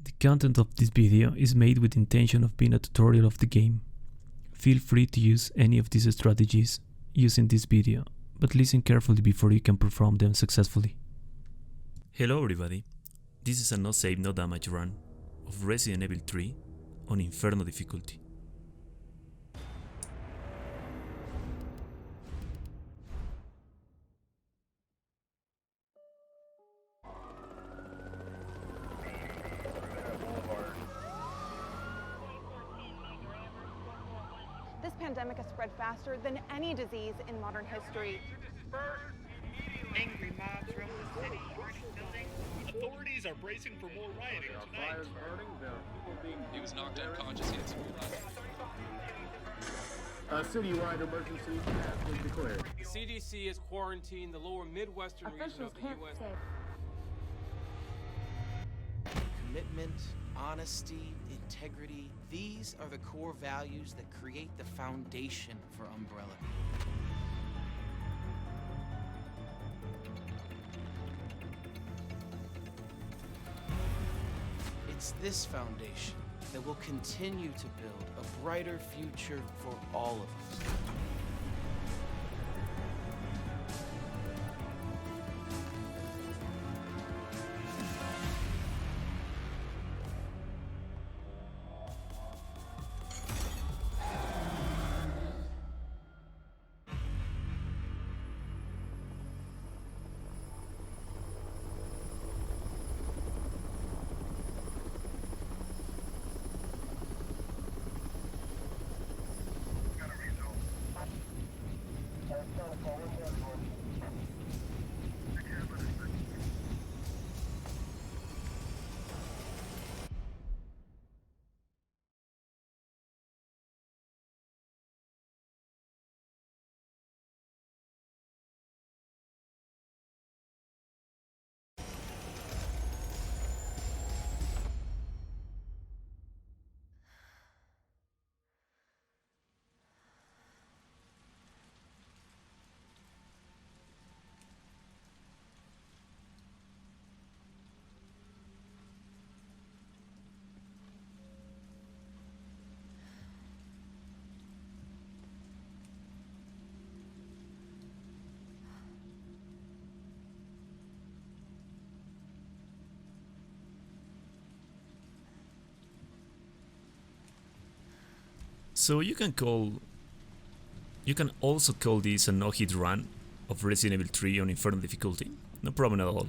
The content of this video is made with the intention of being a tutorial of the game. Feel free to use any of these strategies using this video, but listen carefully before you can perform them successfully. Hello everybody, this is a no save no damage run of Resident Evil 3 on Inferno difficulty. This pandemic has spread faster than any disease in modern history. Angry mobs roam the city, burning buildings. Authorities are bracing for more rioting tonight. He was knocked unconscious. He had severe A citywide emergency has been declared. The CDC has quarantined the lower Midwestern region of the U.S. Commitment, honesty, integrity, these are the core values that create the foundation for Umbrella. It's this foundation that will continue to build a brighter future for all of us. So you can also call this a no-hit run of Resident Evil 3 on Inferno difficulty. No problem at all.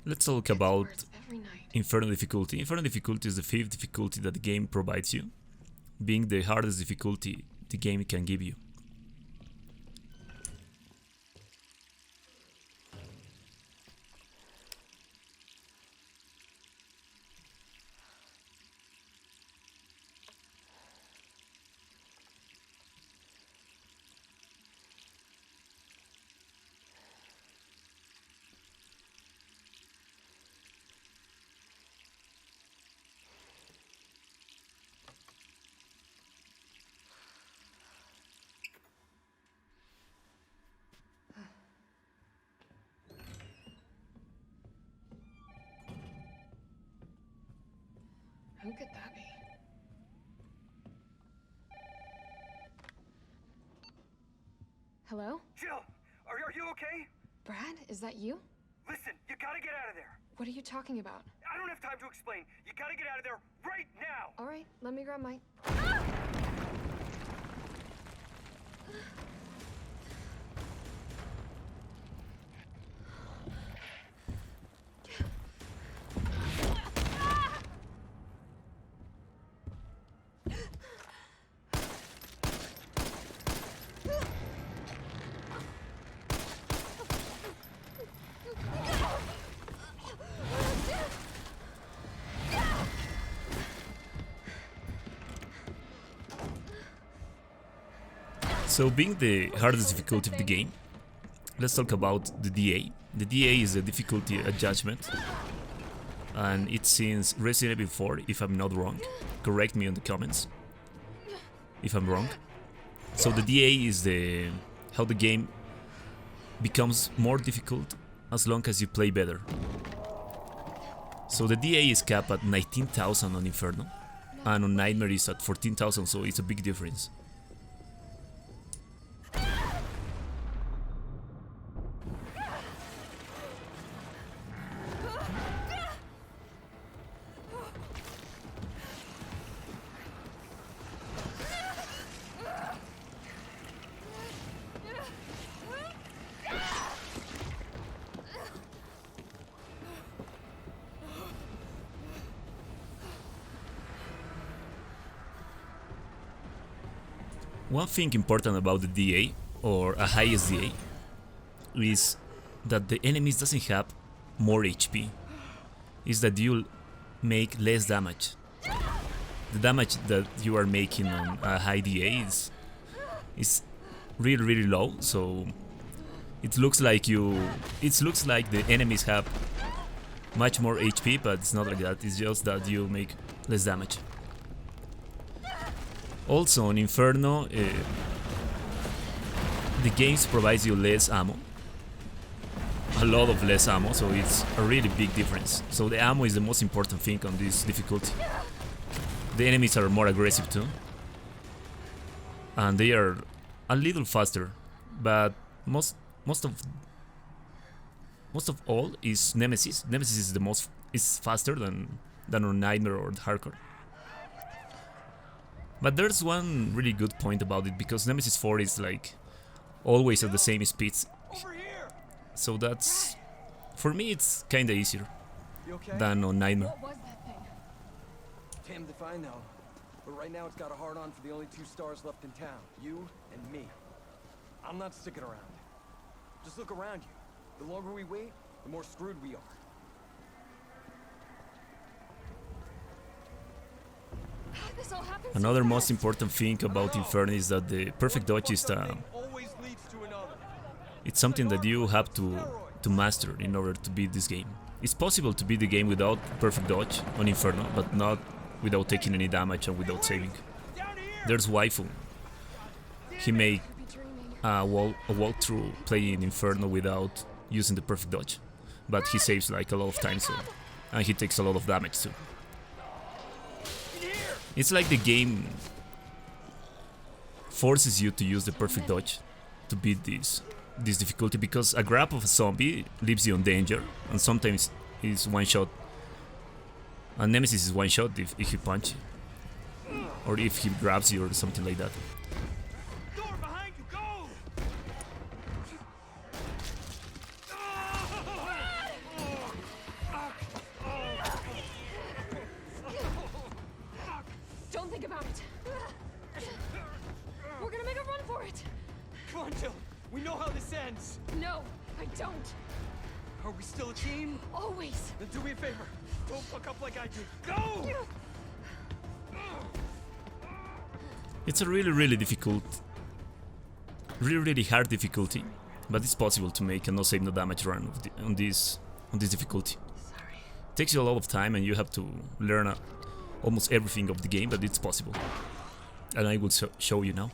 Let's talk about Inferno difficulty. Inferno difficulty is the 5th difficulty that the game provides you, being the hardest difficulty the game can give you. Who could that be? Hello? Jill, are you okay? Brad, is that you? Listen, you gotta get out of there. What are you talking about? I don't have time to explain. You gotta get out of there right now. All right, let me grab my... So, being the hardest difficulty of the game, let's talk about the DA. The DA is a difficulty adjustment, and it's since Resident Evil 4, if I'm not wrong. Correct me in the comments if I'm wrong. So the DA is how the game becomes more difficult as long as you play better. So the DA is capped at 19,000 on Inferno, and on Nightmare is at 14,000, so it's a big difference. One thing important about the DA, or a highest DA, is that the enemies doesn't have more HP. Is that you make less damage. The damage that you are making on a high DA is really low, so it looks like the enemies have much more HP, but it's not like that. It's just that you make less damage. Also, on Inferno, the games provides you less ammo, a lot of less ammo, so it's a really big difference. So the ammo is the most important thing on this difficulty. The enemies are more aggressive too, and they are a little faster, but most of all is Nemesis. Nemesis is faster than on Nightmare or Hardcore. But there's one really good point about it, because Nemesis 4 is like always at the same speeds. So that's, for me, it's kinda easier than on Nightmare. What was that thing? Damned if I know. But right now it's got a hard on for the only 2 stars left in town. You and me. I'm not sticking around. Just look around you. The longer we wait, the more screwed we are. This all happened so Another fast. most important thing about Inferno is that the perfect dodge is it's something that you have to master in order to beat this game. It's possible to beat the game without perfect dodge on Inferno, but not without taking any damage and without saving. There's Waifu. He made a walkthrough playing Inferno without using the perfect dodge, but he saves like a lot of time, so, and he takes a lot of damage too. It's like the game forces you to use the perfect dodge to beat this difficulty, because a grab of a zombie leaves you in danger, and sometimes he's one shot. And Nemesis is one shot if he punches you, or if he grabs you or something like that. Door behind you, go! Don't think about it. We're gonna make a run for it. Come on, Jill. We know how this ends. No, I don't. Are we still a team? Always. Then do me a favor. Don't fuck up like I did. Go! It's a really difficult, really hard difficulty, but it's possible to make a no save no damage run on this difficulty. Sorry. It takes you a lot of time, and you have to learn almost everything of the game, but it's possible. And I will show you now.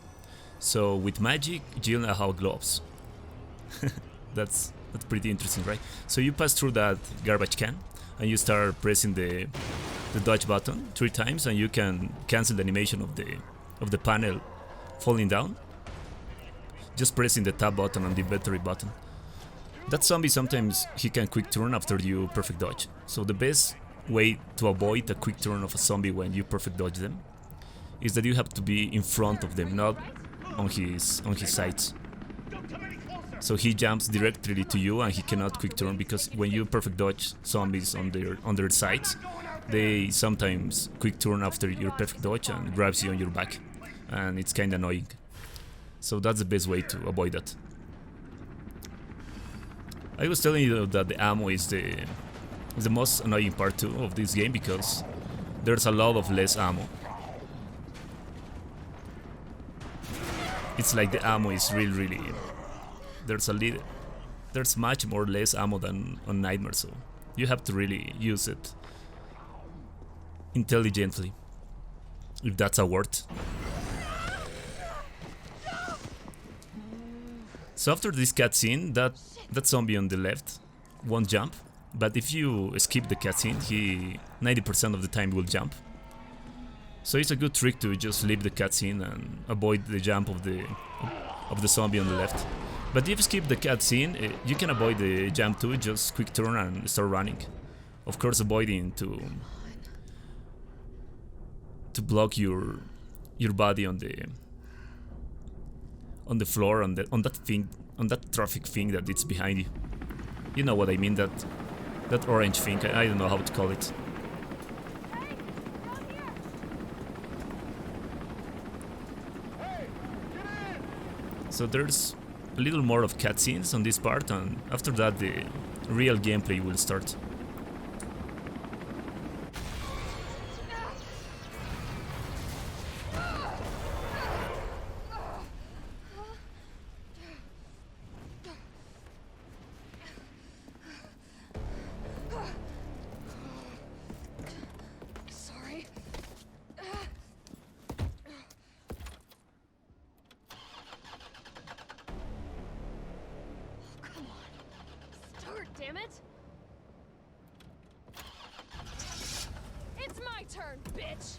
So with magic, Jill now has gloves. That's pretty interesting, right? So you pass through that garbage can, and you start pressing the dodge button 3 times, and you can cancel the animation of the panel falling down. Just pressing the tab button and the inventory button. That zombie sometimes he can quick turn after you perfect dodge. So the best way to avoid a quick turn of a zombie when you perfect dodge them is that you have to be in front of them, not on his sides. So he jumps directly to you and he cannot quick turn, because when you perfect dodge zombies on their sides, they sometimes quick turn after your perfect dodge and grabs you on your back, and it's kinda annoying. So that's the best way to avoid that. I was telling you that the ammo is the most annoying part too of this game, because there's a lot of less ammo. It's like the ammo is really there's much more less ammo than on Nightmare, so you have to really use it intelligently, if that's a word. So after this cutscene, that zombie on the left won't jump, but if you skip the cutscene, he 90% of the time will jump. So it's a good trick to just leave the cutscene and avoid the jump of the zombie on the left. But if you skip the cutscene, you can avoid the jump too, just quick turn and start running. Of course, avoiding to block your body on the floor, on that traffic thing that it's behind you. You know what I mean, that orange thing. I don't know how to call it. So there's a little more of cutscenes on this part, and after that the real gameplay will start. Damn it! It's my turn, bitch!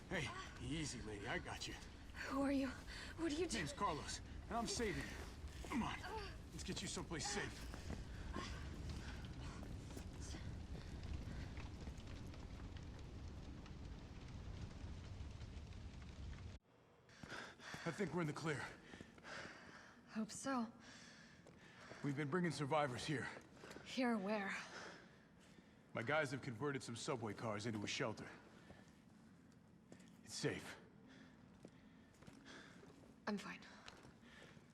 Hey, easy, lady. I got you. Who are you? What are you doing? Name's Carlos, and I'm saving you. Come on, let's get you someplace safe. I think we're in the clear. Hope so. We've been bringing survivors here. Here where? My guys have converted some subway cars into a shelter. It's safe. I'm fine.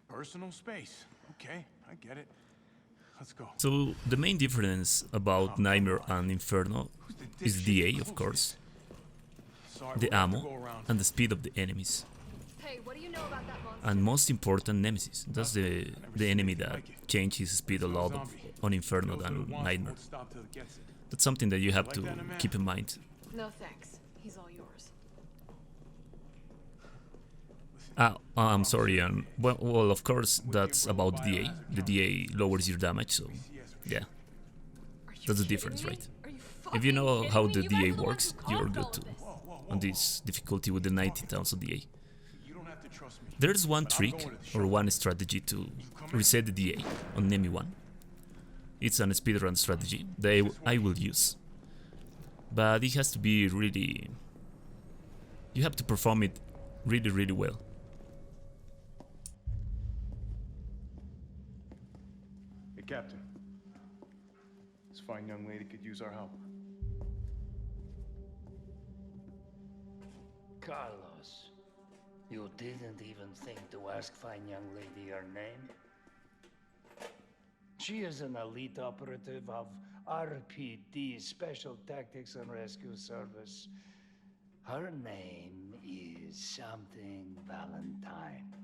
Personal space. Okay, I get it. Let's go. So the main difference about Nightmare and Inferno is DA, of course, the ammo, and the speed of the enemies. Hey, what do you know about that monster? And most important, Nemesis. That's the enemy that changes his speed a lot on Inferno than Nightmare. That's something that you have to keep in mind. No thanks. He's all yours. I'm sorry, and well, of course, that's about the DA. The DA lowers your damage, so yeah, that's the difference, right? If you know how the DA works, you're good too, on this difficulty with the 19,000 DA. There's one trick, or one strategy to reset the DA on Nemi 1. It's an speedrun strategy that I will use. But it has to be really... You have to perform it really, really well. Hey, Captain. This fine young lady could use our help. Carlos, you didn't even think to ask fine young lady her name? She is an elite operative of RPD, Special Tactics and Rescue Service. Her name is something Valentine.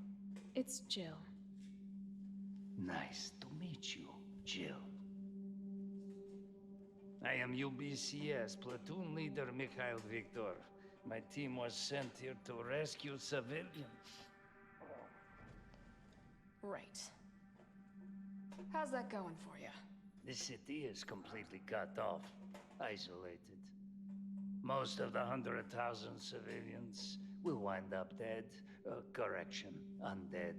It's Jill. Nice to meet you, Jill. I am UBCS Platoon Leader Mikhail Victor. My team was sent here to rescue civilians. Right. How's that going for you? The city is completely cut off, isolated. Most of the 100,000 civilians will wind up dead. Correction, undead.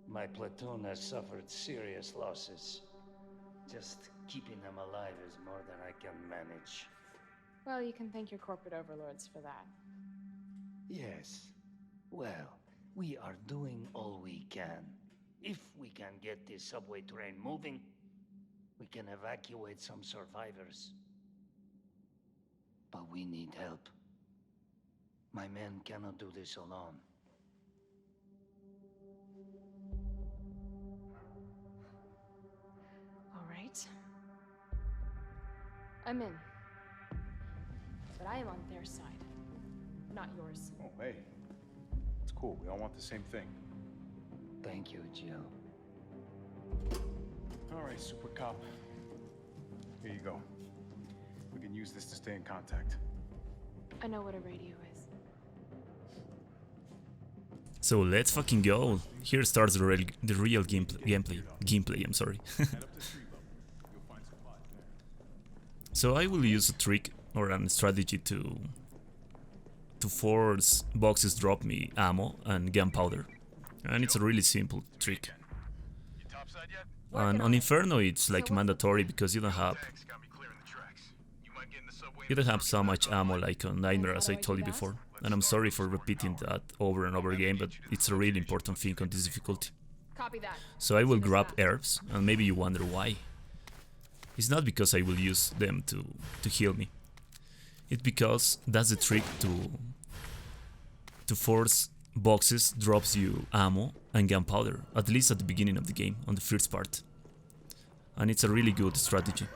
My platoon has suffered serious losses. Just keeping them alive is more than I can manage. Well, you can thank your corporate overlords for that. Yes. Well, we are doing all we can. If we can get this subway train moving, we can evacuate some survivors. But we need help. My men cannot do this alone. All right. I'm in. But I am on their side, not yours. Oh, hey. It's cool. We all want the same thing. Thank you, Jill. All right, Super Cop. Here you go. We can use this to stay in contact. I know what a radio is. So let's fucking go. Here starts the real gameplay. I'm sorry. So I will use a trick or a strategy to force boxes drop me ammo and gunpowder, and it's a really simple trick. And on Inferno it's like mandatory because you don't have so much ammo like on Nightmare, as I told you before. And I'm sorry for repeating that over and over again, but it's a really important thing on this difficulty. Copy that. So I will grab herbs, and maybe you wonder why. It's not because I will use them to heal me. It's because that's the trick to force boxes drops you ammo and gunpowder, at least at the beginning of the game, on the first part. And it's a really good strategy.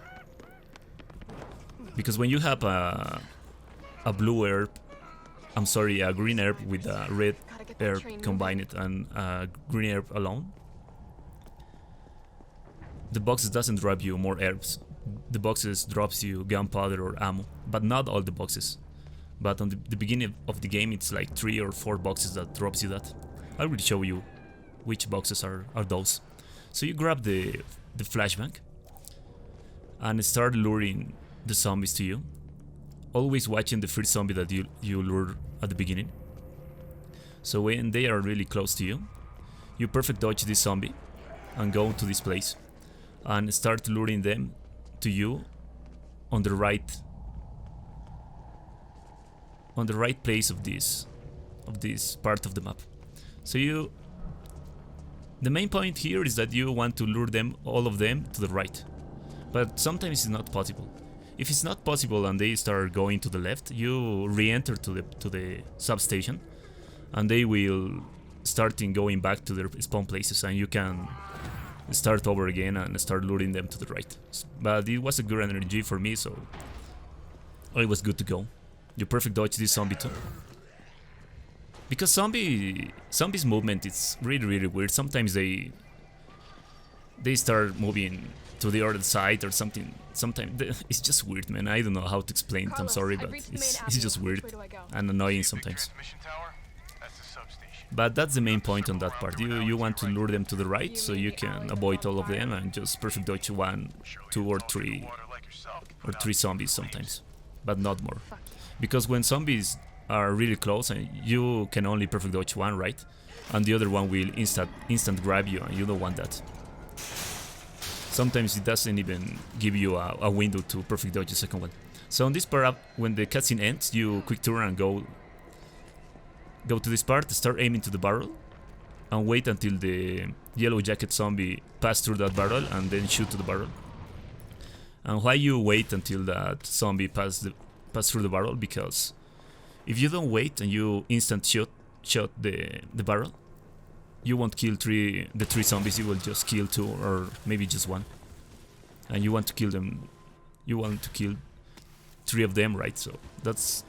Because when you have a blue herb, a green herb with a red herb combined and a green herb alone, the boxes doesn't drop you more herbs. The boxes drops you gunpowder or ammo, but not all the boxes. But on the beginning of the game, it's like 3 or 4 boxes that drops you that. I will show you which boxes are those. So you grab the flashbang and start luring the zombies to you. Always watching the first zombie that you lure at the beginning. So when they are really close to you, you perfect dodge this zombie and go to this place and start luring them to you on the right place of this part of the map. So the main point here is that you want to lure all of them to the right, but sometimes it's not possible. If it's not possible and they start going to the left, you re-enter to the substation, and they will start going back to their spawn places, and you can start over again and start luring them to the right. But it was a good energy for me, so it was good to go. You perfect dodge this zombie too. Because zombies movement is really weird. Sometimes they start moving to the other side or something. Sometimes it's just weird, man. I don't know how to explain it. I'm sorry, but it's just weird and annoying sometimes. But that's the main point on that part. You want to lure them to the right so you can avoid all of them and just perfect dodge 1, 2 or 3 zombies sometimes, but not more. Because when zombies are really close, and you can only perfect dodge 1, right? And the other one will instant grab you, and you don't want that. Sometimes it doesn't even give you a window to perfect dodge the second one. So on this part, when the cutscene ends, you quick turn and go to this part, start aiming to the barrel, and wait until the yellow jacket zombie pass through that barrel, and then shoot to the barrel. And why you wait until that zombie pass through the barrel? Because if you don't wait and you instant shot the barrel, you won't kill the three zombies. You will just kill 2 or maybe just 1. And you want to kill them. You want to kill 3 of them, right? So that's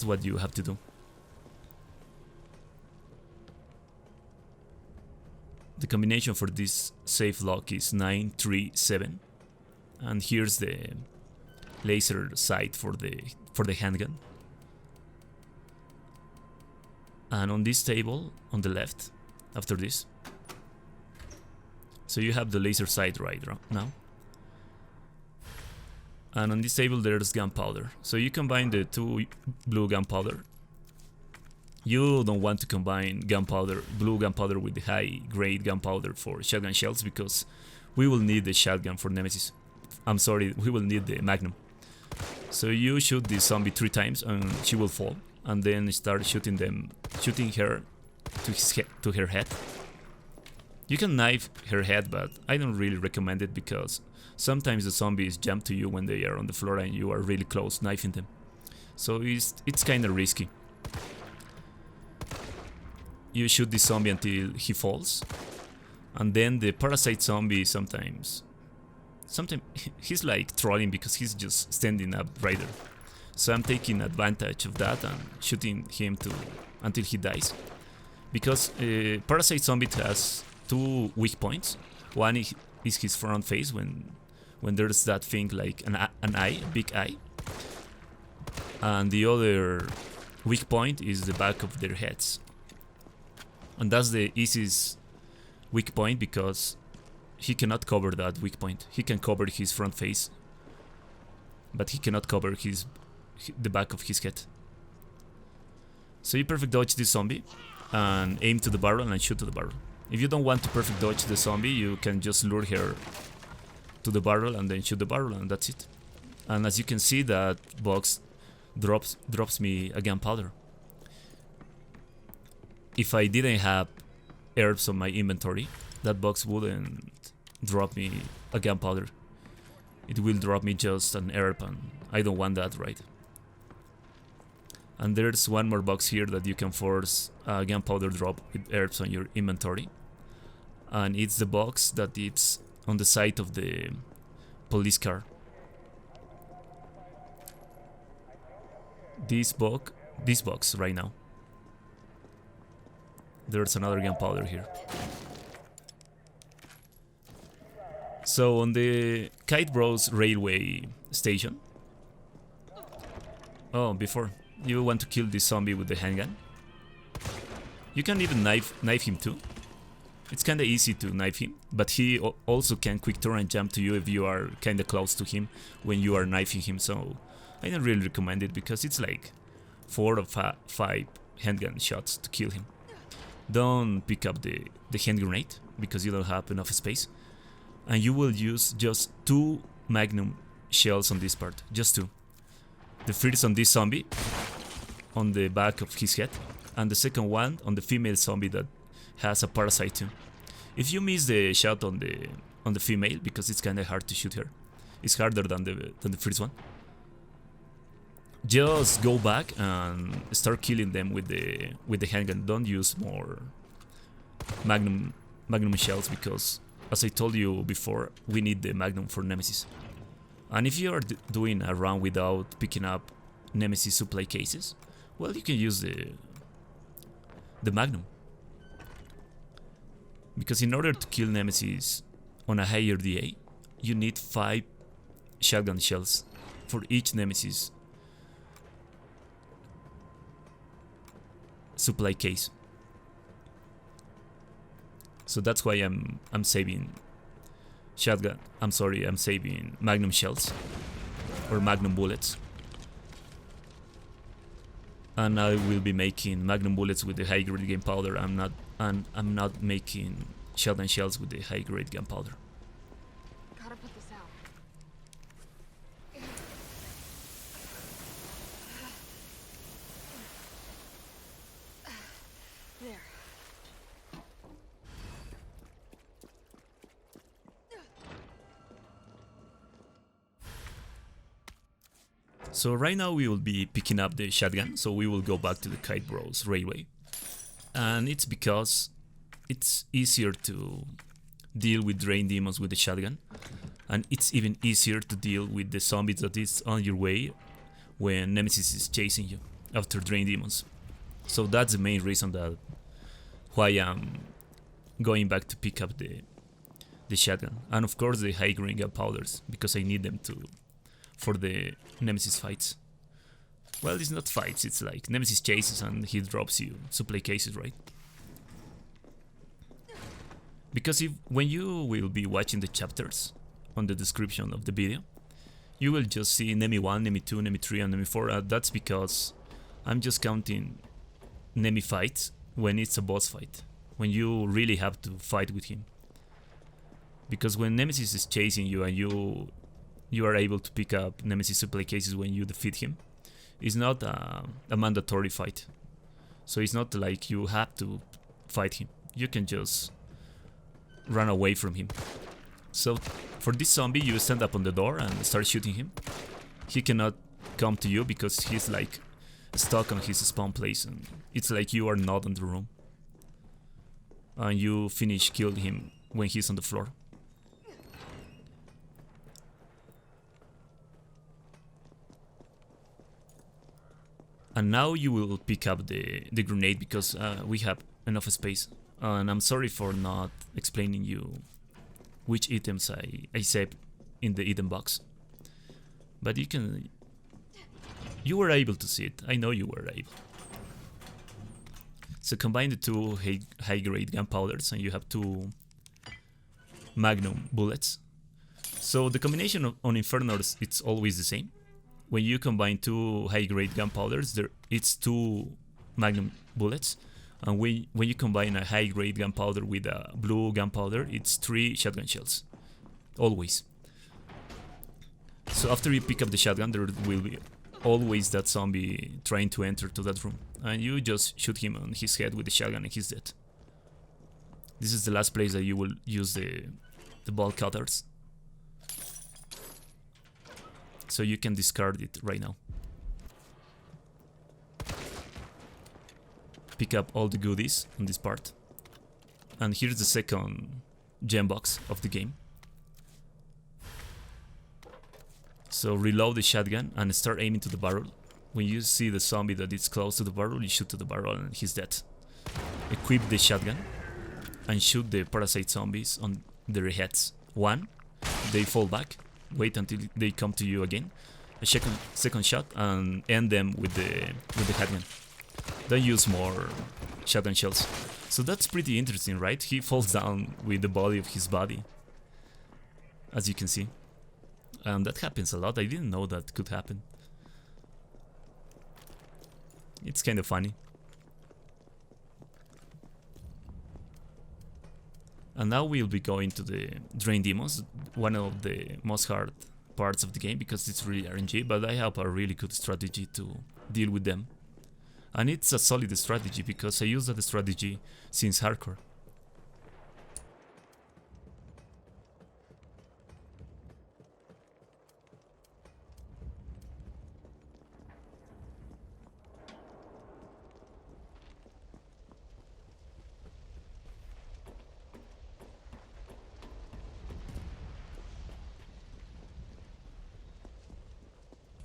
what you have to do. The combination for this save lock is 937, and here's the laser sight for the handgun. And on this table on the left, after this, so you have the laser sight right now. And on this table there's gunpowder. So you combine the 2 blue gunpowder. You don't want to combine blue gunpowder with the high grade gunpowder for shotgun shells, because we will need the shotgun for Nemesis. I'm sorry, we will need the Magnum. So you shoot the zombie 3 times and she will fall, and then start shooting her to her head. You can knife her head, but I don't really recommend it, because sometimes the zombies jump to you when they are on the floor and you are really close knifing them. So it's kind of risky. You shoot this zombie until he falls, and then the parasite zombie sometimes he's like trolling because he's just standing up right there. So I'm taking advantage of that and shooting him until he dies, because parasite zombie has 2 weak points. One is his front face when there's that thing like an eye, a big eye, and the other weak point is the back of their heads. And that's the easiest weak point, because he cannot cover that weak point. He can cover his front face, but he cannot cover the back of his head. So you perfect dodge this zombie and aim to the barrel and shoot to the barrel. If you don't want to perfect dodge the zombie, you can just lure her to the barrel and then shoot the barrel, and that's it. And as you can see, that box drops me a gunpowder. If I didn't have herbs on my inventory, that box wouldn't drop me a gunpowder. It will drop me just an herb, and I don't want that, right? And there's one more box here that you can force a gunpowder drop with herbs on your inventory. And it's the box that it's on the side of the police car. This box right now. There's another gunpowder here. So on the Kite Bros railway station. Oh, before you want to kill this zombie with the handgun, you can even knife him too. It's kinda easy to knife him, but he also can quick turn and jump to you if you are kinda close to him when you are knifing him. So I don't really recommend it, because it's like 4 or 5 handgun shots to kill him. Don't pick up the hand grenade, because you don't have enough space. And you will use just 2 Magnum shells on this part, just 2. The first on this zombie, on the back of his head, and the second one on the female zombie that has a parasite too. If you miss the shot on the female, because it's kinda hard to shoot her, it's harder than the first one, just go back and start killing them with the handgun. Don't use more Magnum shells, because as I told you before, we need the Magnum for Nemesis. And if you are doing a run without picking up Nemesis Supply Cases, well, you can use the Magnum. Because in order to kill Nemesis on a higher DA, you need 5 shotgun shells for each Nemesis supply case. So that's why I'm saving shotgun. I'm saving Magnum shells or Magnum bullets. And I will be making Magnum bullets with the high grade gunpowder. I'm not making shotgun shells with the high-grade gunpowder. Gotta put this out. There. So right now we will be picking up the shotgun, so we will go back to the Kite Bros railway. And it's because it's easier to deal with drain demons with the shotgun, and it's even easier to deal with the zombies that is on your way when Nemesis is chasing you after drain demons. So that's the main reason that why I'm going back to pick up the shotgun, and of course the high grade gunpowders, because I need them for the Nemesis fights. Well, it's not fights, it's like Nemesis chases and he drops you supply cases, right? Because when you will be watching the chapters on the description of the video, you will just see Nemi 1, Nemi 2, Nemi 3 and Nemi 4. That's because I'm just counting Nemi fights when it's a boss fight, when you really have to fight with him. Because when Nemesis is chasing you and you are able to pick up Nemesis supply cases when you defeat him, it's not a mandatory fight. So it's not like you have to fight him. You can just run away from him. So for this zombie, you stand up on the door and start shooting him. He cannot come to you because he's like stuck on his spawn place, and it's like you are not in the room. And you finish killing him when he's on the floor. And now you will pick up the grenade because we have enough space. And I'm sorry for not explaining you which items I saved in the item box. But you were able to see it. I know you were able. So combine the two high-grade gunpowders and you have 2 magnum bullets. So the combination on Inferno, it's always the same. When you combine 2 high-grade gunpowders, it's 2 magnum bullets. And when you combine a high-grade gunpowder with a blue gunpowder, it's 3 shotgun shells. Always. So after you pick up the shotgun, there will be always that zombie trying to enter to that room. And you just shoot him on his head with the shotgun and he's dead. This is the last place that you will use the ball cutters. So you can discard it right now. Pick up all the goodies on this part. And here's the second gem box of the game. So reload the shotgun and start aiming to the barrel. When you see the zombie that is close to the barrel, you shoot to the barrel and he's dead. Equip the shotgun and shoot the parasite zombies on their heads. 1, they fall back. Wait until they come to you again. A second shot and end them with the handgun. Don't use more shotgun shells. So that's pretty interesting, right? He falls down with the body of his body, as you can see. And that happens a lot. I didn't know that could happen. It's kind of funny. And now we'll be going to the Drain Demons, one of the most hard parts of the game because it's really RNG, but I have a really good strategy to deal with them. And it's a solid strategy because I use that strategy since hardcore.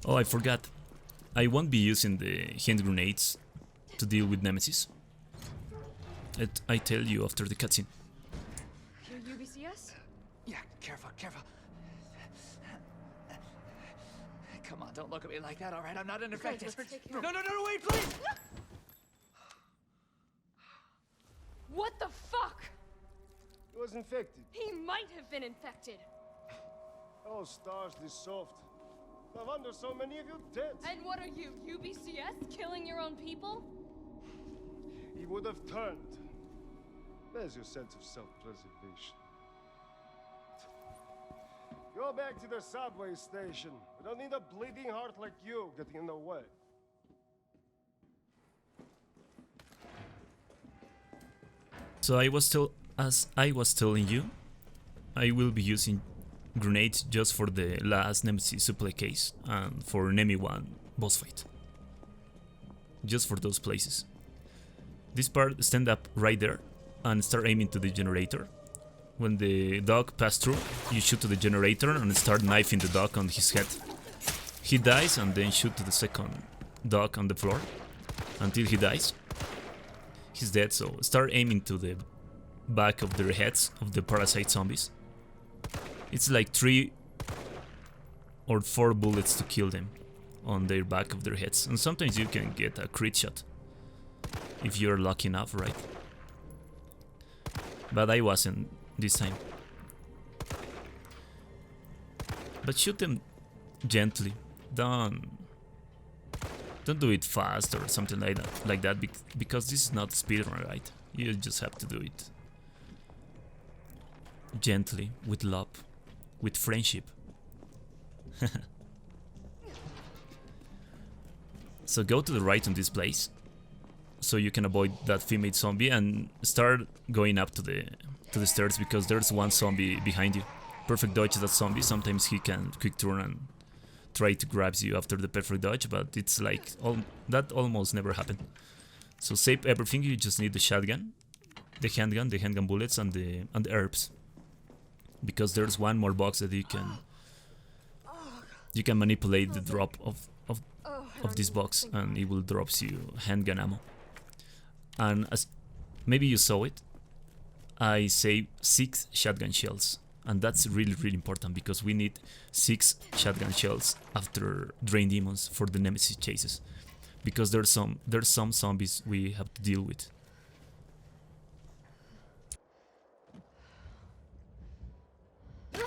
Oh, I forgot. I won't be using the hand grenades to deal with Nemesis. I tell you after the cutscene. Your UBCS? Yeah, careful, careful. Come on, don't look at me like that, alright? I'm not unaffected. No, wait, please! What the fuck? He was infected. He might have been infected. Oh, stars, this soft. No wonder so many of you dead. And what are you, UBCS? Killing your own people? He would have turned. Where's your sense of self-preservation? Go back to the subway station. We don't need a bleeding heart like you getting in the way. So as I was telling you, I will be using grenades just for the last Nemesis Supply Case and for Nemi 1 boss fight. Just for those places. This part, stand up right there and start aiming to the generator. When the dog passes through, you shoot to the generator and start knifing the dog on his head. He dies and then shoot to the second dog on the floor until he dies. He's dead, so start aiming to the back of their heads of the parasite zombies. It's like 3 or 4 bullets to kill them on their back of their heads, and sometimes you can get a crit shot if you're lucky enough, right? But I wasn't this time. But shoot them gently. Don't do it fast or something like that because this is not speedrun, right? You just have to do it gently, with love, with friendship. So go to the right on this place so you can avoid that female zombie and start going up to the stairs because there's one zombie behind you. Perfect dodge that zombie. Sometimes he can quick turn and try to grab you after the perfect dodge, but it's like that almost never happened. So save everything. You just need the shotgun, the handgun bullets, and the herbs, because there's one more box that you can manipulate the drop of this box, and it will drop you handgun ammo. And as maybe you saw it, I saved 6 shotgun shells. And that's really, really important because we need 6 shotgun shells after Drain Demons for the Nemesis chases. Because there's some zombies we have to deal with. Oh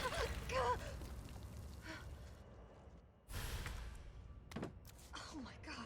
my god.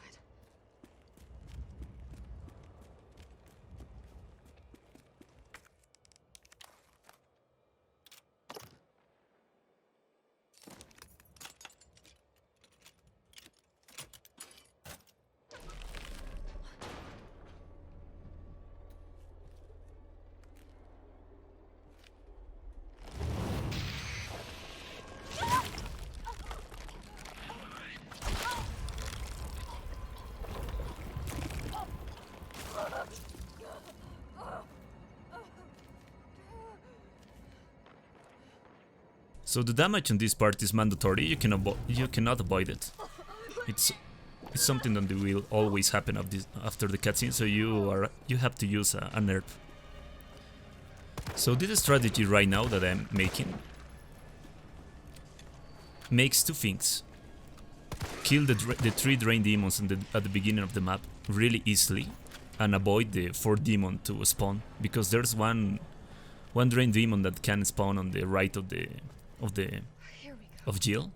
So the damage on this part is mandatory. You cannot avoid it. It's something that will always happen after the cutscene. So you have to use an herb. So this strategy right now that I'm making makes 2 things: kill the 3 drain demons at the beginning of the map really easily, and avoid the 4th demon to spawn, because there's one drain demon that can spawn on the right of Jill.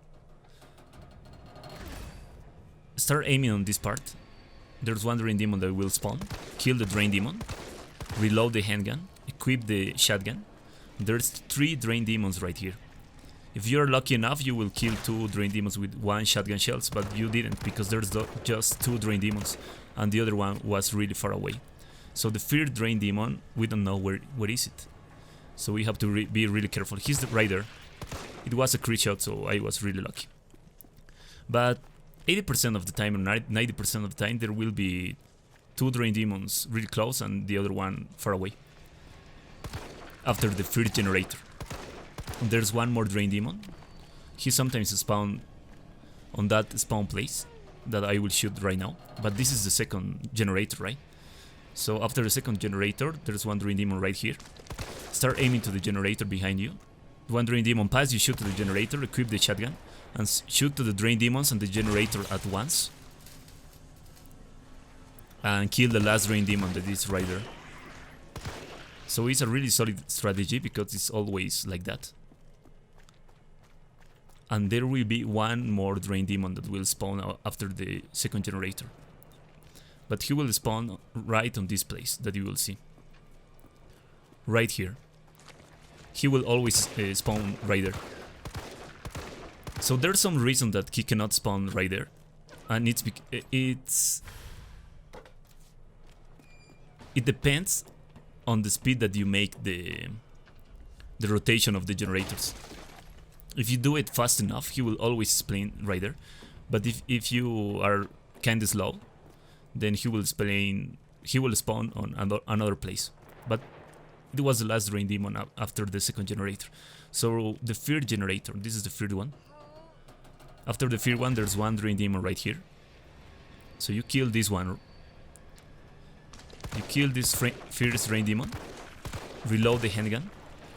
Start aiming on this part. There's one drain demon that will spawn. Kill the drain demon. Reload the handgun. Equip the shotgun. There's 3 drain demons right here. If you're lucky enough, you will kill 2 drain demons with 1 shotgun shells, but you didn't because there's just 2 drain demons, and the other one was really far away. So the 3rd drain demon, we don't know where is it. So we have to be really careful. He's right there. It was a crit shot, so I was really lucky. But 80% of the time, or 90% of the time, there will be 2 drain demons really close and the other one far away. After the 3rd generator. And there's one more drain demon. He sometimes spawns on that spawn place that I will shoot right now. But this is the 2nd generator, right? So after the 2nd generator, there's one drain demon right here. Start aiming to the generator behind you. One drain demon pass, you shoot to the generator, equip the shotgun, and shoot to the drain demons and the generator at once. And kill the last drain demon that is right there. So it's a really solid strategy because it's always like that. And there will be one more drain demon that will spawn after the 2nd generator. But he will spawn right on this place that you will see. right here. He will always spawn right there. So there's some reason that he cannot spawn right there, and it depends on the speed that you make the rotation of the generators. If you do it fast enough, he will always spawn right there. But if you are kinda slow, then he will spawn on another place. But it was the last Drain Demon after the second generator. So the third generator, this is the third one. After the third one, there's one Drain Demon right here. So you kill this one. You kill this first Drain Demon. Reload the handgun.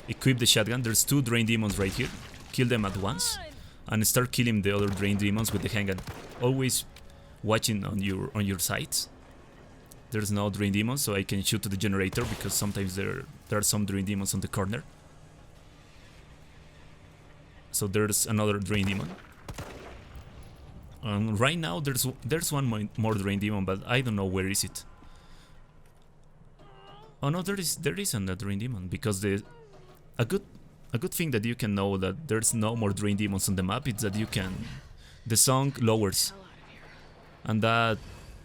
Equip the shotgun. There's two Drain Demons right here. Kill them at once. And start killing the other Drain Demons with the handgun. Always watching on your sights. There's no Drain Demons, so I can shoot to the generator because sometimes there are some Drain Demons on the corner. So there's another Drain Demon. Right now there's one more Drain Demon, but I don't know where is it. Oh no, there is another Drain Demon, because a good thing that you can know that there's no more Drain Demons on the map is that the song lowers, and that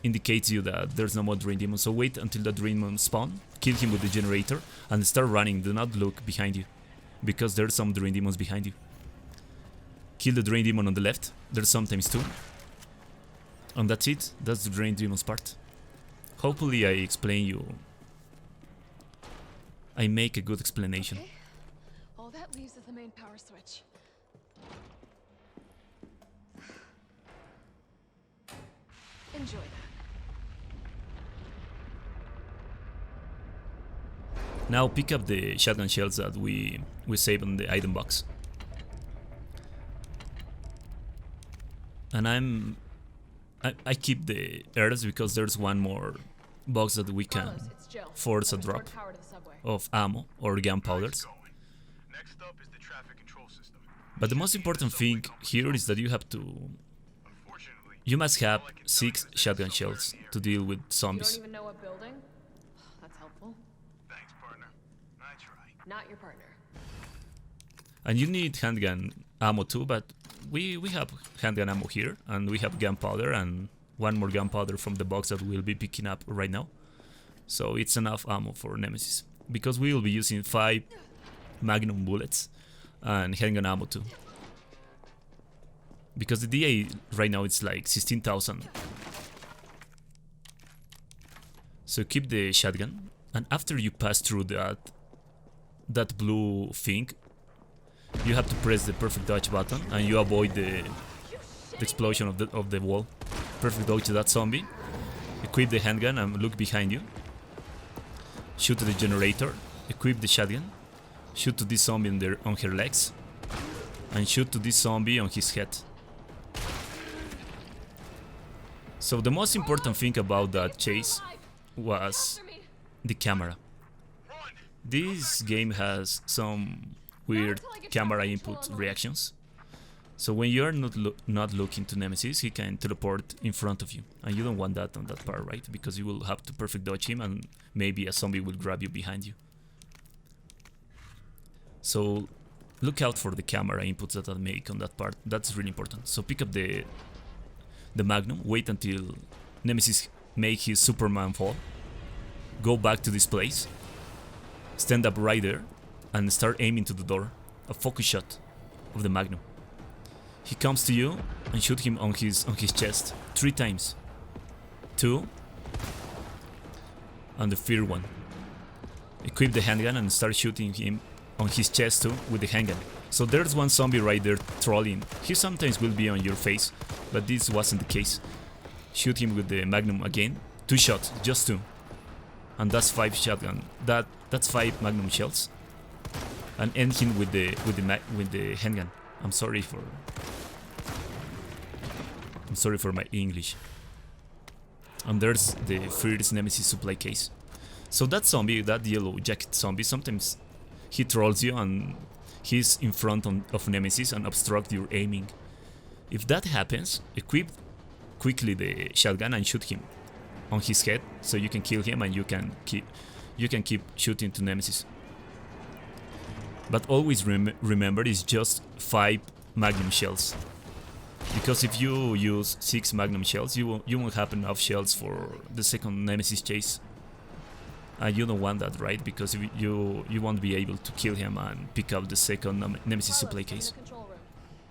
indicates you that there's no more Drain Demons. So wait until the Drain Demon spawn, kill him with the generator, and start running. Do not look behind you, because there's some Drain Demons behind you. Kill the Drain Demon on the left. There's sometimes two. And that's it. That's the Drain Demons part. Hopefully I explain you. I make a good explanation. Okay. All that leaves is the main power switch. Enjoy that. Now pick up the shotgun shells that we saved on the item box. And I keep the airs because there's one more box that we can force a drop of ammo or gunpowders. But the most important thing here is that you must have 6 shotgun shells to deal with zombies. You don't even know what building? That's helpful. Thanks, partner. I try. Not your partner. And you need handgun ammo too, but we have handgun ammo here, and we have gunpowder and one more gunpowder from the box that we'll be picking up right now. So it's enough ammo for Nemesis, because we will be using 5 magnum bullets and handgun ammo too. Because the DA right now it's like 16,000. So keep the shotgun, and after you pass through that blue thing, you have to press the perfect dodge button, and you avoid the explosion of the wall. Perfect dodge to that zombie. Equip the handgun and look behind you. Shoot to the generator. Equip the shotgun. Shoot to this zombie on her legs, and shoot to this zombie on his head. So the most important thing about that chase was the camera. This game has some weird camera input reactions. So when you're not looking to Nemesis, he can teleport in front of you, and you don't want that on that part, right? Because you will have to perfect dodge him, and maybe a zombie will grab you behind you. So look out for the camera inputs that I make on that part. That's really important. So pick up the Magnum, wait until Nemesis make his Superman fall. Go back to this place. Stand up right there and start aiming to the door. A focus shot of the Magnum. He comes to you and shoot him on his chest 3 times. 2. And the third one. Equip the handgun and start shooting him on his chest too with the handgun. So there's one zombie right there trolling. He sometimes will be on your face, but this wasn't the case. Shoot him with the Magnum again. 2 shots, just 2. And that's 5 shotgun. That's 5 Magnum shells. And end him with the handgun. I'm sorry for my English. And there's the first Nemesis Supply Case. So that zombie, that yellow jacket zombie, sometimes he trolls you and he's in front of Nemesis and obstruct your aiming. If that happens, equip quickly the shotgun and shoot him on his head, so you can kill him and you can keep shooting to Nemesis. But always remember, it's just 5 magnum shells. Because if you use 6 magnum shells, you won't have enough shells for the second Nemesis chase. And you don't want that, right? Because if you won't be able to kill him and pick up the second Nemesis Supply Case.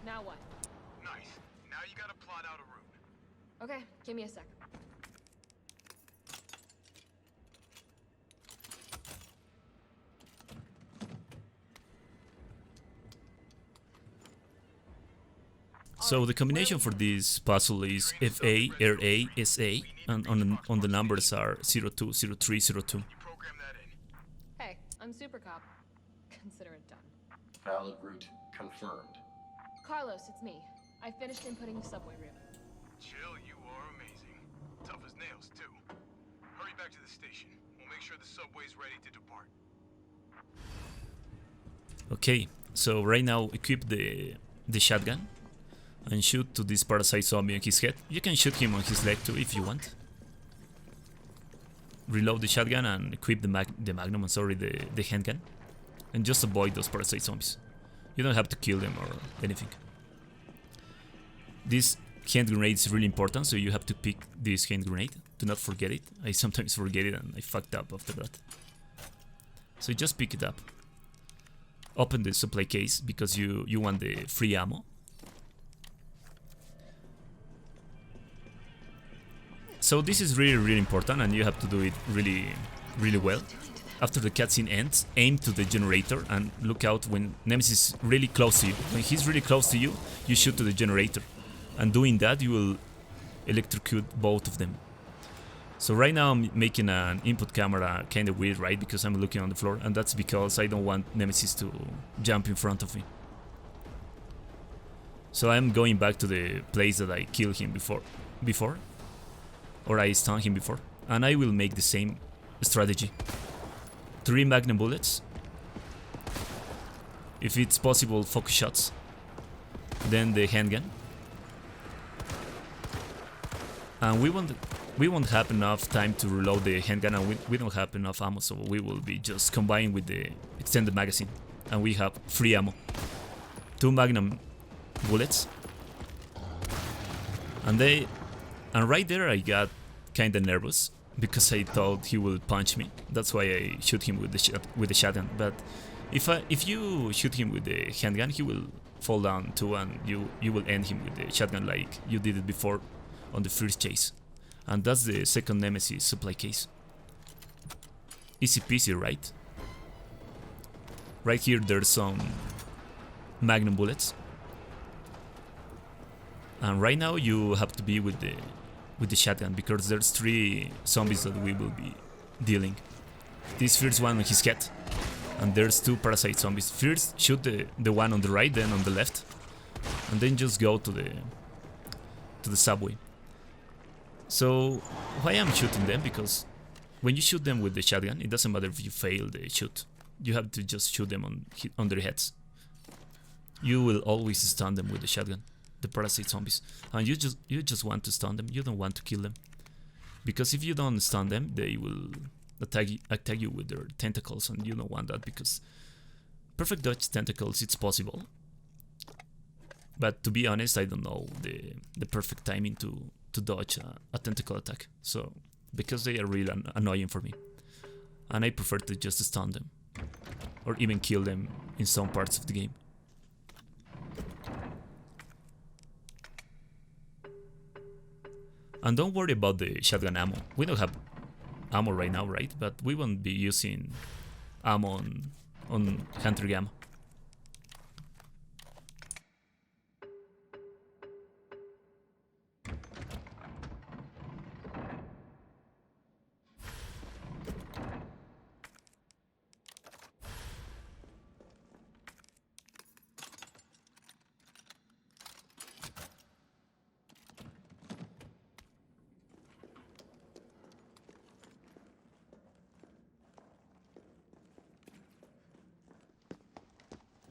Now what? Nice. Now you gotta plot out a route. Okay, give me a sec. So the combination for this puzzle is FA, RA, SA, and on the numbers are 02, 03, 02. Hey, I'm Super Cop. Consider it done. Valid route confirmed. Carlos, it's me. I finished inputting the subway route. Chill, you are amazing. Tough as nails, too. Hurry back to the station. We'll make sure the subway's ready to depart. Okay, so right now equip the shotgun and shoot to this parasite zombie on his head. You can shoot him on his leg too if you want. Reload the shotgun and equip the magnum, sorry, the handgun. And just avoid those parasite zombies. You don't have to kill them or anything. This hand grenade is really important, so you have to pick this hand grenade. Do not forget it. I sometimes forget it and I fucked up after that. So just pick it up. Open the supply case because you want the free ammo. So this is really important and you have to do it really well. After the cutscene ends, aim to the generator and look out when Nemesis is really close to you. When he's really close to you, you shoot to the generator. And doing that, you will electrocute both of them. So right now I'm making an input camera kind of weird, right? Because I'm looking on the floor, and that's because I don't want Nemesis to jump in front of me. So I'm going back to the place that I killed him before. Or I stunned him before. And I will make the same strategy. 3 magnum bullets. If it's possible, focus shots. Then the handgun. And we won't have enough time to reload the handgun, and we don't have enough ammo, so we will be just combining with the extended magazine. And we have free ammo. 2 magnum bullets. And right there I got kinda nervous because I thought he will punch me. That's why I shoot him with the shotgun. But if you shoot him with the handgun, he will fall down too, and you will end him with the shotgun like you did it before on the first chase. And that's the second Nemesis supply case. Easy peasy, right? Right here there's some magnum bullets. And right now you have to be with the shotgun because there's 3 zombies that we will be dealing. This first one on his head. And there's 2 parasite zombies. First shoot the one on the right, then on the left. And then just go to the subway. So why I'm shooting them? Because when you shoot them with the shotgun, it doesn't matter if you fail the shoot. You have to just shoot them on their heads. You will always stun them with the shotgun, the parasite zombies, and you just want to stun them. You don't want to kill them, because if you don't stun them, they will attack you with their tentacles, and you don't want that because perfect dodge tentacles, it's possible. But to be honest, I don't know the perfect timing to dodge a tentacle attack. So, because they are really annoying for me. And I prefer to just stun them. Or even kill them in some parts of the game. And don't worry about the shotgun ammo. We don't have ammo right now, right? But we won't be using ammo on Hunter Gamma.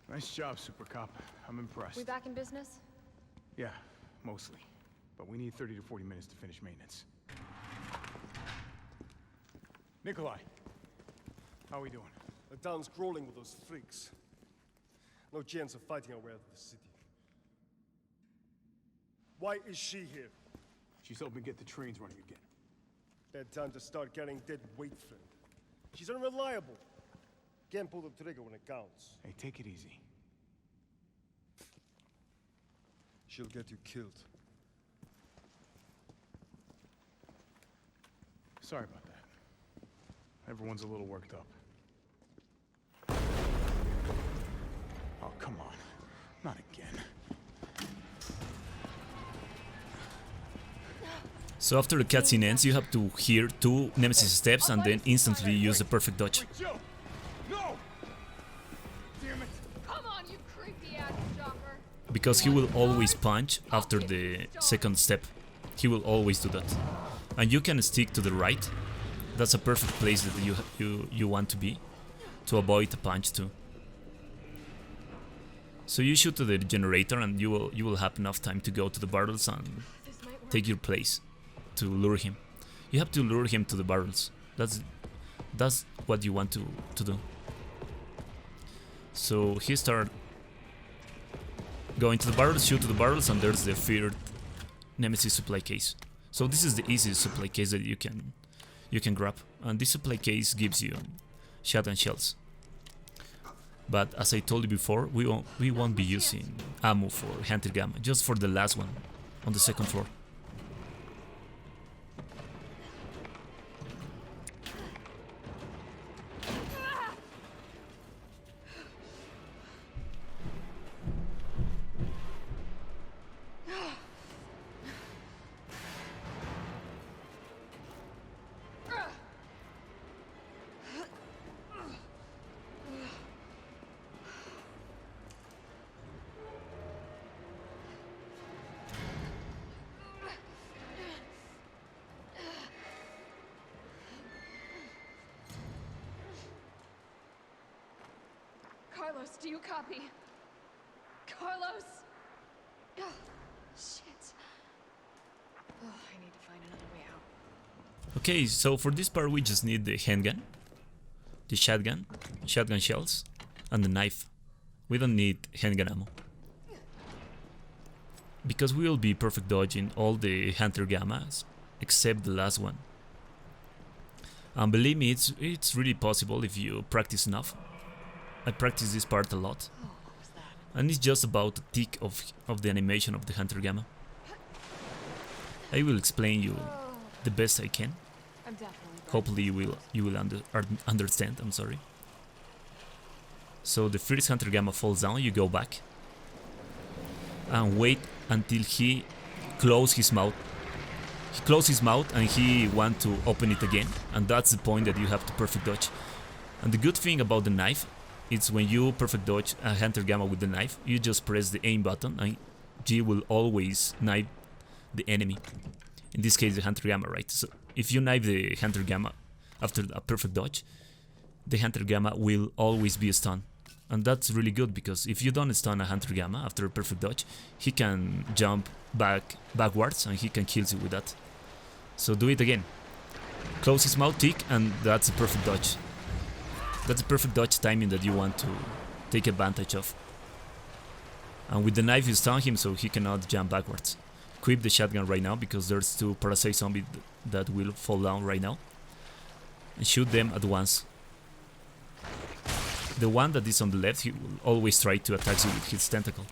Nice job, Super Cop. I'm impressed. We back in business? Yeah, mostly. But we need 30 to 40 minutes to finish maintenance. Nikolai, how are we doing? The town's crawling with those freaks. No chance of fighting our way out of the city. Why is she here? She's helping get the trains running again. Bad time to start carrying dead weight, friend. She's unreliable. Can't pull the trigger when it counts. Hey, take it easy. She'll get you killed. Sorry about that. Everyone's a little worked up. Oh, come on. Not again. So after the cutscene ends, you have to hear 2 Nemesis steps and then instantly use the perfect dodge. No! Damn it! Come on, you creepy ass chopper! Because he will always punch after the second step. He will always do that. And you can stick to the right. That's a perfect place that you want to be, to avoid a punch too. So you shoot to the generator and you will have enough time to go to the barrels and take your place to lure him. You have to lure him to the barrels. That's what you want to do. So he start going to the barrels, shoot to the barrels, and there's the feared Nemesis supply case. So this is the easiest supply case that you can grab, and this supply case gives you shotgun shells. But as I told you before, we won't be using ammo for Hunter Gamma, just for the last one on the second floor. Carlos, do you copy? Carlos! Oh, shit. Oh, I need to find another way out. Okay, so for this part we just need the handgun, the shotgun shells, and the knife. We don't need handgun ammo. Because we will be perfect dodging all the Hunter Gammas, except the last one. And believe me, it's really possible if you practice enough. I practice this part a lot. And it's just about the tick of the animation of the Hunter Gamma. I will explain you the best I can. Hopefully you will understand, I'm sorry. So the first Hunter Gamma falls down, you go back. And wait until he closes his mouth. He closes his mouth and he wants to open it again. And that's the point that you have to perfect dodge. And the good thing about the knife, it's when you perfect dodge a Hunter Gamma with the knife, you just press the aim button and G will always knife the enemy. In this case the Hunter Gamma, right? So if you knife the Hunter Gamma after a perfect dodge, the Hunter Gamma will always be stunned. And that's really good because if you don't stun a Hunter Gamma after a perfect dodge, he can jump backwards and he can kill you with that. So do it again. Close his mouth, tick, and that's a perfect dodge. That's a perfect dodge timing that you want to take advantage of. And with the knife you stun him so he cannot jump backwards. Equip the shotgun right now because there's 2 parasite zombies that will fall down right now. And shoot them at once. The one that is on the left, he will always try to attack you with his tentacle.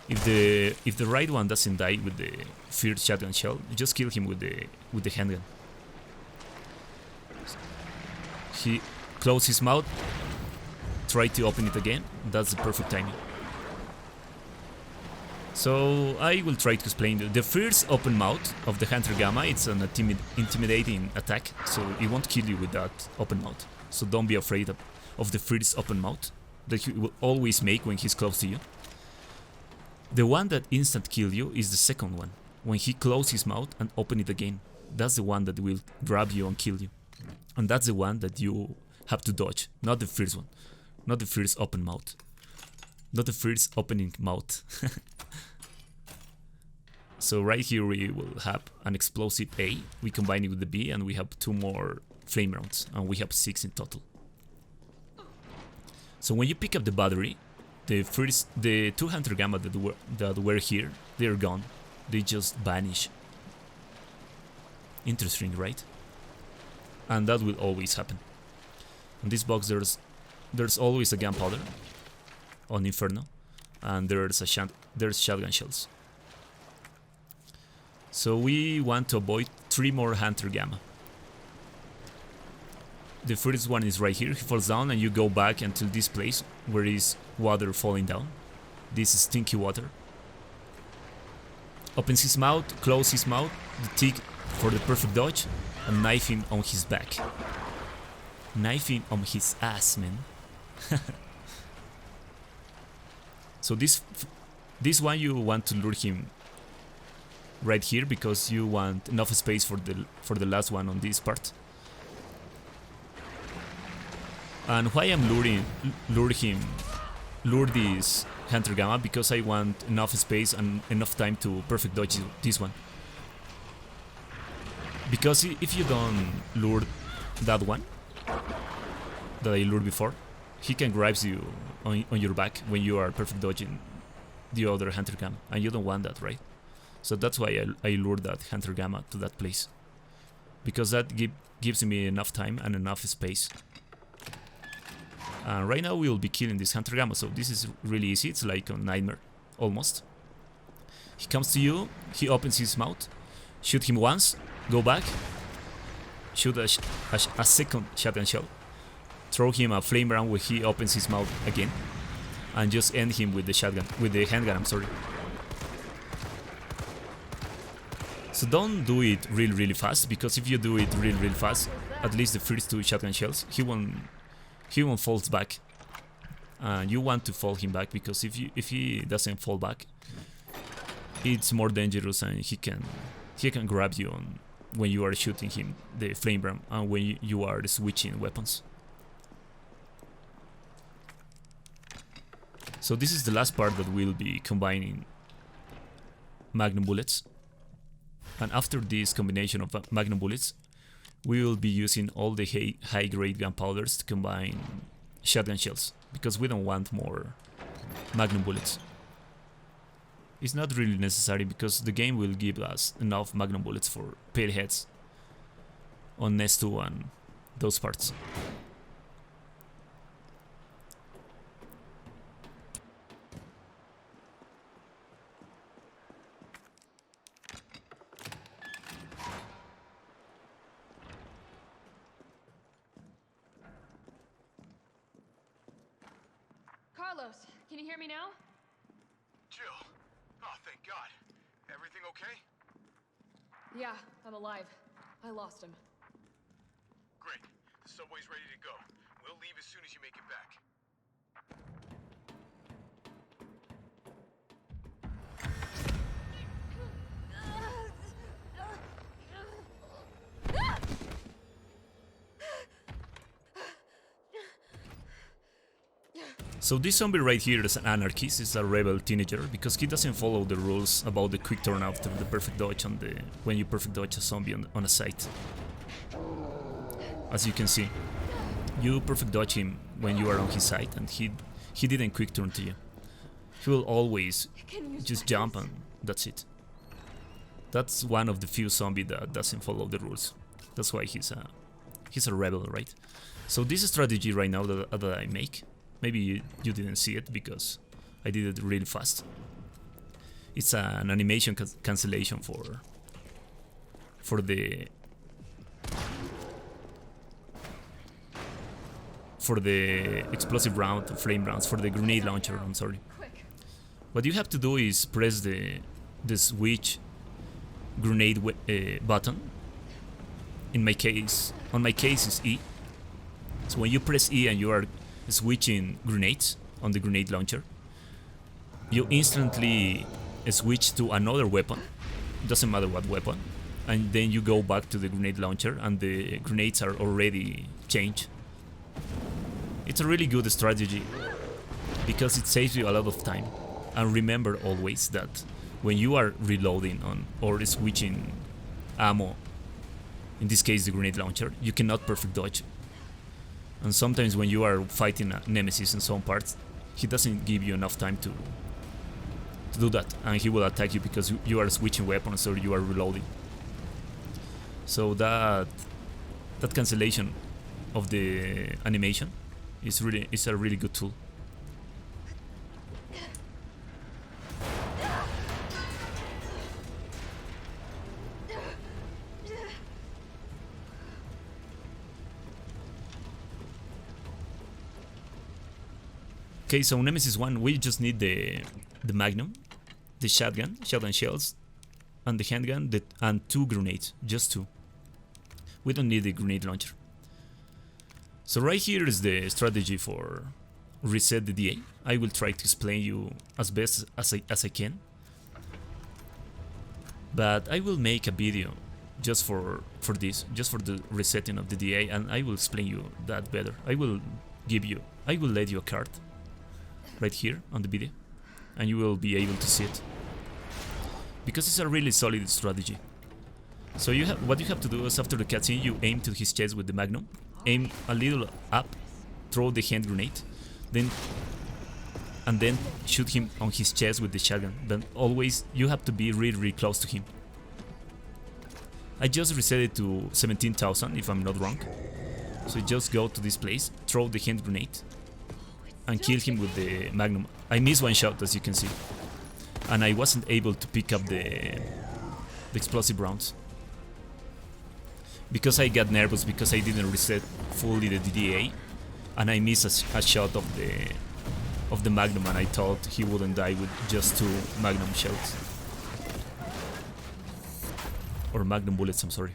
If the right one doesn't die with the first shotgun shell, just kill him with the handgun. He closes his mouth, try to open it again, that's the perfect timing. So I will try to explain the first open mouth of the Hunter Gamma, it's an intimidating attack, so it won't kill you with that open mouth. So don't be afraid of the first open mouth that he will always make when he's close to you. The one that instant kill you is the second one, when he closes his mouth and open it again. That's the one that will grab you and kill you. And that's the one that you have to dodge, not the first one. Not the first open mouth. Not the first opening mouth. So right here we will have an explosive A, we combine it with the B and we have 2 more flame rounds, and we have 6 in total. So when you pick up the battery, the 2 Hunter Gamma that were here, they're gone. They just vanish. Interesting, right? And that will always happen. In this box there's always a gunpowder on Inferno, and there's shotgun shells. So we want to avoid 3 more Hunter Gamma. The first one is right here. He falls down and you go back until this place where is water falling down. This is stinky water. Opens his mouth, closes his mouth, the tick for the perfect dodge, and knife him on his back. Knife him on his ass, man. So this one you want to lure him right here because you want enough space for the last one on this part. And why I'm lure this Hunter Gamma, because I want enough space and enough time to perfect dodge this one. Because if you don't lure that one that I lured before, he can grab you on your back when you are perfect dodging the other Hunter Gamma, and you don't want that, right? So that's why I lured that Hunter Gamma to that place, because that gives me enough time and enough space. Right now we will be killing this Hunter Gamma, so this is really easy. It's like a nightmare, almost. He comes to you, he opens his mouth, shoot him once, go back, shoot a second shotgun shell, throw him a flame round where he opens his mouth again, and just end him with the handgun, I'm sorry. So don't do it really fast, because if you do it really fast, at least the first 2 shotgun shells, he won't fall back. You want to fall him back, because if he doesn't fall back, it's more dangerous, and he can grab you when you are shooting him the flame ram and when you are switching weapons. So this is the last part that will be combining magnum bullets, and after this combination of magnum bullets, we will be using all the high-grade gunpowders to combine shotgun shells, because we don't want more magnum bullets. It's not really necessary, because the game will give us enough magnum bullets for pale heads on Nest 2 and those parts. Carlos, can you hear me now? Jill. Oh, thank God. Everything okay? Yeah, I'm alive. I lost him. Great. The subway's ready to go. We'll leave as soon as you make it back. So this zombie right here is an anarchist, is a rebel teenager, because he doesn't follow the rules about the quick turn after the perfect dodge when you perfect dodge a zombie on a site. As you can see, you perfect dodge him when you are on his side, and he didn't quick turn to you. He will always just jump, and that's it. That's one of the few zombies that doesn't follow the rules. That's why he's a rebel, right? So this strategy right now that I make, maybe you didn't see it because I did it really fast. It's an animation cancellation for the explosive round, flame rounds, for the grenade launcher, I'm sorry. What you have to do is press the switch grenade button. On my case is E. So when you press E and you are switching grenades on the grenade launcher, you instantly switch to another weapon, doesn't matter what weapon, and then you go back to the grenade launcher and the grenades are already changed. It's a really good strategy because it saves you a lot of time. And remember always that when you are reloading or switching ammo, in this case the grenade launcher, you cannot perfect dodge. And sometimes when you are fighting a Nemesis in some parts, he doesn't give you enough time to do that, and he will attack you because you are switching weapons or you are reloading. So that cancellation of the animation is a really good tool. Okay, so Nemesis 1, we just need the Magnum, the shotgun shells, and the handgun, and 2 grenades, just 2. We don't need the grenade launcher. So right here is the strategy for reset the DA. I will try to explain you as best as I can. But I will make a video just for this, just for the resetting of the DA, and I will explain you that better. I will let you a card right here on the video, and you will be able to see it, because it's a really solid strategy. So what you have to do is, after the cutscene, you aim to his chest with the Magnum, aim a little up, throw the hand grenade, and then shoot him on his chest with the shotgun. Then always you have to be really close to him. I just reset it to 17,000 if I'm not wrong. So just go to this place, throw the hand grenade, and kill him with the Magnum. I missed one shot, as you can see, and I wasn't able to pick up the explosive rounds because I got nervous because I didn't reset fully the DDA, and I missed a shot of the Magnum, and I thought he wouldn't die with just 2 Magnum shells, or Magnum bullets, I'm sorry.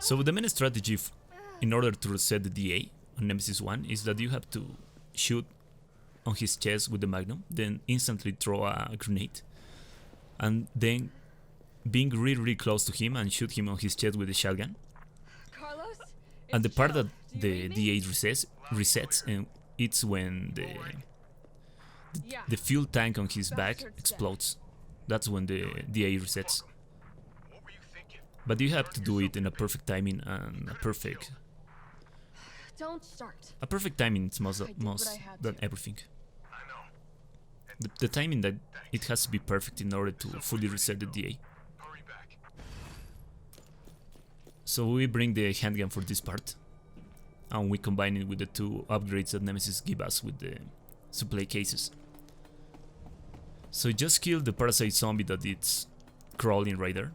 So the main strategy in order to reset the DA on Nemesis 1 is that you have to shoot on his chest with the Magnum, then instantly throw a grenade, and then being really close to him and shoot him on his chest with the shotgun. Carlos, and the part that the DA resets, and it's when the fuel tank on his back explodes. That's when the DA resets. But you have to do it in a perfect timing, and a perfect timing is most than everything. The timing, that it has to be perfect in order to fully reset the DA. So we bring the handgun for this part, and we combine it with the 2 upgrades that Nemesis give us with the supply cases. So just kill the parasite zombie that it's crawling right there.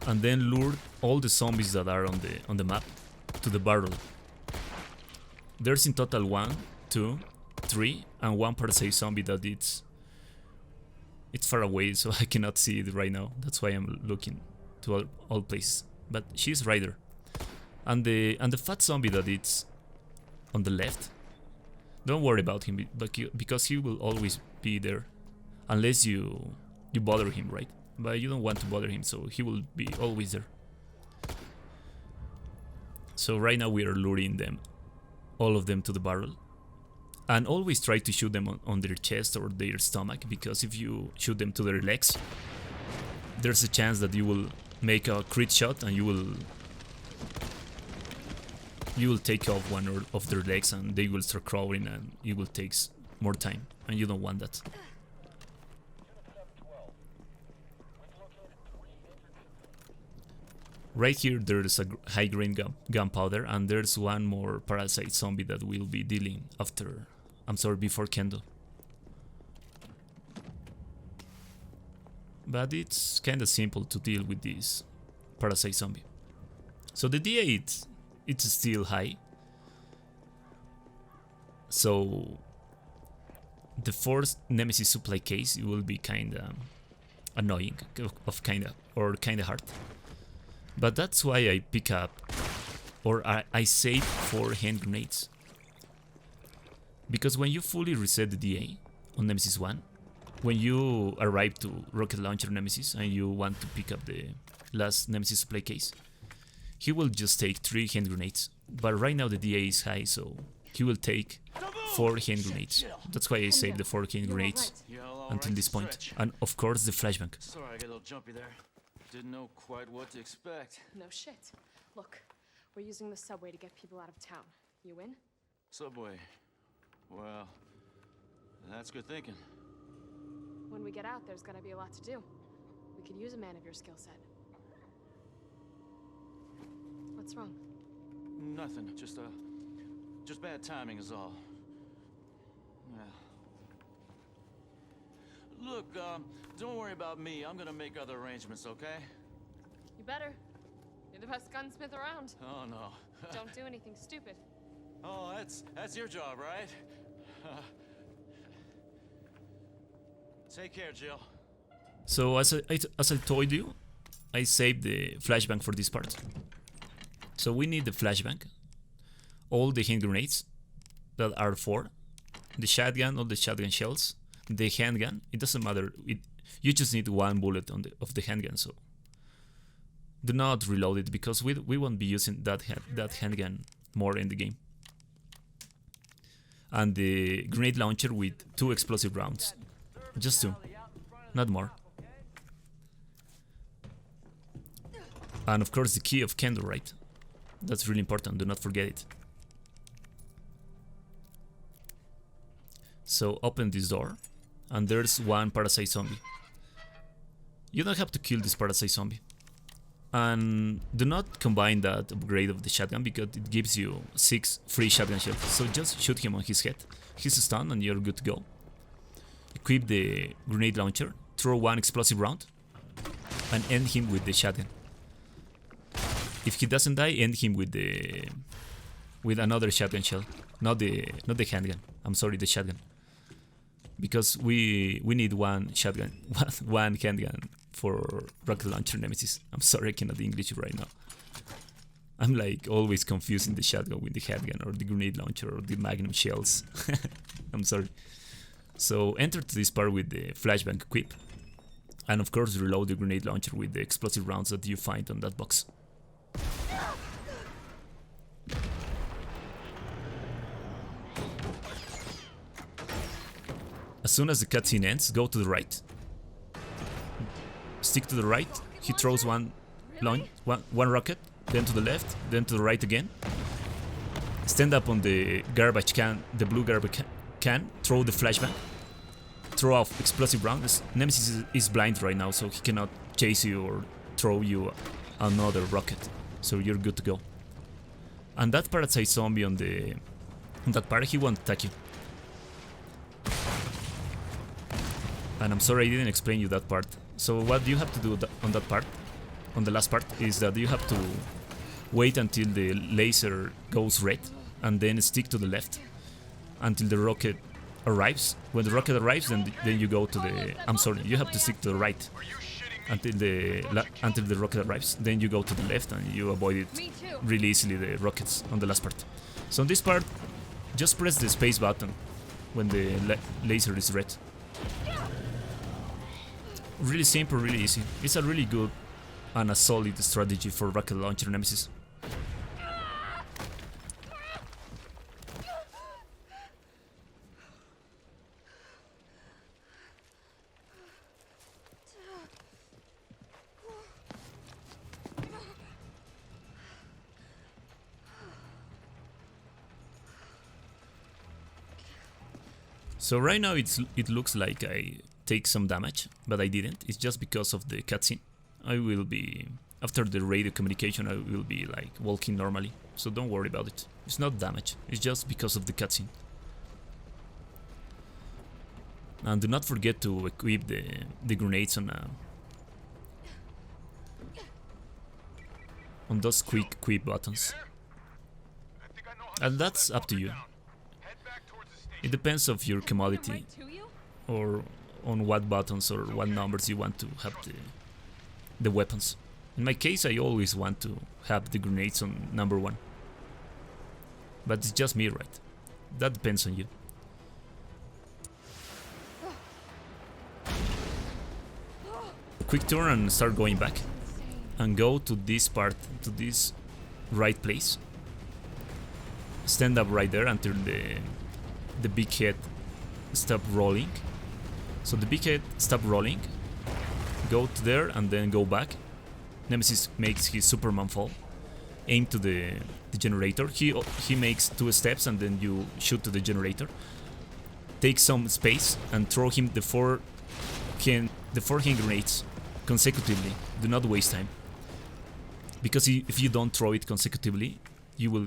And then lure all the zombies that are on the map to the barrel. There's in total 1, 2, 3, and 1 parasite zombie that it's far away, so I cannot see it right now. That's why I'm looking to all places. But she's right there. And the fat zombie that it's on the left, don't worry about him, because he will always be there, unless you bother him, right? But you don't want to bother him, so he will be always there. So right now we are luring them, all of them, to the barrel. And always try to shoot them on their chest or their stomach, because if you shoot them to their legs, there's a chance that you will make a crit shot and you will take off one of their legs, and they will start crawling, and it will take more time, and you don't want that. Right here there's a high-grade gunpowder, and there's 1 more parasite zombie that we'll be dealing before Kendo. But it's kinda simple to deal with this parasite zombie. So the DA, it's still high. So the 4th Nemesis supply case, it will be kinda annoying, or kinda hard. But that's why I pick up, or I save 4 hand grenades. Because when you fully reset the DA on Nemesis 1, when you arrive to Rocket Launcher Nemesis and you want to pick up the last Nemesis Supply Case, he will just take 3 hand grenades. But right now the DA is high, so he will take 4 hand grenades. That's why I saved the 4 hand grenades until this point. And of course the flashbang. Sorry, I got a little jumpy there. Didn't know quite what to expect. No shit. Look, we're using the subway to get people out of town. You in? Subway. Well, that's good thinking. When we get out, there's gonna be a lot to do. We could use a man of your skill set. What's wrong? Nothing. Just bad timing is all. Yeah. Look, don't worry about me. I'm gonna make other arrangements, okay? You better. You're the best gunsmith around. Oh no. Don't do anything stupid. Oh, that's your job, right? Take care, Jill. So as I told you, I saved the flashbang for this part. So we need the flashbang, all the hand grenades that are 4, the shotgun, all the shotgun shells, the handgun. It doesn't matter. You just need 1 bullet of the handgun. So do not reload it because we won't be using that handgun more in the game. And the grenade launcher with 2 explosive rounds, just 2, not more. And of course the key of candle, right? That's really important, do not forget it. So open this door, and there's 1 parasite zombie. You don't have to kill this parasite zombie. And do not combine that upgrade of the shotgun because it gives you 6 free shotgun shells. So just shoot him on his head. He's stunned and you're good to go. Equip the grenade launcher, throw 1 explosive round, and end him with the shotgun. If he doesn't die, end him with another shotgun shell, not the handgun. I'm sorry, the shotgun. Because we need 1 shotgun, 1 handgun for Rocket Launcher Nemesis. I'm sorry, I cannot English right now. I'm like always confusing the shotgun with the handgun or the grenade launcher or the magnum shells. I'm sorry. So enter to this part with the flashbang equip. And of course reload the grenade launcher with the explosive rounds that you find on that box. As soon as the cutscene ends, go to the right. Stick to the right, he throws one rocket, then to the left, then to the right again. Stand up on the garbage can, the blue garbage can, throw the flashbang, throw off explosive rounds. Nemesis is blind right now, so he cannot chase you or throw you another rocket, so you're good to go. And that parasite zombie on that part, he won't attack you. And I'm sorry I didn't explain you that part. So what you have to do on that part, on the last part, is that you have to wait until the laser goes red and then stick to the left until the rocket arrives. When the rocket arrives, then you go to the... I'm sorry, you have to stick to the right until the rocket arrives. Then you go to the left and you avoid it really easily, the rockets on the last part. So on this part, just press the space button when the laser is red. Really simple, really easy. It's a really good and a solid strategy for Rocket Launcher Nemesis. So right now it looks like I take some damage, but I didn't. It's just because of the cutscene. I will be, after the radio communication, I will be like walking normally, so don't worry about it. It's not damage, it's just because of the cutscene. And do not forget to equip the grenades on those quick equip buttons. And that's up to you. It depends of your commodity or on what buttons or what numbers you want to have the weapons. In my case, I always want to have the grenades on number 1. But it's just me, right? That depends on you. quick turn and start going back. And go to this part, to this right place. Stand up right there until the big head stop rolling. So the big head stop rolling. Go to there and then go back. Nemesis makes his Superman fall. Aim to the generator. He makes 2 steps and then you shoot to the generator. Take some space and throw him the four hand grenades consecutively. Do not waste time. Because if you don't throw it consecutively, you will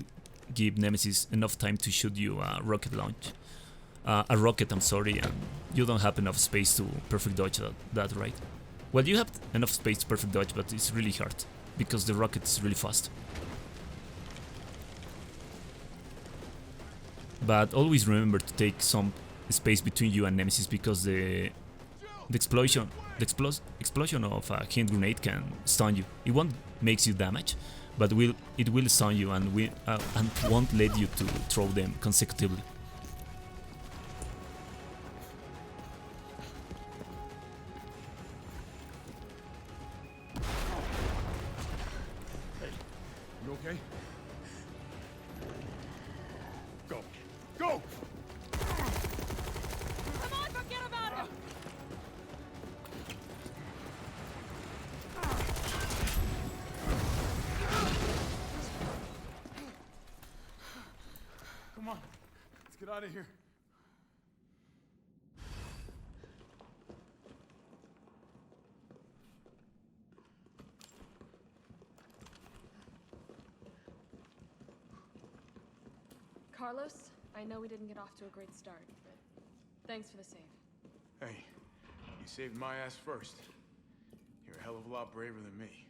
give Nemesis enough time to shoot you a rocket launch. A rocket, I'm sorry, and you don't have enough space to perfect dodge that, right? Well, you have enough space to perfect dodge, but it's really hard because the rocket is really fast. But always remember to take some space between you and Nemesis because the explosion of a hand grenade can stun you. It won't make you damage, but it will stun you and won't let you to throw them consecutively. You okay? Go. Go! Come on, forget about him! Come on. Let's get out of here. Carlos, I know we didn't get off to a great start, but thanks for the save. Hey, you saved my ass first. You're a hell of a lot braver than me.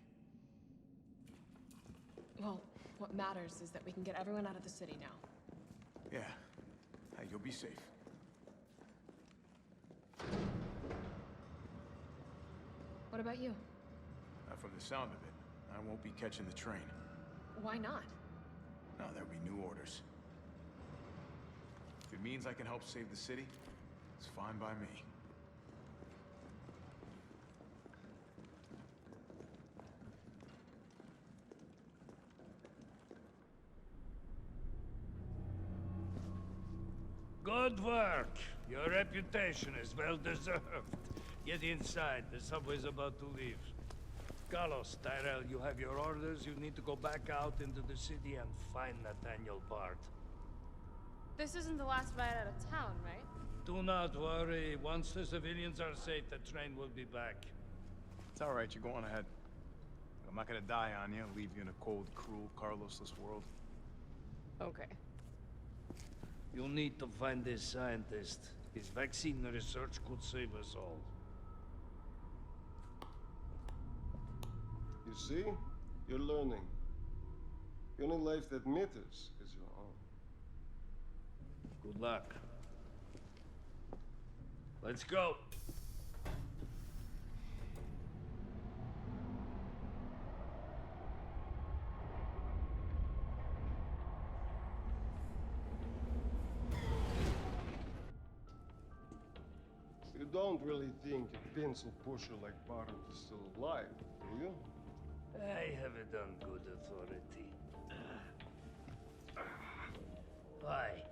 Well, what matters is that we can get everyone out of the city now. Yeah. Hey, you'll be safe. What about you? From the sound of it, I won't be catching the train. Why not? No, there'll be new orders. If it means I can help save the city, it's fine by me. Good work. Your reputation is well deserved. Get inside. The subway's about to leave. Carlos, Tyrell, you have your orders. You need to go back out into the city and find Nathaniel Bart. This isn't the last ride out of town, right? Do not worry. Once the civilians are safe, the train will be back. It's all right. You're going ahead. I'm not gonna die on you, leave you in a cold, cruel, Carlosless world. Okay. You'll need to find this scientist. His vaccine research could save us all. You see? You're learning. The only life that matters is your own. Good luck. Let's go. You don't really think a pencil pusher like Bart is still alive, do you? I have it on good authority. Why?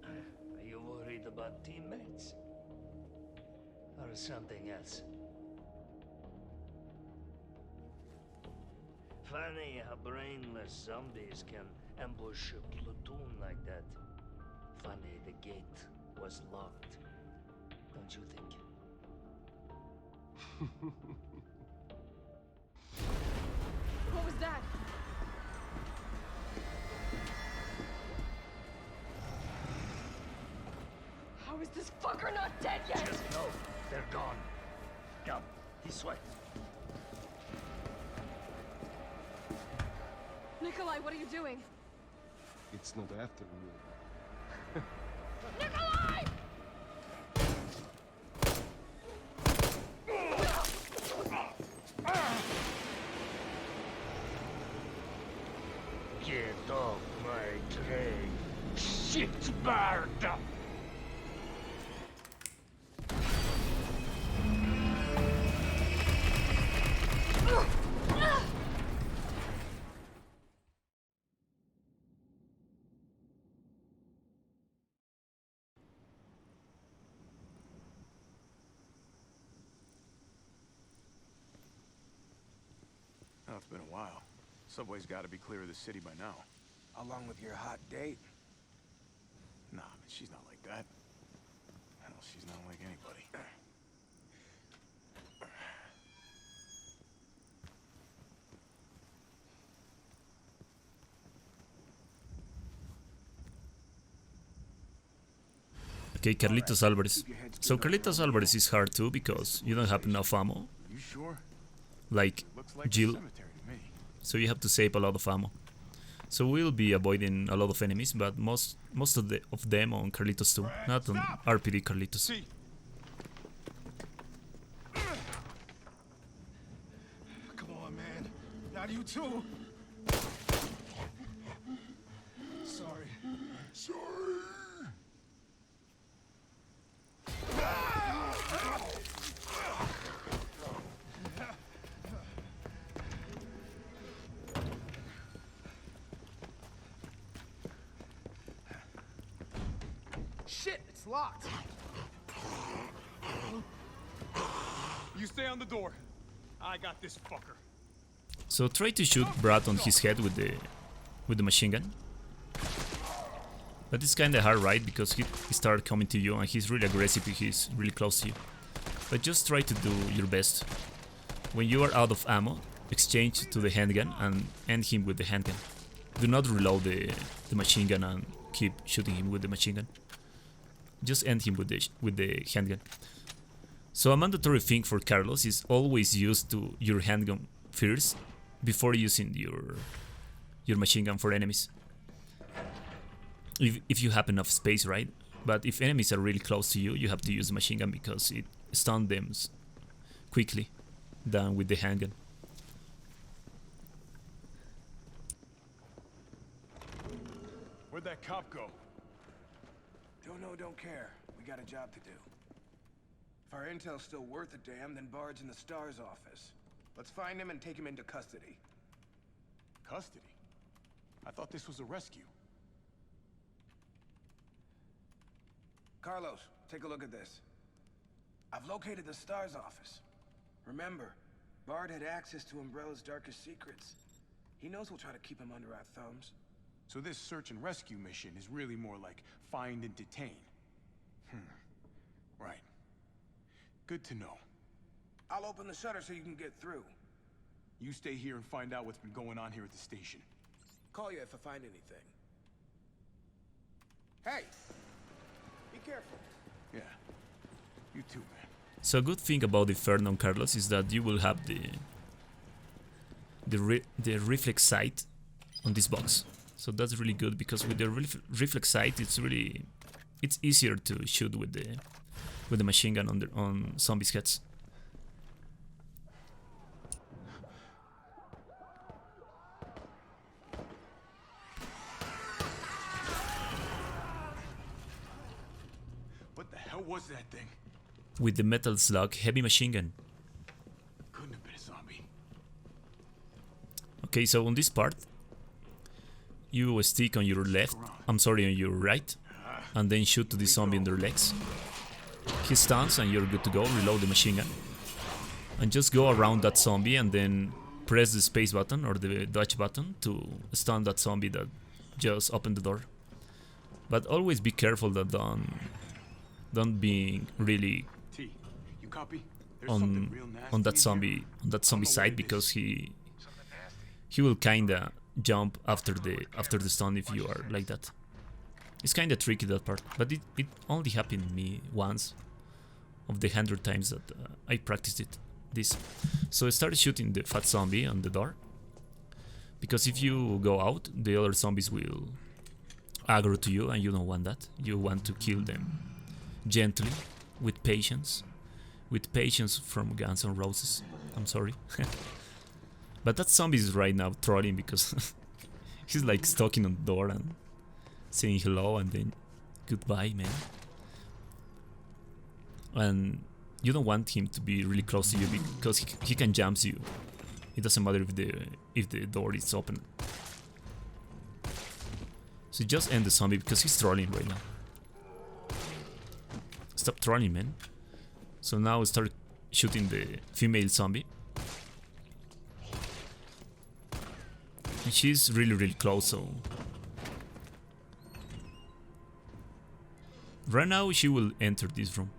Are you worried about teammates? Or something else? Funny how brainless zombies can ambush a platoon like that. Funny the gate was locked. Don't you think? What was that? How is this fucker not dead yet? Just know they're gone. Come, this way. Nikolai, what are you doing? It's not after me. Nikolai! Get off my train, shitbird! it's been a while. Subway's got to be clear of the city by now. Along with your hot date? Nah, man, she's not like that. Hell, she's not like anybody. Okay, Carlitos Alvarez. So Carlitos Alvarez is hard too because you don't have enough ammo. You sure? Like Jill. So you have to save a lot of ammo. So we'll be avoiding a lot of enemies, but most of them on Carlitos too, not on RPD Carlitos. Come on, man. Not you too. Sorry. Sorry. Shit, it's locked. You stay on the door. I got this fucker. So try to shoot Brad on his head with the machine gun. But it's kinda hard, right? Because he started coming to you and he's really aggressive if he's really close to you. But just try to do your best. When you are out of ammo, exchange to the handgun and end him with the handgun. Do not reload the machine gun and keep shooting him with the machine gun. Just end him with the handgun. So a mandatory thing for Carlos is always use your handgun first before using your machine gun for enemies. If you have enough space, right? But if enemies are really close to you, you have to use the machine gun because it stuns them quickly than with the handgun. Where'd that cop go? Don't know, don't care. We got a job to do. If our intel's still worth a damn, then Bard's in the STARS office. Let's find him and take him into custody. Custody? I thought this was a rescue. Carlos, take a look at this. I've located the STARS office. Remember, Bard had access to Umbrella's darkest secrets. He knows we'll try to keep him under our thumbs. So this search and rescue mission is really more like find and detain. Right. Good to know. I'll open the shutter so you can get through. You stay here and find out what's been going on here at the station. Call you if I find anything. Hey! Be careful. Yeah. You too, man. So a good thing about Inferno, Carlos, is that you will have the reflex sight on this box. So that's really good because with the reflex sight, it's easier to shoot with the machine gun on zombies' heads. What the hell was that thing? With the metal slug heavy machine gun. Couldn't have been a zombie. Okay, so on this part, you stick on your left, on your right, and then shoot to the zombie in their legs. He stuns and you're good to go, reload the machine gun. And just go around that zombie and then press the space button or the dodge button to stun that zombie that just opened the door. But always be careful that don't be really You copy? on that zombie side because he will kinda jump after the stun if you are like that. It's kinda tricky, that part, but it only happened to me once of the 100 times that I practiced this. So I started shooting the fat zombie on the door because if you go out, the other zombies will aggro to you and you don't want that. You want to kill them gently, with patience from Guns N' Roses. I'm sorry. But that zombie is right now trolling because he's like stalking on the door and saying hello and then goodbye, man. And you don't want him to be really close to you because he can jump you. It doesn't matter if the door is open. So just end the zombie because he's trolling right now. Stop trolling, man. So now start shooting the female zombie. And she's really close, so... Right now she will enter this room.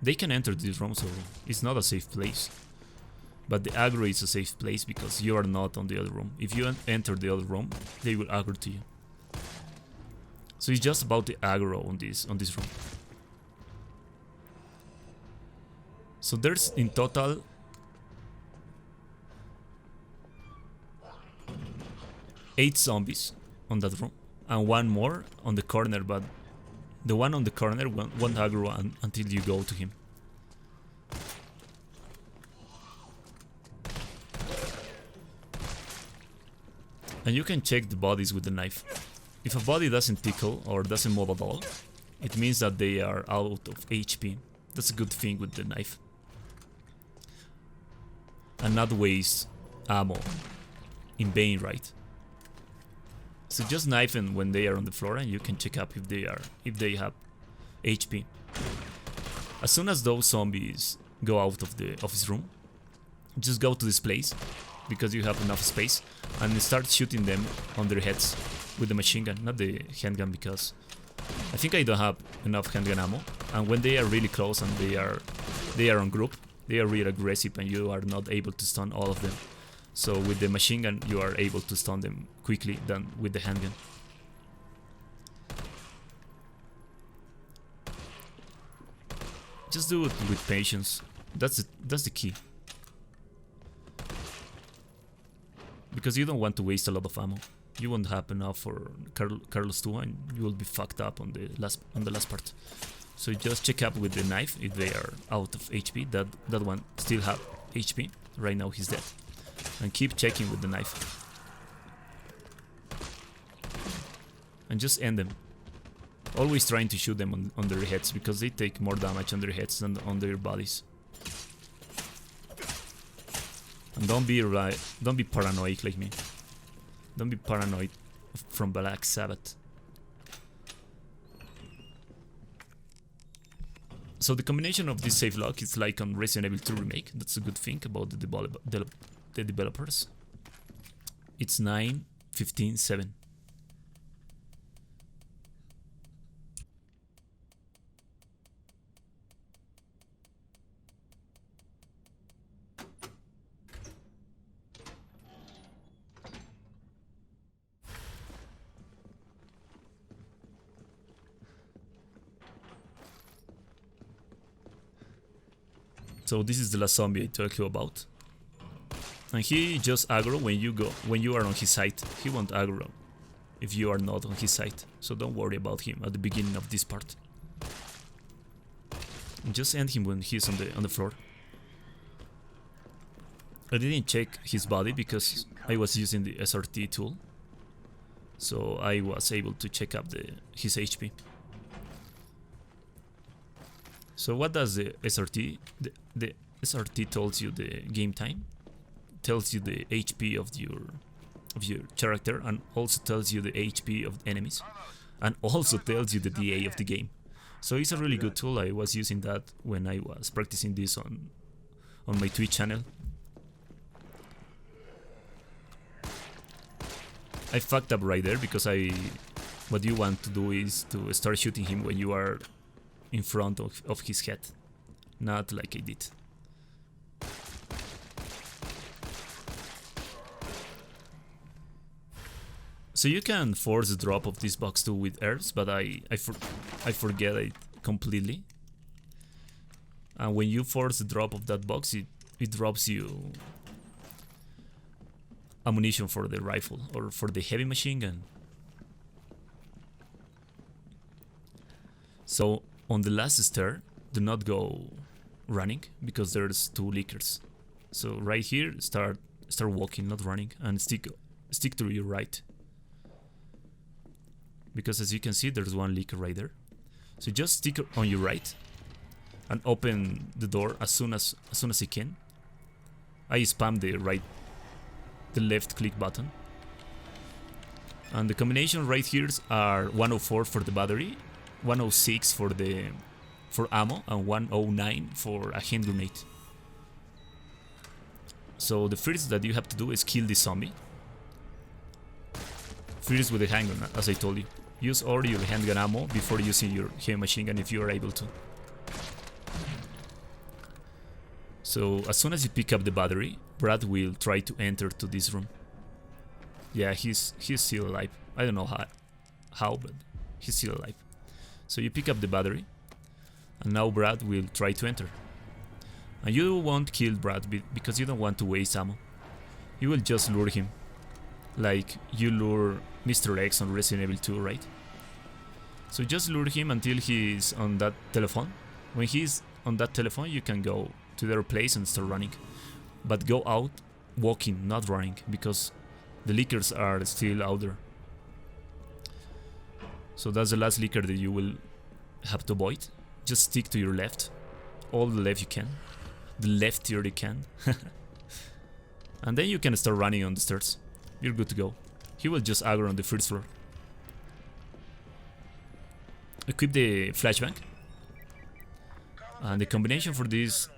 They can enter this room, so it's not a safe place. But the aggro is a safe place because you are not on the other room. If you enter the other room, they will aggro to you. So it's just about the aggro on this room. So there's in total 8 zombies on that room and 1 more on the corner, but the one on the corner won't aggro until you go to him. And you can check the bodies with the knife. If a body doesn't tickle or doesn't move at all, it means that they are out of HP. That's a good thing with the knife. And not waste ammo in vain, right? So just knife them when they are on the floor and you can check up if they have HP. As soon as those zombies go out of his room, just go to this place because you have enough space and start shooting them on their heads with the machine gun, not the handgun, because I think I don't have enough handgun ammo. And when they are really close and they are on group, they are really aggressive and you are not able to stun all of them. So with the machine gun you are able to stun them quickly than with the handgun. Just do it with patience. That's the key. Because you don't want to waste a lot of ammo. You won't have enough for Carlos 2 and you will be fucked up on the last part. So just check up with the knife if they are out of HP. That one still have HP. Right now he's dead. And keep checking with the knife. And just end them. Always trying to shoot them on their heads because they take more damage on their heads than on their bodies. And don't be paranoid like me. Don't be paranoid from Black Sabbath. So the combination of this save lock is like on Resident Evil 2 Remake. That's a good thing about the developers. It's 9:15:7. So this is the last zombie I told you about. And he just aggro when you are on his side. He won't aggro if you are not on his side. So don't worry about him at the beginning of this part. And just end him when he's on the floor. I didn't check his body because I was using the SRT tool. So I was able to check up his HP. So what does the SRT? The SRT tells you the game time, tells you the HP of your character, and also tells you the HP of enemies, and also tells you the DA of the game. So it's a really good tool. I was using that when I was practicing this on my Twitch channel. I fucked up right there because what you want to do is to start shooting him when you are in front of his head, not like I did. So you can force the drop of this box too with herbs, but I forget it completely. And when you force the drop of that box, it drops you ammunition for the rifle or for the heavy machine gun. So on the last stair, do not go running because there's 2 leakers. So right here, start walking, not running, and stick to your right. Because as you can see, there's 1 leaker right there. So just stick on your right and open the door as soon as you can. I spam the left click button. And the combination right here are 104 for the battery, 106 for ammo, and 109 for a hand grenade. So the first that you have to do is kill the zombie. First with the handgun, as I told you. Use all your handgun ammo before using your heavy machine gun if you are able to. So as soon as you pick up the battery, Brad will try to enter to this room. Yeah, he's still alive. I don't know how, but he's still alive. So you pick up the battery, and now Brad will try to enter. And you won't kill Brad because you don't want to waste ammo. You will just lure him, like you lure Mr. X on Resident Evil 2, right? So just lure him until he's on that telephone. When he's on that telephone, you can go to their place and start running. But go out walking, not running, because the leakers are still out there. So that's the last leaker that you will have to avoid. Just stick to your left. All the left you can. The leftier you can. And then you can start running on the stairs. You're good to go. He will just aggro on the first floor. Equip the flashbang. And the combination for this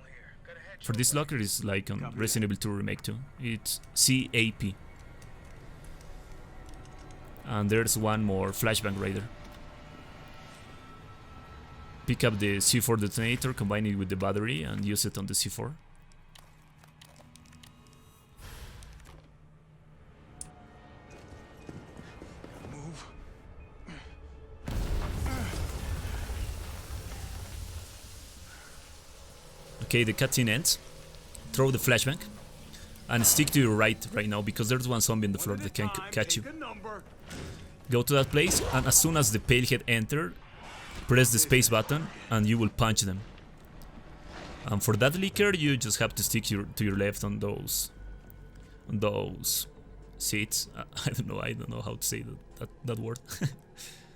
locker is like on Resident Evil 2 Remake 2. It's CAP. And there's one more flashbang right there. Pick up the C4 detonator, combine it with the battery, and use it on the C4. Move. Okay, the cutscene ends. Throw the flashbang. And stick to your right now, because there's one zombie on the floor that can catch you. Go to that place, and as soon as the palehead enter, press the space button, and you will punch them. And for that leaker, you just have to stick to your left on those seats. I don't know how to say that word.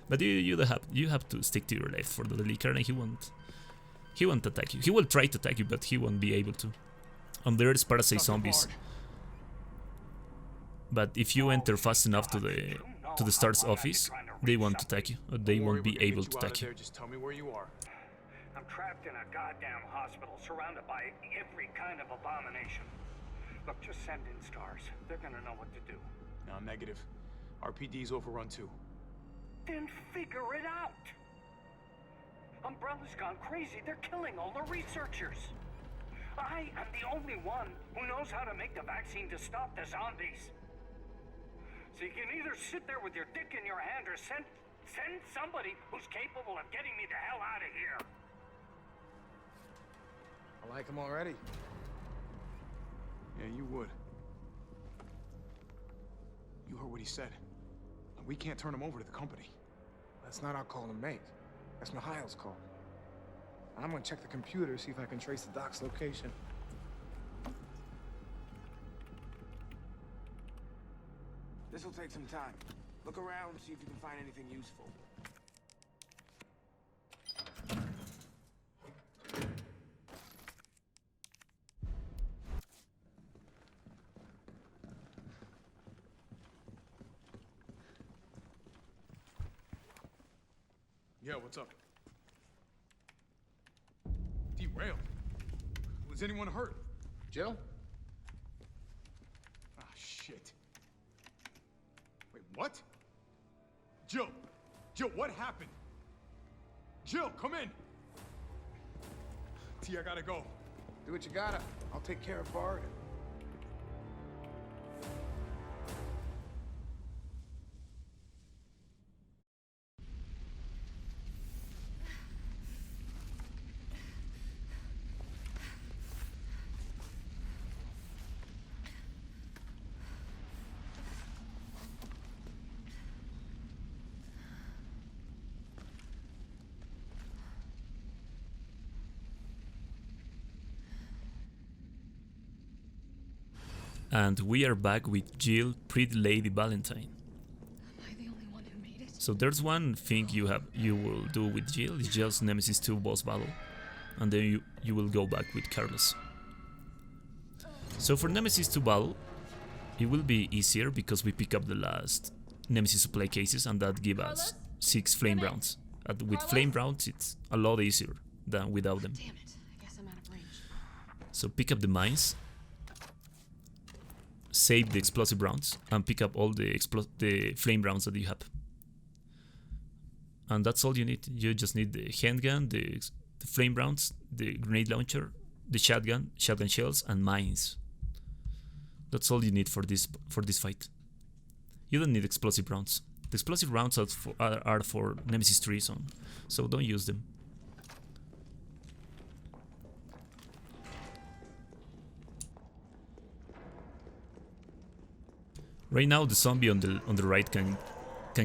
But you have to stick to your left for the leaker, and he won't attack you. He will try to attack you, but he won't be able to. And there's parasite zombies. But if you enter fast enough to the STARS office, they won't attack you, or they won't be able to attack you. Just tell me where you are. I'm trapped in a goddamn hospital, surrounded by every kind of abomination. Look, just send in STARS. They're gonna know what to do. No, negative. RPD's overrun too. Then figure it out. Umbrella's gone crazy. They're killing all the researchers. I am the only one who knows how to make the vaccine to stop the zombies. So you can either sit there with your dick in your hand or send somebody who's capable of getting me the hell out of here. I like him already. Yeah, you would. You heard what he said. We can't turn him over to the company. That's not our call to make. That's Mikhail's call. I'm gonna check the computer, see if I can trace the doc's location. This'll take some time. Look around, see if you can find anything useful. Yeah, what's up? Derailed. Was anyone hurt? Jill? Ah, shit. Wait, what? Jill! Jill, what happened? Jill, come in! T, I gotta go. Do what you gotta. I'll take care of Bard. And we are back with Jill, Pretty Lady Valentine. Am I the only one who made it? So there's one thing you will do with Jill, it's just Nemesis 2 boss battle. And then you will go back with Carlos. So for Nemesis 2 battle, it will be easier because we pick up the last Nemesis Supply Cases, and that give us 6 flame rounds. With flame rounds, it's a lot easier than without them. Damn it, I guess I'm out of range. So pick up the mines. save the explosive rounds and pick up all the flame rounds that you have. And that's all you need. You just need the handgun, the flame rounds, the grenade launcher, the shotgun shells, and mines. That's all you need for this fight. You don't need explosive rounds. The explosive rounds are for Nemesis 3 zone, so don't use them. Right now the zombie on the right can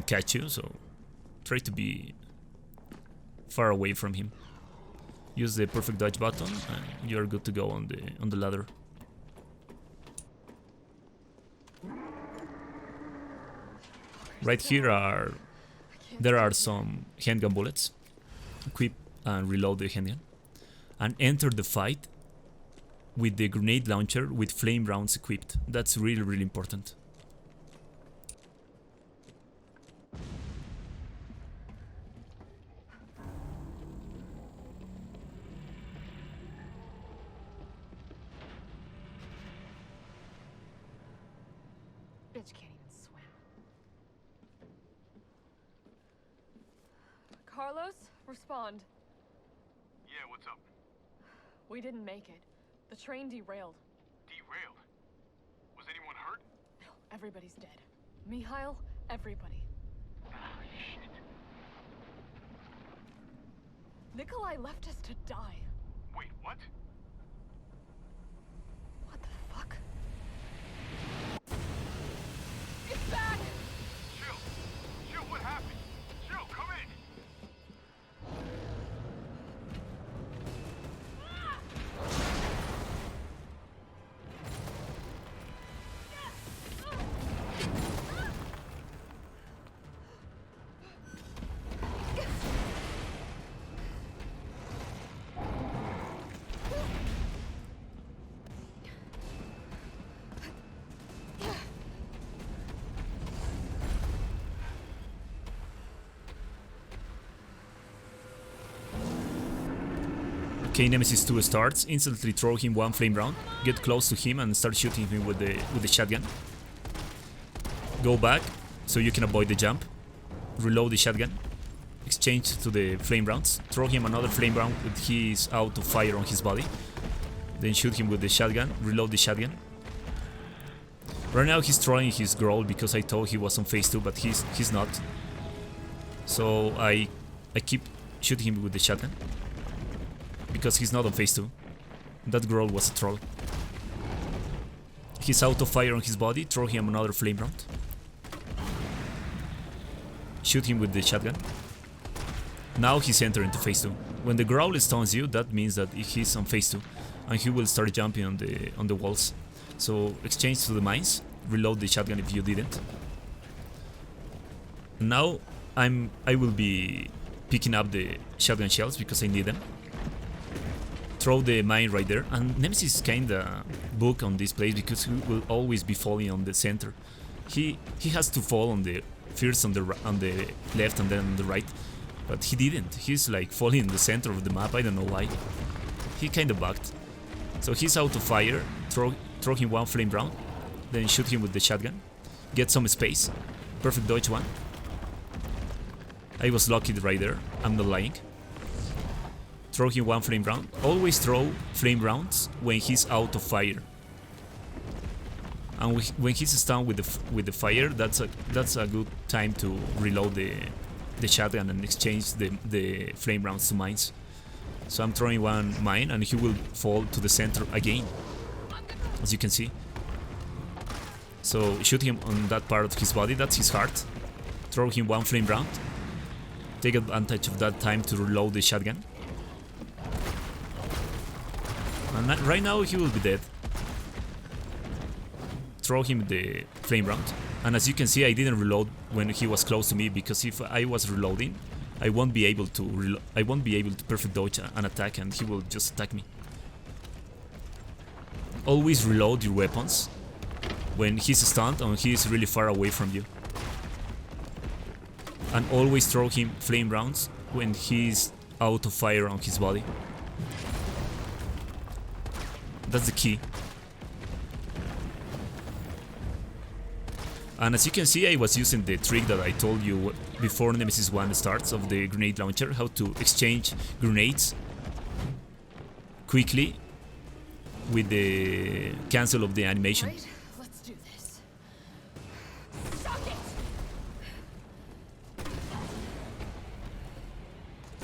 catch you, so try to be far away from him. Use the perfect dodge button and you're good to go on the ladder. Right here there are some handgun bullets. Equip and reload the handgun. And enter the fight with the grenade launcher with flame rounds equipped. That's really, really important. Bitch can't even swim. Carlos, respond. Yeah, what's up? We didn't make it. The train derailed. Derailed? Was anyone hurt? No, everybody's dead. Mikhail, everybody. Ah, shit. Nikolai left us to die. Wait, what? What the fuck? It's back! Chill. Chill, what happened? Chill, come in. Okay, Nemesis 2 starts. Instantly throw him one flame round. Get close to him and start shooting him with the shotgun. Go back so you can avoid the jump. Reload the shotgun. Exchange to the flame rounds. Throw him another flame round with his out of fire on his body. Then shoot him with the shotgun. Reload the shotgun. Right now he's throwing his growl because I thought he was on phase 2, but he's not. So I keep shooting him with the shotgun. Because he's not on phase 2. That girl was a troll. He's out of fire on his body. Throw him another flame round. Shoot him with the shotgun. Now he's entering into phase 2. When the growl stuns you, that means that he's on phase 2. And he will start jumping on the walls. So exchange to the mines. Reload the shotgun if you didn't. Now I will be picking up the shotgun shells because I need them. Throw the mine right there, and Nemesis is kinda book on this place because he will always be falling on the center. He has to fall on the first on the left and then on the right, but he didn't. He's like falling in the center of the map. I don't know why. He kinda bugged. So he's out of fire. Throw him one flame round, then shoot him with the shotgun. Get some space. Perfect dodge one. I was lucky right there. I'm not lying. Throw him one flame round. Always throw flame rounds when he's out of fire. And when he's stunned with the fire, that's a good time to reload the shotgun and exchange the flame rounds to mines. So I'm throwing one mine and he will fall to the center again, as you can see. So shoot him on that part of his body, that's his heart. Throw him one flame round. Take advantage of that time to reload the shotgun. And right now he will be dead. Throw him the flame round. And as you can see, I didn't reload when he was close to me, because if I was reloading, I won't be able to perfect dodge an attack and he will just attack me. Always reload your weapons when he's stunned and he is really far away from you. And always throw him flame rounds when he's out of fire on his body. That's the key. And as you can see, I was using the trick that I told you before Nemesis 1 starts of the grenade launcher, how to exchange grenades quickly with the cancel of the animation. Right, let's do this. Suck it!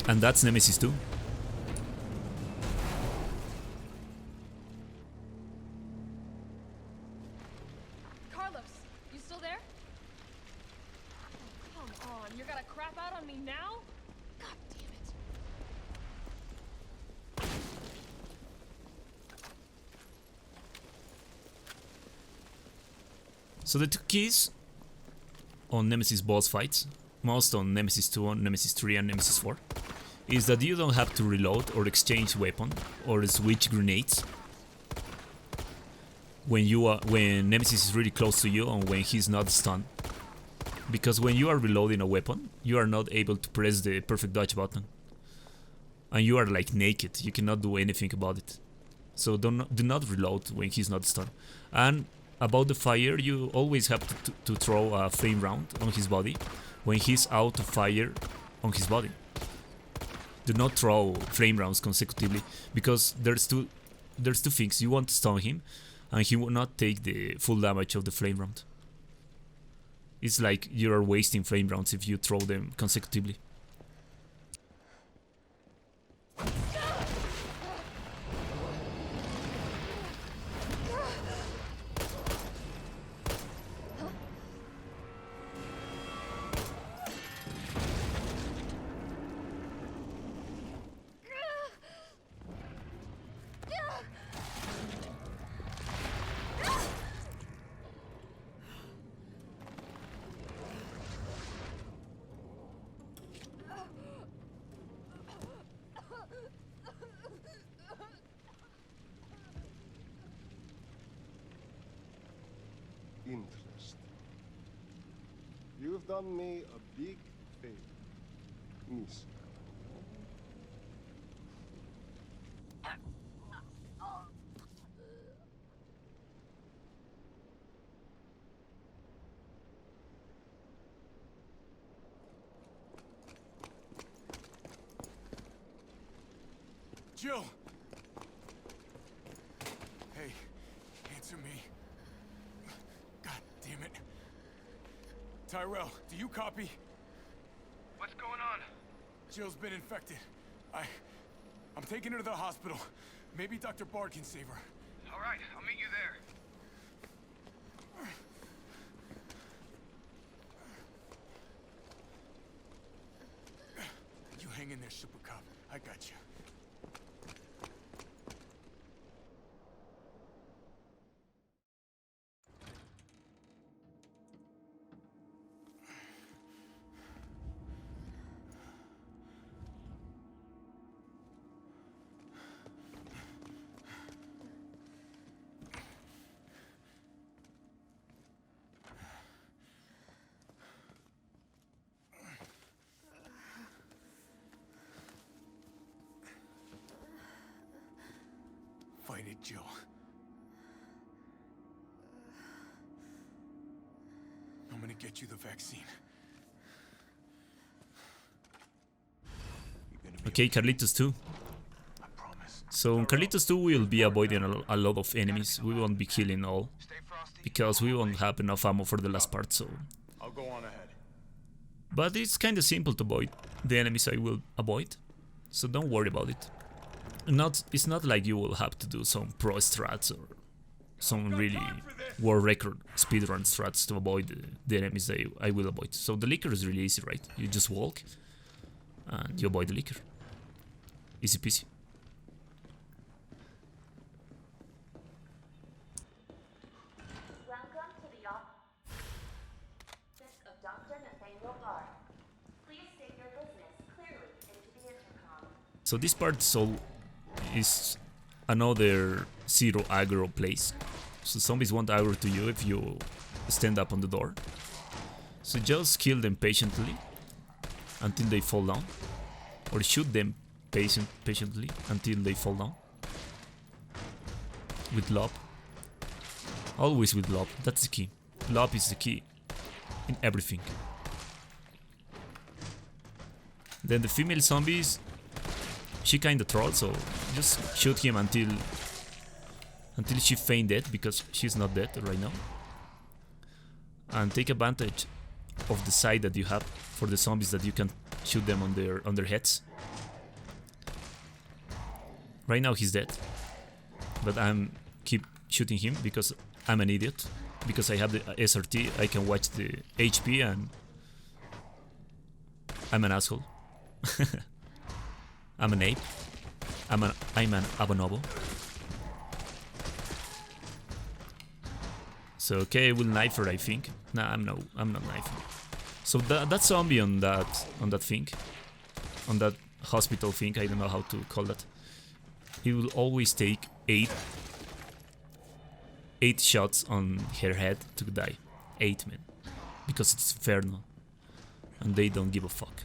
And that's Nemesis 2. Carlos, you still there? Oh, come on, you're gonna crap out on me now? God damn it. So the two keys on Nemesis boss fights, most on Nemesis 2, on Nemesis 3 and Nemesis 4, is that you don't have to reload or exchange weapon or switch grenades when Nemesis is really close to you and when he's not stunned. Because when you are reloading a weapon, you are not able to press the perfect dodge button. And you are like naked, you cannot do anything about it. So do not reload when he's not stunned. And about the fire, you always have to throw a flame round on his body when he's out of fire on his body. Do not throw flame rounds consecutively, because there's two things. You want to stun him, and he will not take the full damage of the flame round. It's like you are wasting flame rounds if you throw them consecutively. Interest. You've done me a big favor, miss. Jill! Hey, answer me. God damn it. Tyrell, do you copy? What's going on? Jill's been infected. I'm taking her to the hospital. Maybe Dr. Bard can save her. All right, I'll meet you there. You hang in there, Super Cop. I got you. Fight it, Jill. I'm gonna get you the vaccine. Okay, Carlitos 2. So in Carlitos 2 we will be avoiding a lot of enemies. We won't be killing all, because we won't have enough ammo for the last part, so... I'll go on ahead. But it's kinda simple to avoid the enemies I will avoid, so don't worry about it. It's not like you will have to do some pro strats or some really world record speedrun strats to avoid the enemies that I will avoid. So the liquor is really easy, right? You just walk and you avoid the liquor. Easy peasy. Welcome to the office of Dr. Nathaniel Bard. Please state your business clearly into the intercom. So this part is another zero aggro place. So zombies won't aggro to you if you stand up on the door. So just kill them patiently until they fall down, or shoot them patiently until they fall down. With lob. Always with lob, that's the key. Lob is the key. in everything. Then the female zombies, she kinda trolls, so just shoot him until she feign dead, because she's not dead right now. And take advantage of the sight that you have for the zombies, that you can shoot them on their heads. Right now he's dead, but I'm keep shooting him because I'm an idiot. Because I have the SRT, I can watch the HP, and I'm an asshole. I'm an ape. I'm an abonobo. So okay, we'll knife her, I think. Nah, I'm not knifing. So that zombie on that thing, on that hospital thing, I don't know how to call that. He will always take 8 shots on her head to die. 8, man. Because it's Inferno. And they don't give a fuck.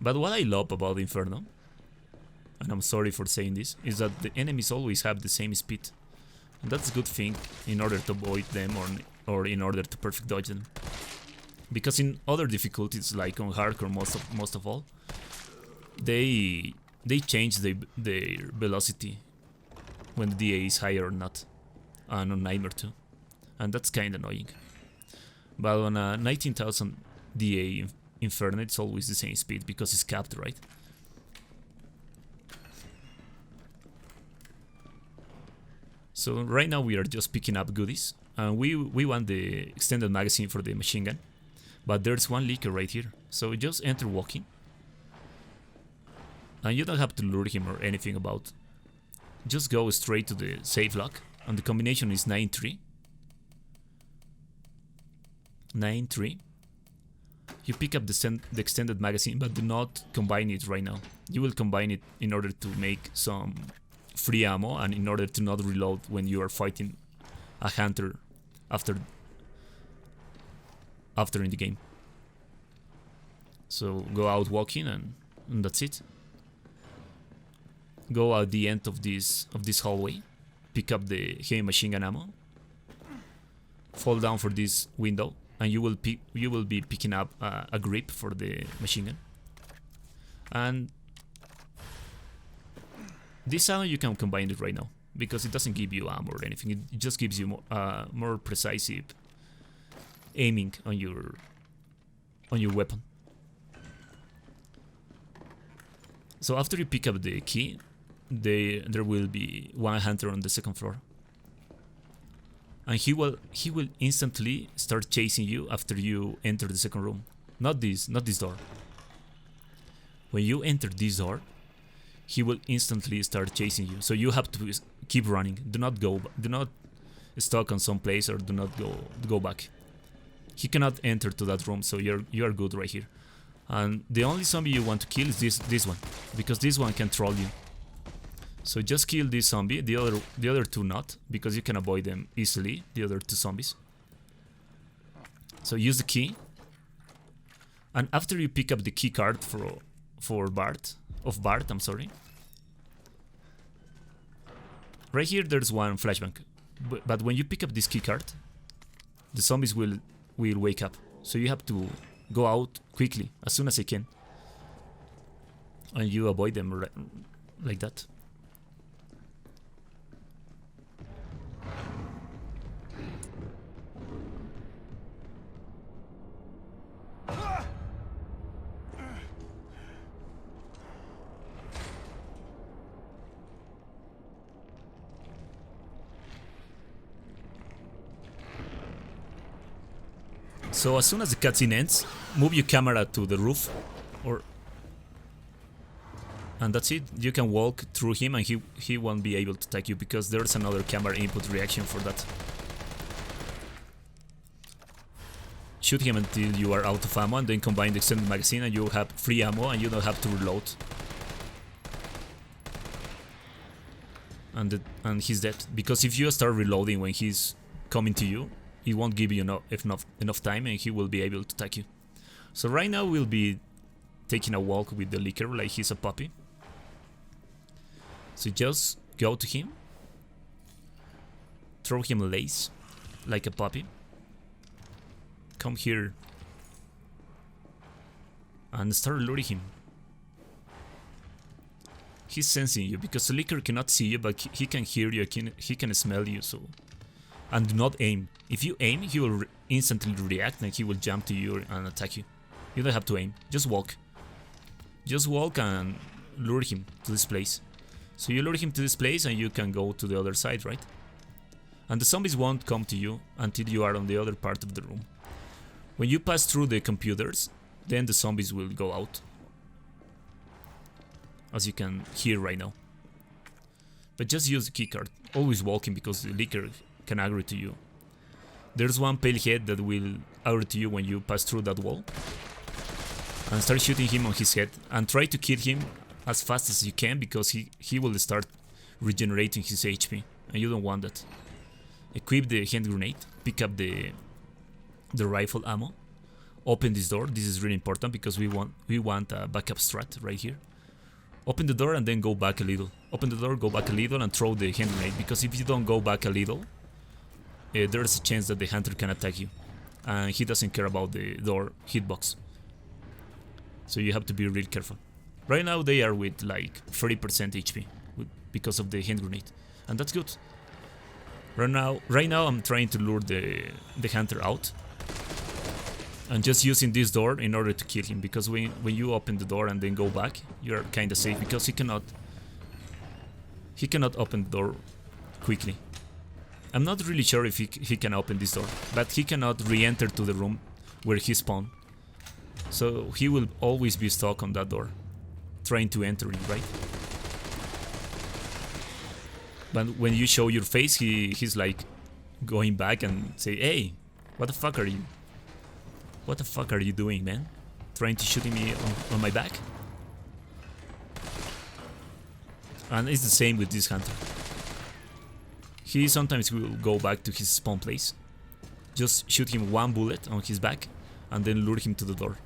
But what I love about Inferno, and I'm sorry for saying this, is that the enemies always have the same speed. And that's a good thing in order to avoid them or in order to perfect dodge them. Because in other difficulties, like on hardcore most of all, they change their velocity when the DA is higher or not, and on Nightmare too, and that's kind of annoying. But on a 19,000 DA Inferno, it's always the same speed because it's capped, right? So right now we are just picking up goodies, and we want the extended magazine for the machine gun, but there's one leaker right here, so just enter walking. And you don't have to lure him or anything about. Just go straight to the safe lock. And the combination is 9-3. 9-3. You pick up the extended magazine, but do not combine it right now. You will combine it in order to make some free ammo and in order to not reload when you are fighting a hunter after in the game. So go out walking and that's it. Go at the end of this hallway, pick up the heavy machine gun ammo, fall down for this window, and you will be picking up a grip for the machine gun. And this ammo you can combine it right now because it doesn't give you ammo or anything. It just gives you more precise aiming on your weapon. So after you pick up the key, there will be one hunter on the second floor, and he will instantly start chasing you after you enter the second room. Not this door. When you enter this door, he will instantly start chasing you. So you have to keep running. Do not stuck on some place, or do not go back. He cannot enter to that room, so you're good right here. And the only zombie you want to kill is this one, because this one can troll you. So just kill this zombie, the other two not, because you can avoid them easily, the other two zombies. So use the key, and after you pick up the key card for Bart, I'm sorry. Right here there's one flashbang, but when you pick up this key card, the zombies will wake up. So you have to go out quickly, as soon as you can, and you avoid them like that. So as soon as the cutscene ends, move your camera to the roof, and that's it. You can walk through him and he won't be able to attack you because there's another camera input reaction for that. Shoot him until you are out of ammo, and then combine the extended magazine and you have free ammo and you don't have to reload. And he's dead, because if you start reloading when he's coming to you, he won't give you enough time and he will be able to attack you. So right now we'll be taking a walk with the leaker like he's a puppy. So just go to him throw him a lace, like a puppy. Come here and start luring him. He's sensing you because the Licker cannot see you, but he can hear you, he can smell you. So, and do not aim. If you aim, he will instantly react and he will jump to you and attack you. You don't have to aim, just walk. Just walk and lure him to this place. So you lure him to this place and you can go to the other side, right? And the zombies won't come to you until you are on the other part of the room. When you pass through the computers, then the zombies will go out. As you can hear right now. But just use the keycard. Always walking because the Licker can aggro to you. There's one pale head that will aggro to you when you pass through that wall. And start shooting him on his head. And try to kill him as fast as you can because he will start regenerating his HP. And you don't want that. Equip the hand grenade. Pick up the rifle ammo. Open this door. This is really important because we want a backup strat right here. Open the door and then go back a little. Open the door, go back a little and throw the hand grenade. Because if you don't go back a little, there's a chance that the hunter can attack you. And he doesn't care about the door hitbox. So you have to be real careful. Right now they are with like 30% HP because of the hand grenade. And that's good. Right now I'm trying to lure the hunter out. And just using this door in order to kill him, because when you open the door and then go back, you're kinda safe because he cannot open the door quickly. I'm not really sure if he can open this door, but he cannot re-enter to the room where he spawned. So he will always be stuck on that door, trying to enter it, right? But when you show your face, he's like going back and say, "Hey, what the fuck are you? What the fuck are you doing, man? Trying to shoot me on my back?" And it's the same with this hunter. He sometimes will go back to his spawn place. Just shoot him one bullet on his back and then lure him to the door.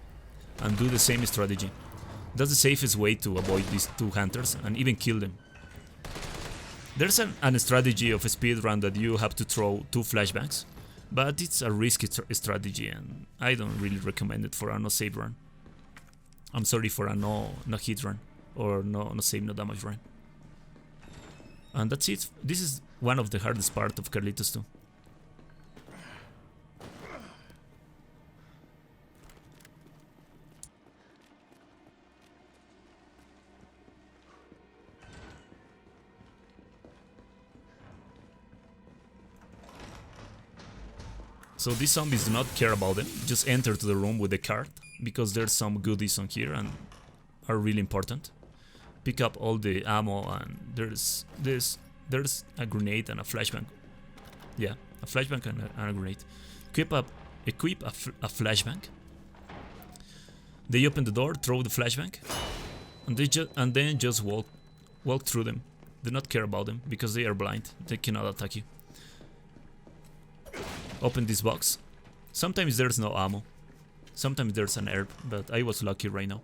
And do the same strategy. That's the safest way to avoid these two hunters and even kill them. There's an strategy of a speedrun that you have to throw 2 flashbangs. But it's a risky strategy and I don't really recommend it for a no save run. I'm sorry, for a no hit run or no save, no damage run. And that's it. This is one of the hardest part of Carlitos 2. So these zombies do not care about them, just enter to the room with the card, because there's some goodies on here and are really important. Pick up all the ammo and there's a grenade and a flashbang. Yeah, a flashbang and a grenade. Equip a flashbang. They open the door, throw the flashbang, and then just walk through them. Do not care about them because they are blind. They cannot attack you. Open this box. Sometimes there's no ammo. Sometimes there's an herb, but I was lucky right now.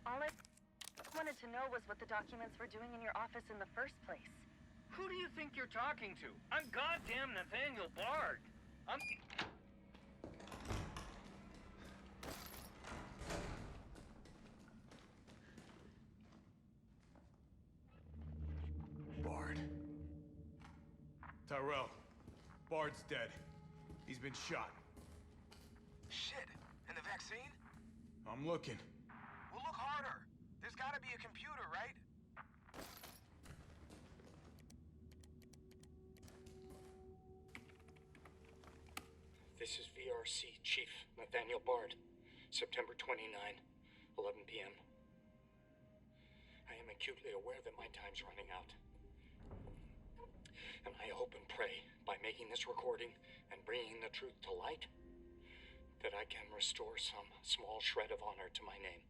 All I wanted to know was what the documents were doing in your office in the first place. Who do you think you're talking to? I'm goddamn Nathaniel Bard. Bard. Tyrell. Bard's dead. He's been shot. Shit. And the vaccine? I'm looking. Well, look harder. There's gotta be a computer, right? This is VRC Chief Nathaniel Bard, September 29, 11 p.m. I am acutely aware that my time's running out. And I hope and pray, by making this recording and bringing the truth to light, that I can restore some small shred of honor to my name.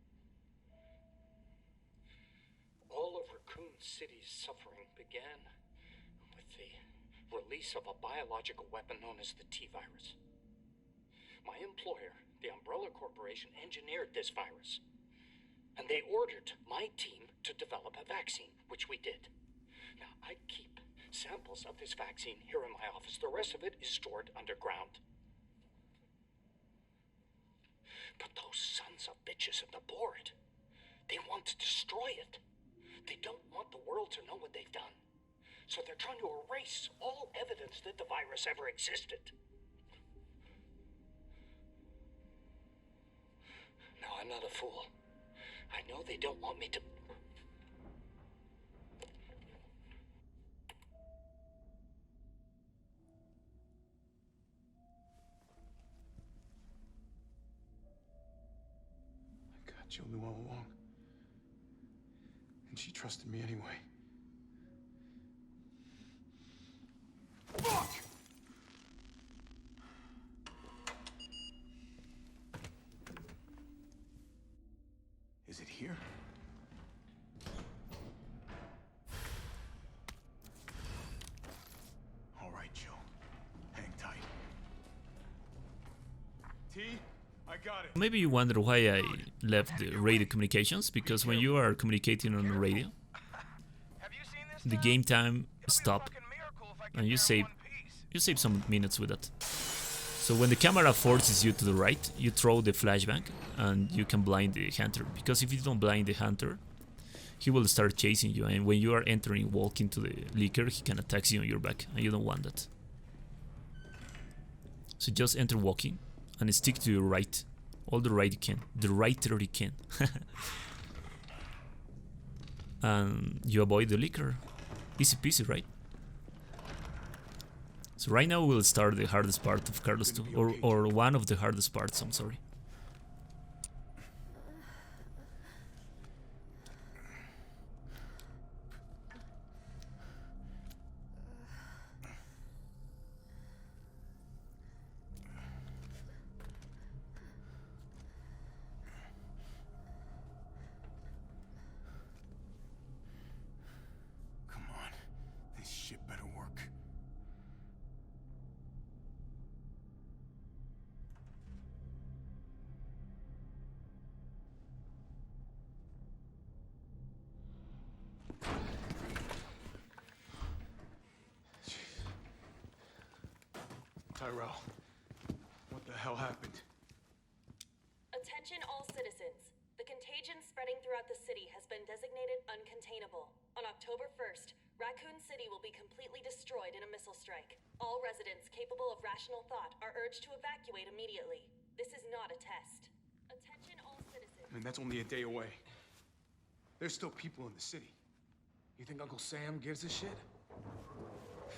All of Racoon City's suffering began with the release of a biological weapon known as the T-Virus. My employer, the Umbrella Corporation engineered this virus. And they ordered my team to develop a vaccine, which we did. Now, I keep samples of this vaccine here in my office. The rest of it is stored underground. But those sons of bitches at the board, they want to destroy it. They don't want the world to know what they've done. So they're trying to erase all evidence that the virus ever existed. Now, I'm not a fool. I know they don't want me to... I got Julie all along. And she trusted me anyway. Fuck! Is it here? All right, Joe. Hang tight. T, I got it. Maybe you wonder why I left the radio communications, because when you are communicating on the radio, the game time stops and you save some minutes with that. So when the camera forces you to the right, you throw the flashbang and you can blind the hunter, because if you don't blind the hunter, he will start chasing you, and when you are walking to the liquor, he can attack you on your back, and you don't want that. So just enter walking and stick to your right, all the right you can, the righter you can. And you avoid the liquor. Easy peasy, right? So right now we'll start the hardest part of Carlos 2, or one of the hardest parts, I'm sorry. Come on. This shit better work. Tyrell, what the hell happened? Attention all citizens. The contagion spreading throughout the city has been designated uncontainable. On October 1st, Racoon City will be completely destroyed in a missile strike. All residents capable of rational thought are urged to evacuate immediately. This is not a test. Attention all citizens. I mean, that's only a day away. There's still people in the city. You think Uncle Sam gives a shit?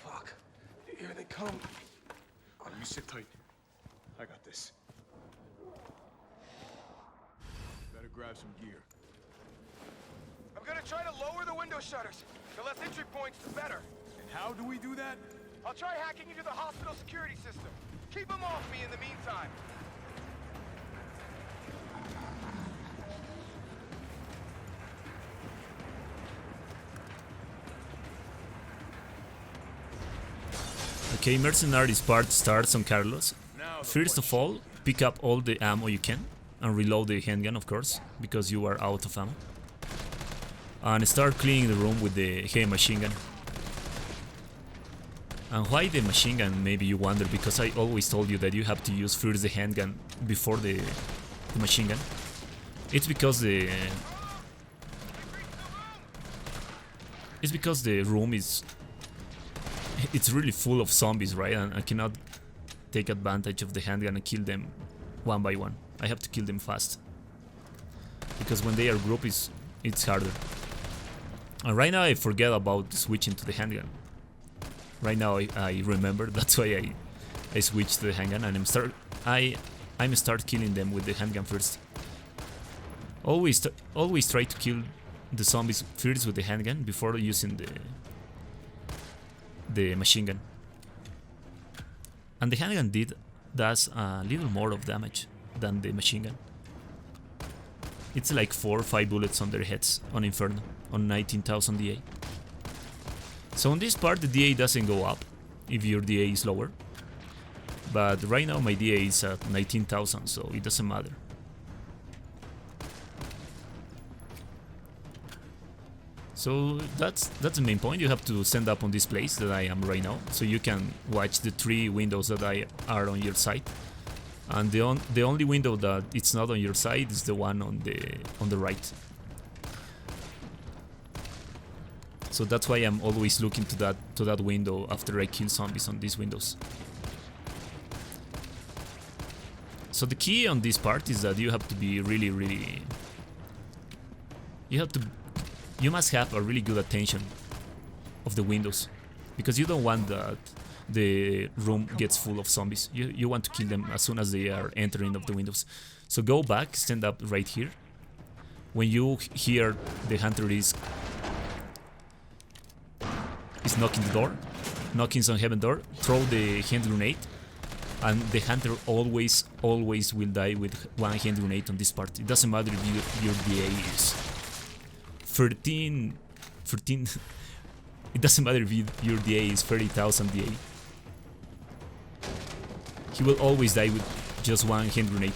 Fuck. Here they come. You sit tight. I got this. Better grab some gear. I'm gonna try to lower the window shutters. The less entry points, the better. And how do we do that? I'll try hacking into the hospital security system. Keep them off me in the meantime. Okay, Mercenaries part starts on Carlos. First of all, pick up all the ammo you can and reload the handgun, of course, because you are out of ammo. And start cleaning the room with the heavy machine gun. And why the machine gun, maybe you wonder, because I always told you that you have to use first the handgun before the machine gun. It's because the room is... It's really full of zombies, right? And I cannot take advantage of the handgun and kill them one by one. I have to kill them fast. Because when they are group, it's harder. And right now I forget about switching to the handgun. Right now I remember, that's why I switched to the handgun, and I'm start killing them with the handgun first. Always try to kill the zombies first with the handgun before using the machine gun. And the handgun does a little more of damage than the machine gun. It's like 4 or 5 bullets on their heads on Inferno, on 19,000 DA. So on this part the DA doesn't go up if your DA is lower. But right now my DA is at 19,000, so it doesn't matter. So that's the main point. You have to stand up on this place that I am right now, so you can watch the 3 windows that are on your side. And the only window that it's not on your side is the one on the right. So that's why I'm always looking to that window after I kill zombies on these windows. So the key on this part is that you have to be really you must have a really good attention of the windows, because you don't want that the room gets full of zombies. You want to kill them as soon as they are entering of the windows. So go back, stand up right here. When you hear the hunter is knocking the door, knocking on heaven door, throw the hand grenade, and the hunter always will die with one hand grenade on this part. It doesn't matter if your DA is 13 it doesn't matter if your DA is 30,000 DA. He will always die with just one hand grenade.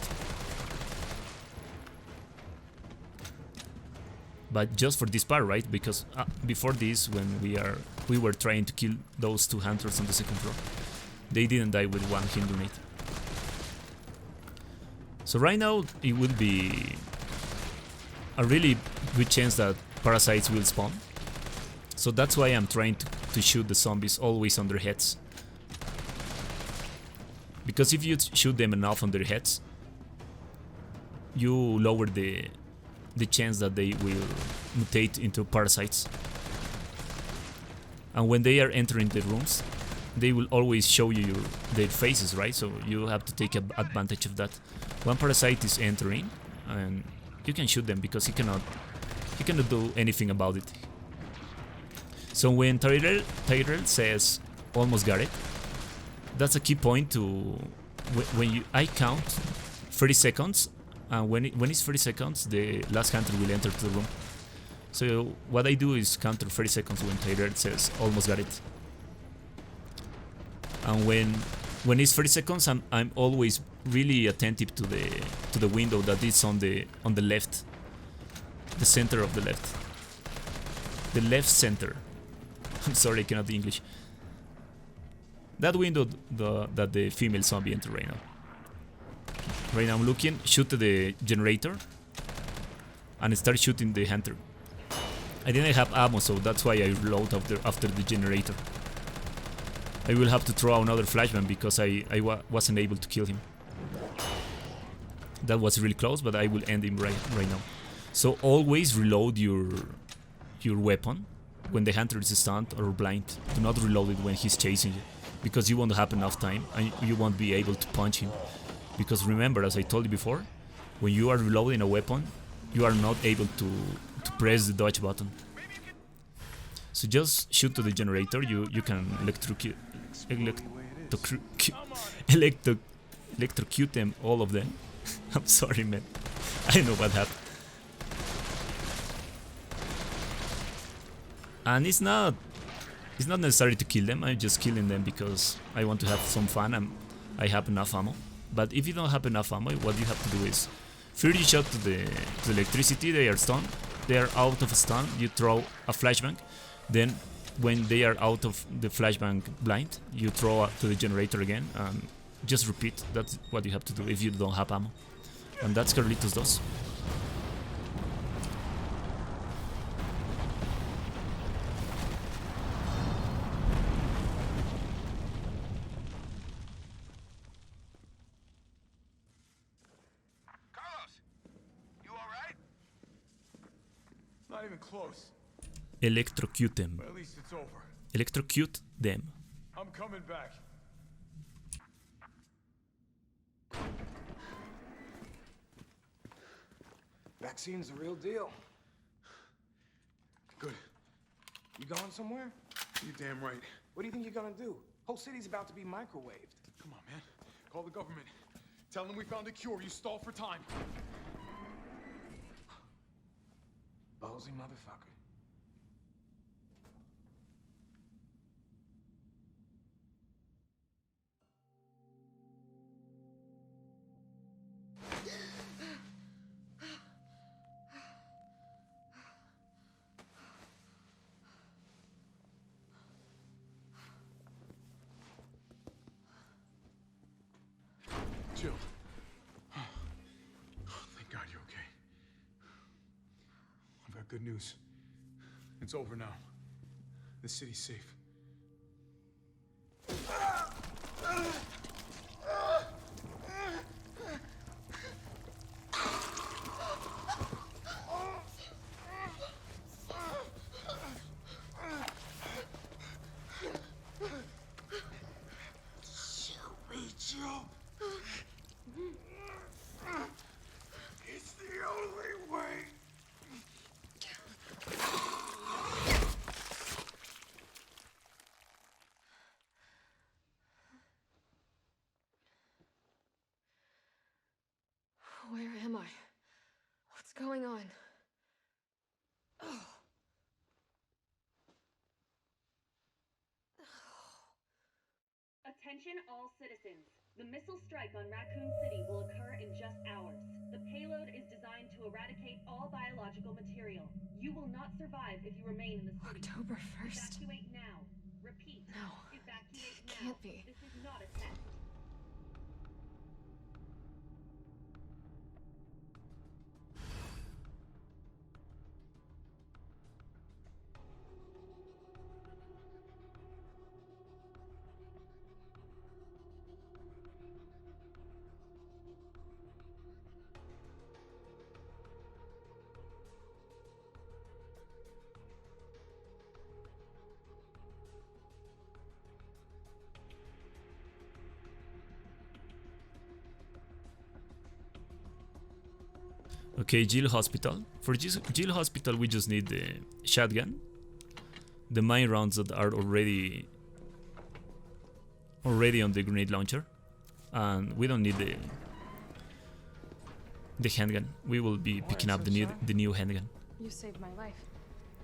But just for this part, right? Because before this, when we were trying to kill those 2 hunters on the second floor, they didn't die with one hand grenade. So right now it would be a really good chance that parasites will spawn. So that's why I'm trying to shoot the zombies always on their heads. Because if you shoot them enough on their heads, you lower the chance that they will mutate into parasites. And when they are entering the rooms, they will always show you their faces, right? So you have to take advantage of that. One parasite is entering, and you can shoot them because he cannot do anything about it. So when Tyrell says almost got it, that's a key point to when I count 30 seconds, and when it's 30 seconds, the last hunter will enter the room. So what I do is counter 30 seconds when Tyrell says almost got it. And when it's 30 seconds, I'm always really attentive to the window that is on the left, the center of the left, the left center. I'm sorry, I cannot English. That window that the female zombie entered right now. Right now I'm looking, shoot the generator, and start shooting the hunter. I didn't have ammo, so that's why I reload after the generator. I will have to throw another flashbang because I wasn't able to kill him. That was really close, but I will end him right now. So always reload your weapon when the hunter is stunned or blind. Do not reload it when he's chasing you, because you won't have enough time and you won't be able to punch him. Because remember, as I told you before, when you are reloading a weapon, you are not able to press the dodge button. So just shoot to the generator. You can electrocute them, all of them. I'm sorry, man. I know what happened. And it's not necessary to kill them. I'm just killing them because I want to have some fun and I have enough ammo. But if you don't have enough ammo, what you have to do is first you shot to the electricity. They are stunned. They are out of stun. You throw a flashbang. Then when they are out of the flashbang blind, you throw to the generator again and just repeat. That's what you have to do if you don't have ammo. And that's Carlitos does. Not even close. Electrocute them. But at least it's over. Electrocute them. I'm coming back. Vaccine's the real deal. Good. You going somewhere? You're damn right. What do you think you're gonna do? Whole city's about to be microwaved. Come on, man. Call the government. Tell them we found a cure. You stall for time. Ballsy motherfucker. Chill. Thank God you're okay. I've got good news. It's over now. The city's safe. It's the only way. Where am I? What's going on? Oh. Attention all citizens. The missile strike on Racoon City will occur in just hours. The payload is designed to eradicate all biological material. You will not survive if you remain in the city. October 1st. Evacuate now. Repeat. No. Evacuate now. Can't be. This is not a test. Okay, Jill Hospital. For Jill Hospital, we just need the shotgun, the mine rounds that are already on the grenade launcher, and we don't need the handgun. We will be picking up the new handgun. You saved my life.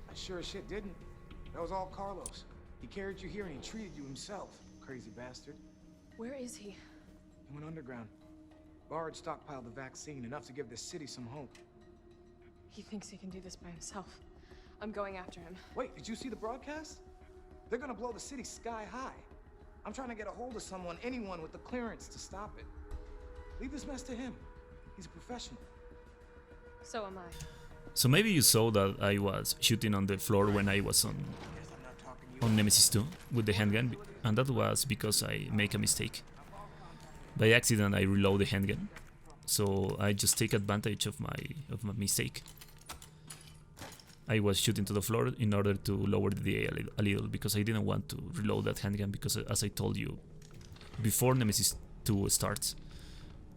I sure as shit didn't. That was all Carlos. He carried you here and he treated you himself. Crazy bastard. Where is he? He went underground. Bard stockpiled the vaccine, enough to give this city some hope. He thinks he can do this by himself. I'm going after him. Wait, did you see the broadcast? They're gonna blow the city sky high. I'm trying to get a hold of someone, anyone with the clearance to stop it. Leave this mess to him. He's a professional. So am I. So maybe you saw that I was shooting on the floor when I was on Nemesis 2 with the handgun, and that was because I make a mistake. By accident, I reload the handgun, so I just take advantage of my mistake. I was shooting to the floor in order to lower the DA a little because I didn't want to reload that handgun because, as I told you before Nemesis 2 starts,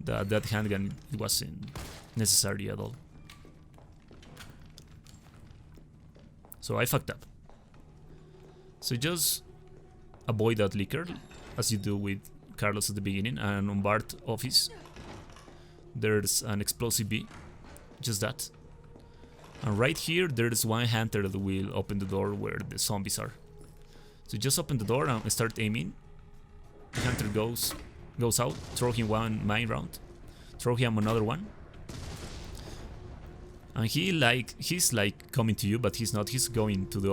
that handgun wasn't necessary at all. So I fucked up. So just avoid that liquor, as you do with Carlos at the beginning, and on Bart's office there's an explosive bee, just that. And right here there's one hunter that will open the door where the zombies are. So just open the door and start aiming. The hunter goes out, throw him one mine round, throw him another one, and he's like coming to you, but he's not. He's going to the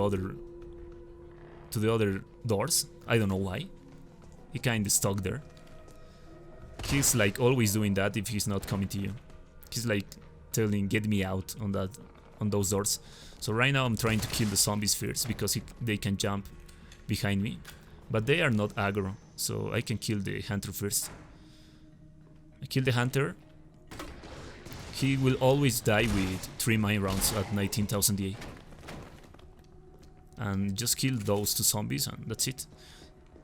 other doors. I don't know why. He kinda stuck there. He's like always doing that if he's not coming to you. He's like telling, get me out on those doors. So right now I'm trying to kill the zombies first because they can jump behind me. But they are not aggro, so I can kill the hunter first. I kill the hunter. He will always die with 3 mine rounds at 19,000 DA. And just kill those 2 zombies and that's it.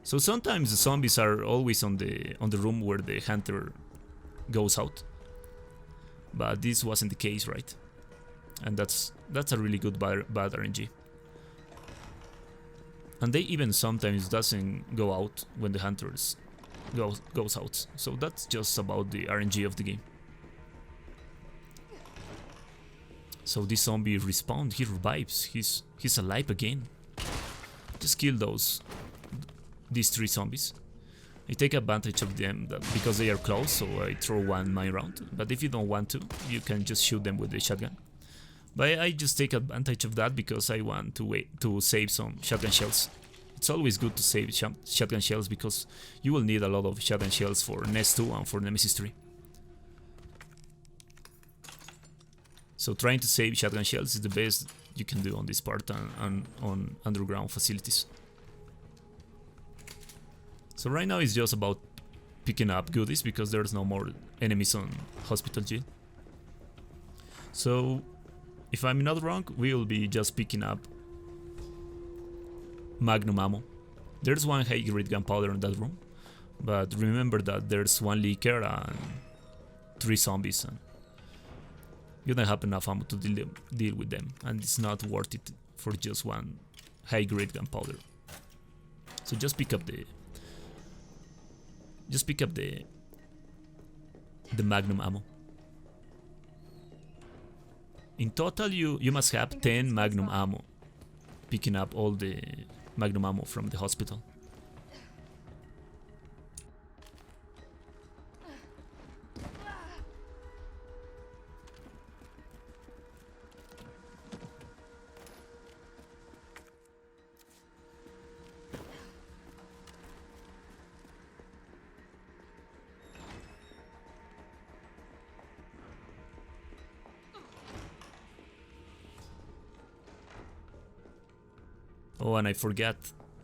So sometimes the zombies are always on the room where the hunter goes out, but this wasn't the case, right? And that's a really good bad RNG. And they even sometimes doesn't go out when the hunters goes out. So that's just about the RNG of the game. So this zombie respawns, he revives, he's alive again. Just kill these 3 zombies. I take advantage of them because they are close, so I throw 1 mine round. But if you don't want to, you can just shoot them with the shotgun. But I just take advantage of that because I want to save some shotgun shells. It's always good to save shotgun shells because you will need a lot of shotgun shells for NES 2 and for Nemesis 3. So trying to save shotgun shells is the best you can do on this part and on underground facilities. So right now it's just about picking up goodies because there's no more enemies on Hospital Jail. So if I'm not wrong, we'll be just picking up Magnum ammo. There's one high-grade gunpowder in that room, but remember that there's one leaker and 3 zombies, and you don't have enough ammo to deal with them, and it's not worth it for just one high-grade gunpowder. So just pick up the Magnum ammo. In total, you must have 10 Magnum ammo, picking up all the Magnum ammo from the hospital. Oh, and I forgot,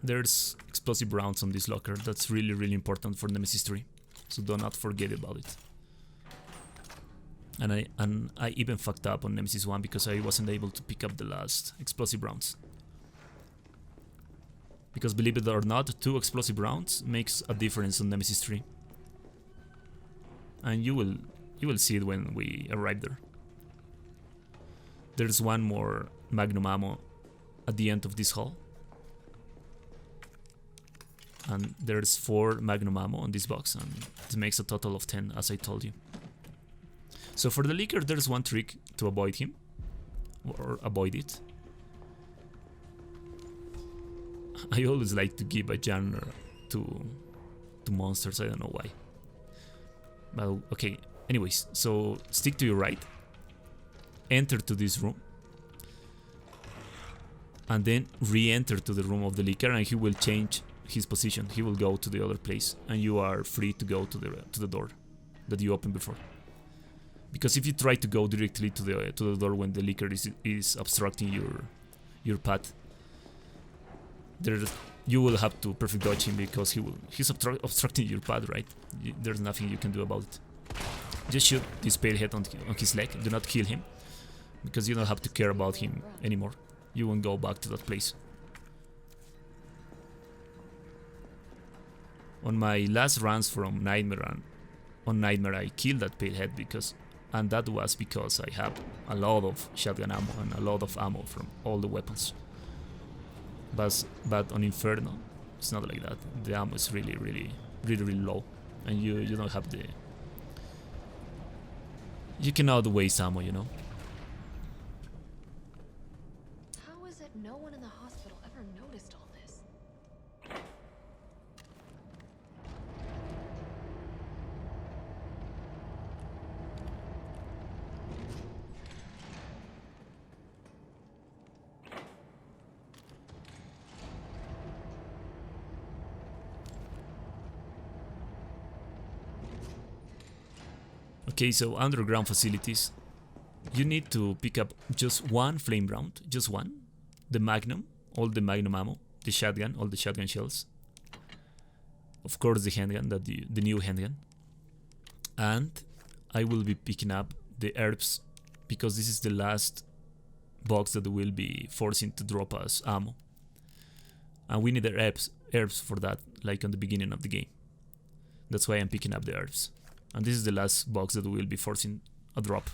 there's explosive rounds on this locker. That's really important for Nemesis 3, so do not forget about it. And I even fucked up on Nemesis 1 because I wasn't able to pick up the last explosive rounds. Because believe it or not, 2 explosive rounds makes a difference on Nemesis 3. And you will see it when we arrive there. There's one more Magnum ammo at the end of this hall. And there's 4 Magnum ammo on this box, and it makes a total of 10, as I told you. So for the leaker, there's one trick to avoid him, or avoid it. I always like to give a genre to monsters, I don't know why. But okay, anyways, so stick to your right, enter to this room, and then re-enter to the room of the leaker, and he will change his position. He will go to the other place, and you are free to go to the door that you opened before. Because if you try to go directly to the door when the leaker is obstructing your path, you will have to perfect dodge him because he's obstructing your path, right? There's nothing you can do about it. Just shoot this spearhead on his leg. Do not kill him, because you don't have to care about him anymore. You won't go back to that place. On my last runs from Nightmare, I killed that spearhead and that was because I have a lot of shotgun ammo and a lot of ammo from all the weapons. But on Inferno, it's not like that. The ammo is really low, and you don't have the. You cannot waste ammo, you know. How is it no one in the hospital ever noticed all this? Okay, so underground facilities, you need to pick up just one flame round, just one, the Magnum, all the Magnum ammo, the shotgun, all the shotgun shells, of course the handgun, the new handgun, and I will be picking up the herbs because this is the last box that will be forcing to drop us ammo, and we need the herbs for that, like on the beginning of the game. That's why I'm picking up the herbs. And this is the last box that will be forcing a drop.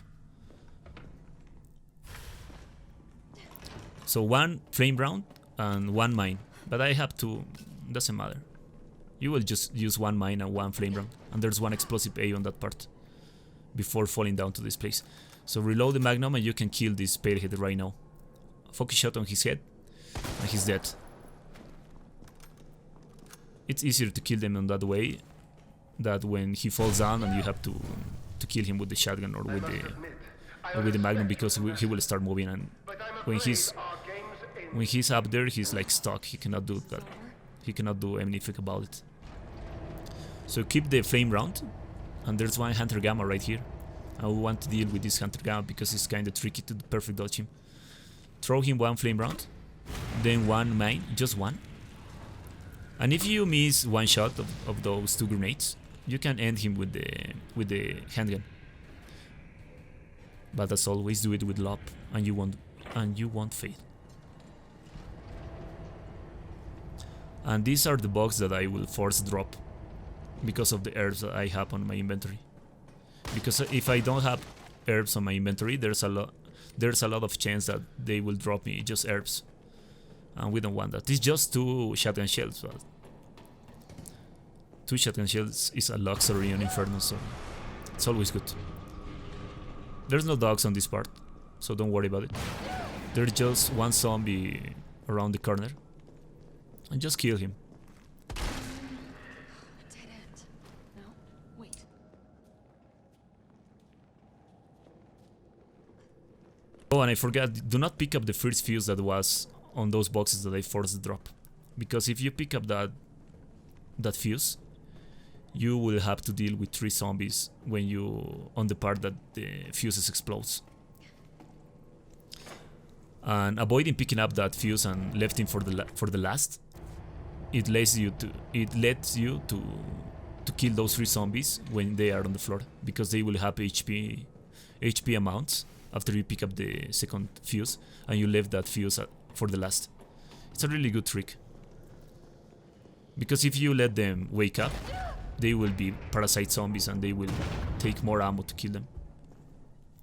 So one flame round and one mine. But I have to, doesn't matter. You will just use one mine and one flame round. And there's one explosive A on that part before falling down to this place. So reload the Magnum and you can kill this spearhead right now. Focus shot on his head and he's dead. It's easier to kill them in that way, that when he falls down and you have to kill him with the shotgun or with the Magnum, because he will start moving, and when he's up there he's like stuck, he cannot do that. He cannot do anything about it. So keep the flame round, and there's one Hunter Gamma right here. I want to deal with this Hunter Gamma because it's kinda tricky to perfect dodge him. Throw him one flame round, then one mine, just one. And if you miss one shot of those two grenades, you can end him with the handgun. But as always, do it with love, and you won't fail. And these are the bugs that I will force drop because of the herbs that I have on my inventory. Because if I don't have herbs on my inventory, there's a lot of chance that they will drop me just herbs, and we don't want that. It's just 2 shotgun shells, but 2 shotgun shells is a luxury on Inferno, so it's always good. There's no dogs on this part, so don't worry about it. There's just one zombie around the corner, and just kill him. Dead end. No, wait. Oh, and I forgot, do not pick up the first fuse that was on those boxes that I forced the drop. Because if you pick up that fuse, you will have to deal with 3 zombies when you on the part that the fuses explodes. And avoiding picking up that fuse and left him for the last, it lets you to kill those 3 zombies when they are on the floor, because they will have HP amounts after you pick up the second fuse and you left that fuse for the last. It's a really good trick, because if you let them wake up, they will be parasite zombies and they will take more ammo to kill them.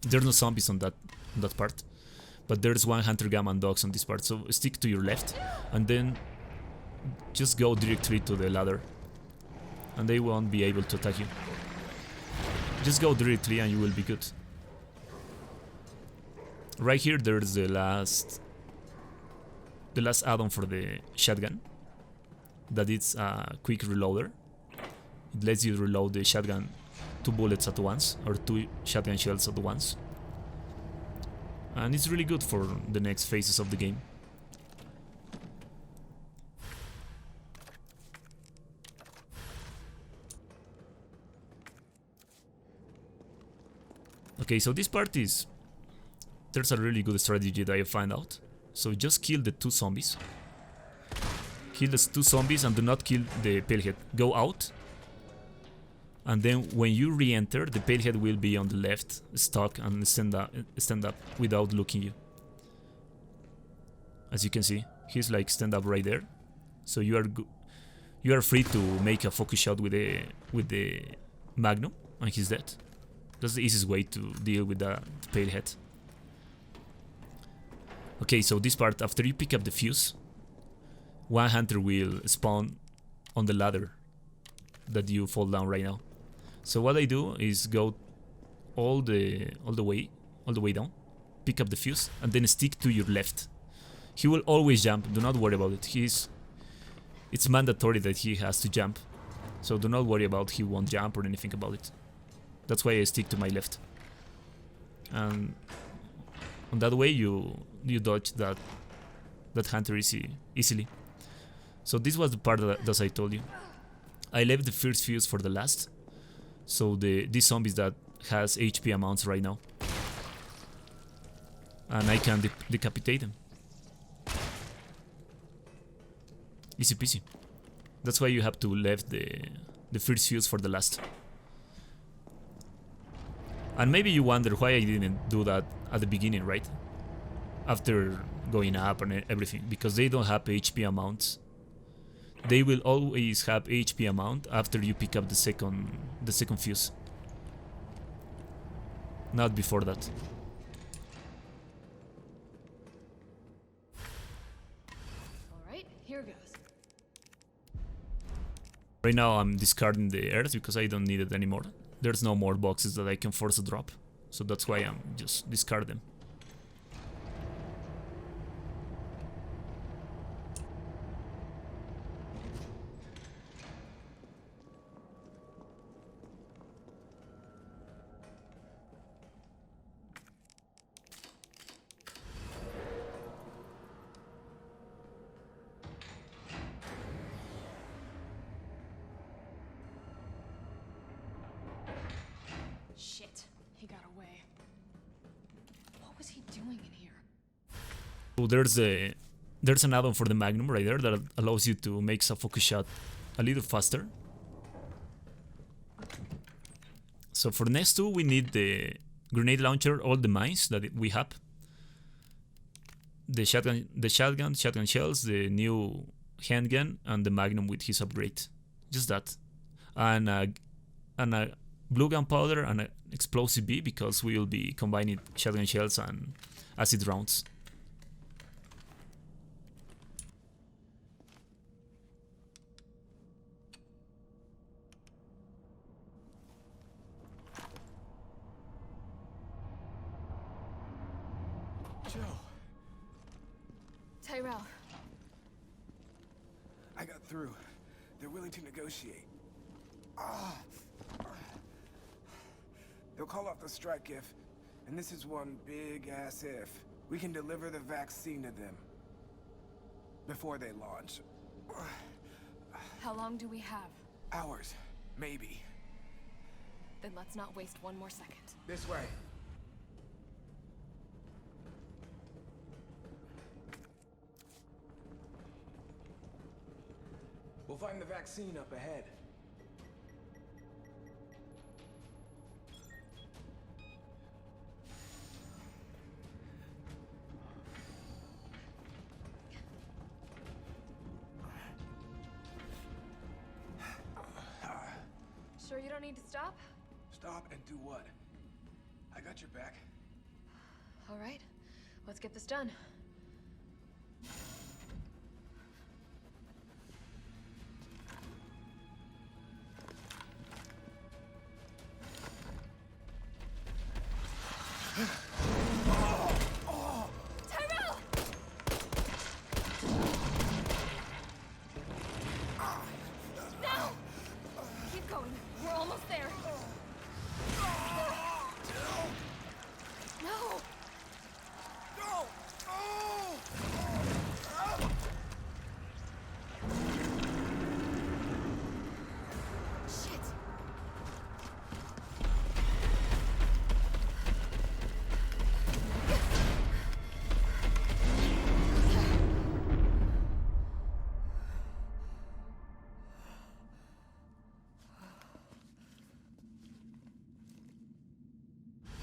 There's no zombies on that part, but there's one Hunter Gamma and dogs on this part, so stick to your left and then just go directly to the ladder and they won't be able to attack you. Just go directly and you will be good. Right here there's the last add-on for the shotgun, that it's a quick reloader. It lets you reload the shotgun 2 bullets at once, or 2 shotgun shells at once. And it's really good for the next phases of the game. Okay, so this part is... there's a really good strategy that I find out. So just kill the 2 zombies. Kill the 2 zombies and do not kill the palehead. Go out. And then when you re-enter, the palehead will be on the left, stuck and stand up without looking you. As you can see, he's like stand up right there. So you are free to make a focus shot with the Magnum and he's dead. That's the easiest way to deal with the palehead. Okay, so this part, after you pick up the fuse, one hunter will spawn on the ladder that you fall down right now. So what I do is go all the way down, pick up the fuse, and then stick to your left. He will always jump. Do not worry about it. It's mandatory that he has to jump. So do not worry about he won't jump or anything about it. That's why I stick to my left. And on that way you dodge that hunter easily. So this was the part that I told you. I left the first fuse for the last. So these zombies that has HP amounts right now. And I can decapitate them. Easy peasy. That's why you have to leave the first fuse for the last. And maybe you wonder why I didn't do that at the beginning, right? After going up and everything. Because they don't have HP amounts. They will always have HP amount after you pick up the second fuse. Not before that. Alright, here goes. Right now I'm discarding the earth because I don't need it anymore. There's no more boxes that I can force a drop. So that's why I'm just discard them. So there's an add-on for the Magnum right there that allows you to make a focus shot a little faster. So for the next two, we need the grenade launcher, all the mines that we have, the shotgun shells, the new handgun, and the Magnum with his upgrade. Just that, and a blue gunpowder and an explosive B, because we will be combining shotgun shells and acid rounds. Tyrell. I got through. They're willing to negotiate. They'll call off the strike if, and this is one big-ass if, we can deliver the vaccine to them before they launch. How long do we have? Hours, maybe. Then let's not waste one more second. This way. We'll find the vaccine up ahead. Sure you don't need to stop? Stop and do what? I got your back. All right, let's get this done. Tyrell! Now! Keep going. We're almost there. No! Shit!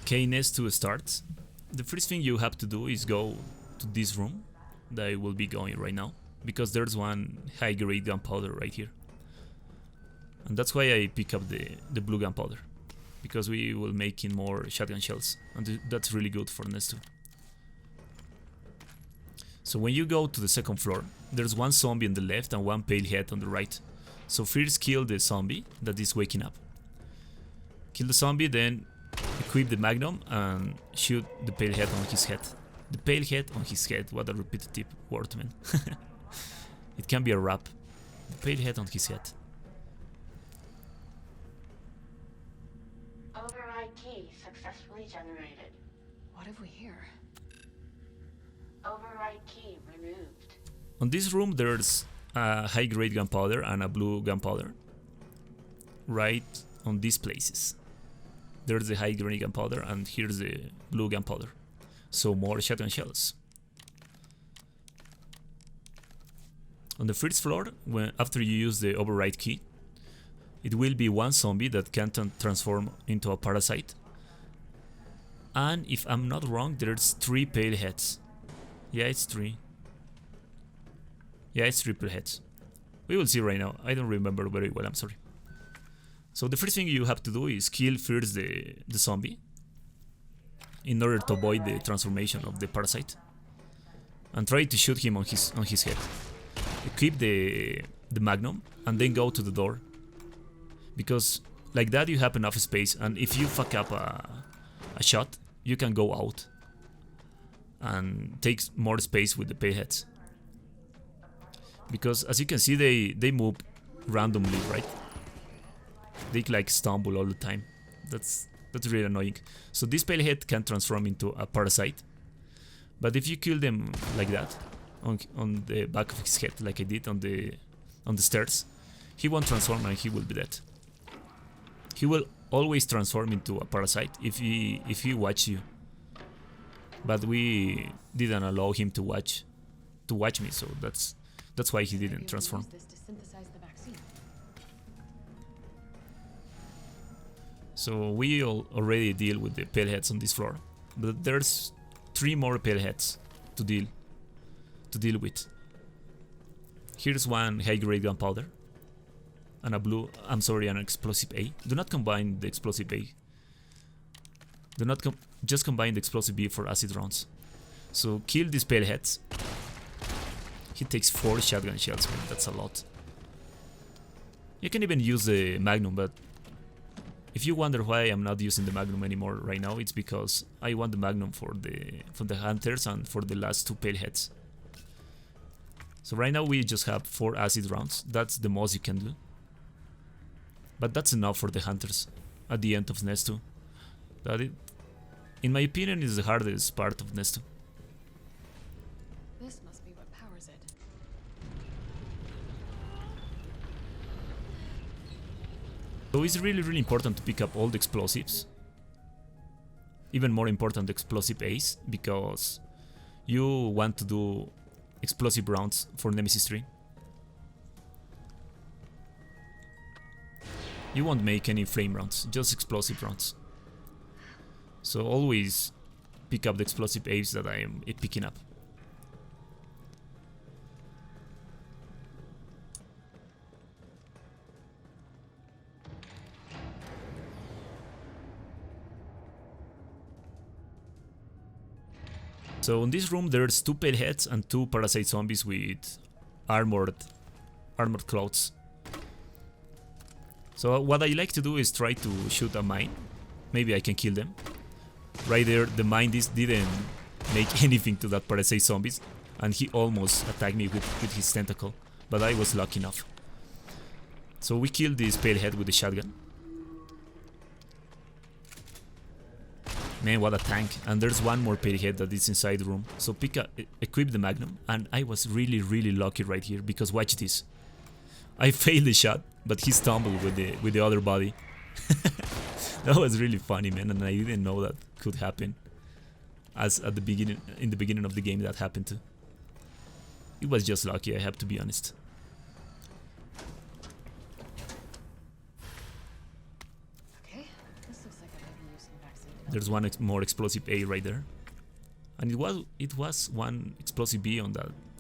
Okay, next to start, the first thing you have to do is go to this room that I will be going right now, because there's one high-grade gunpowder right here. And that's why I pick up the blue gunpowder, because we will make in more shotgun shells, and that's really good for next two. So when you go to the second floor, there's one zombie on the left and one pale head on the right. So first kill the zombie that is waking up. Kill the zombie, then equip the Magnum and shoot the pale head on his head. The pale head on his head, what a repetitive word, man. It can be a rap. The pale head on his head. Override key successfully generated. What have we here? Override key removed. On this room there's a high-grade gunpowder and a blue gunpowder. Right on these places. There's the high-grade gunpowder and here's the blue gunpowder. So more shotgun shells. On the first floor, after you use the override key, it will be one zombie that can transform into a parasite. And if I'm not wrong, there's 3 pale heads. Yeah, it's 3. Yeah, it's 3 pale heads. We will see right now. I don't remember very well, I'm sorry. So the first thing you have to do is kill first the zombie in order to avoid the transformation of the parasite, and try to shoot him on his head. Equip the Magnum and then go to the door, because like that you have enough space, and if you fuck up a shot, you can go out and take more space with the pale heads, because as you can see they move randomly, right? They like stumble all the time. That's really annoying. So this pale head can transform into a parasite, but if you kill them like that on the back of his head, like I did on the stairs, he won't transform and he will be dead. He will always transform into a parasite if he watch you. but we didn't allow him to watch me, so that's why he didn't transform. So we already deal with the pale heads on this floor, but there's 3 more pale heads to deal with. Here's one high-grade gunpowder and an explosive A. Do not combine the explosive A. Do not just combine the explosive B for acid rounds. So kill these pale heads. He takes 4 shotgun shells, man. That's a lot. You can even use the Magnum, but if you wonder why I'm not using the Magnum anymore right now, it's because I want the Magnum for the hunters and for the last 2 pale heads. So right now we just have 4 acid rounds. That's the most you can do. But that's enough for the hunters at the end of Nest 2. In my opinion, is the hardest part of Nest 2. This must be what powers it. So it's really important to pick up all the explosives. Even more important, the explosive Ace, because you want to do explosive rounds for Nemesis 3. You won't make any flame rounds, just explosive rounds. So always pick up the explosive Ace that I am picking up. So in this room there's 2 pale heads and 2 parasite zombies with armored clothes. So what I like to do is try to shoot a mine. Maybe I can kill them. Right there, the mine didn't make anything to that parasite zombies, and he almost attacked me with his tentacle, but I was lucky enough. So we killed this pale head with the shotgun. Man, what a tank. And there's one more pale head that is inside the room. So equip the Magnum, and I was really lucky right here, because watch this. I failed the shot, but he stumbled with the other body. That was really funny, man, and I didn't know that could happen. As in the beginning of the game that happened too. It was just lucky, I have to be honest. Okay, this looks like I might be using vaccine. There's one more explosive A right there, and it was one explosive B on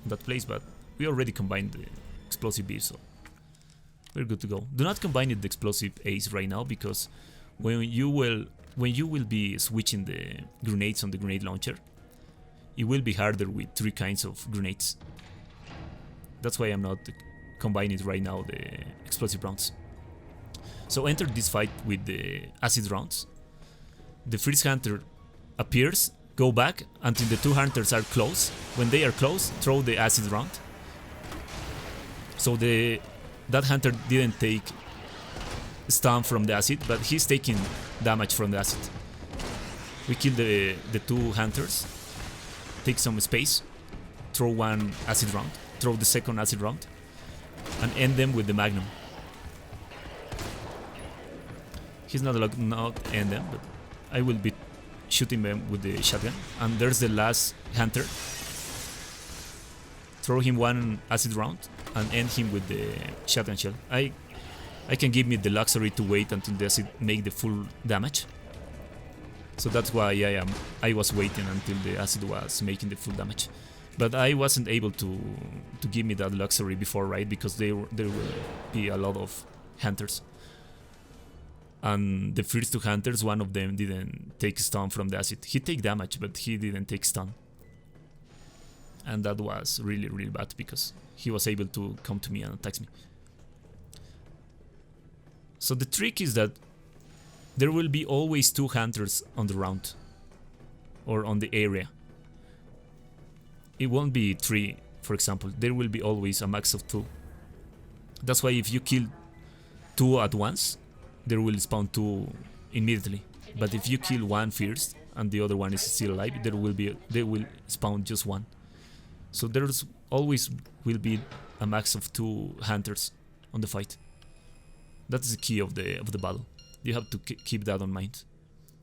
that place, but we already combined the explosive B, so we're good to go. Do not combine the explosive A's right now, because when you will be switching the grenades on the grenade launcher, it will be harder with 3 kinds of grenades. That's why I'm not combining right now the explosive rounds. So enter this fight with the acid rounds. The first hunter appears, go back until the 2 hunters are close. When they are close, throw the acid round. So that hunter didn't take stun from the acid, but he's taking damage from the acid. We kill the 2 hunters, take some space, throw 1 acid round, throw the second acid round, and end them with the Magnum. He's not allowed to end them, but I will be shooting them with the shotgun. And there's the last hunter. Throw him 1 acid round and end him with the shotgun shell. I can give me the luxury to wait until the acid make the full damage. So that's why I was waiting until the acid was making the full damage. But I wasn't able to give me that luxury before, right? Because there will be a lot of hunters. And the first 2 hunters, one of them didn't take stun from the acid. He take damage, but he didn't take stun. And that was really bad, because he was able to come to me and attack me. So the trick is that there will be always 2 hunters on the round, or on the area. It won't be 3, for example. There will be always a max of 2. That's why if you kill 2 at once, there will spawn 2 immediately. But if you kill 1 first and the other one is still alive, they will spawn just 1. So there's always will be a max of 2 hunters on the fight. That's the key of the battle. You have to keep that in mind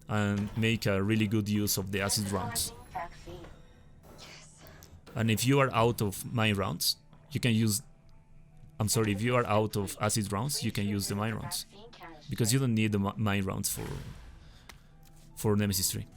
and make a really good use of the acid rounds. And if you are out of mine rounds, you can use... I'm sorry, if you are out of acid rounds, you can use the mine rounds. Because you don't need the mine rounds for Nemesis 3.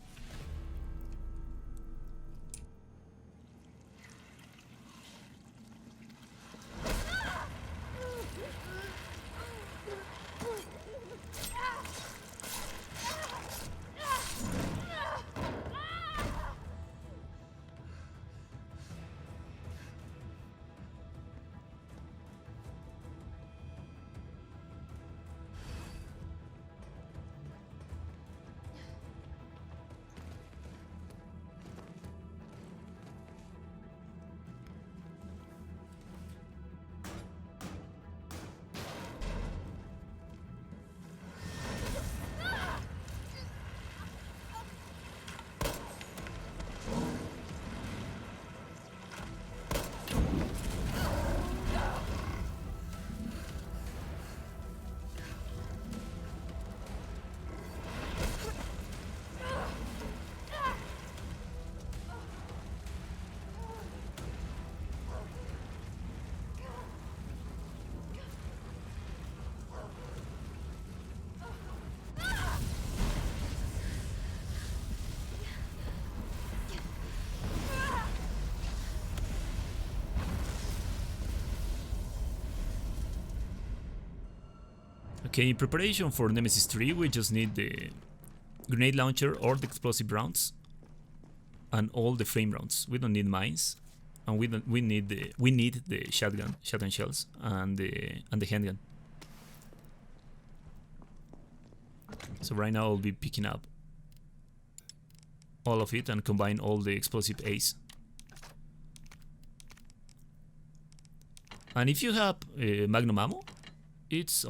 Okay, in preparation for Nemesis 3, we just need the grenade launcher or the explosive rounds and all the flame rounds. We don't need mines, and we need the shotgun shells and the handgun. So right now I'll be picking up all of it and combine all the explosive A's. And if you have magnum ammo, it's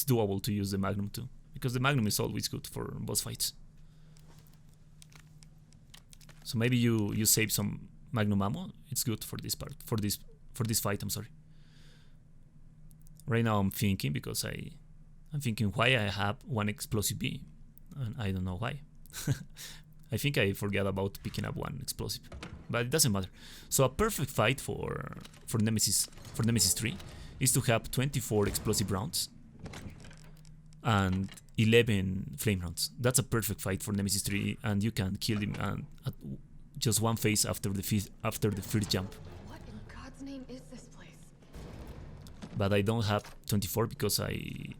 doable to use the magnum too, because the magnum is always good for boss fights. So maybe you save some magnum ammo. It's good for this part, for this fight. I'm sorry. Right now I'm thinking, because I'm thinking why I have one explosive B, and I don't know why. I think I forgot about picking up one explosive, but it doesn't matter. So a perfect fight for Nemesis 3 is to have 24 explosive rounds and 11 flame rounds. That's a perfect fight for Nemesis 3, and you can kill him at just one phase after the first jump. What in God's name is this place? But I don't have 24 because I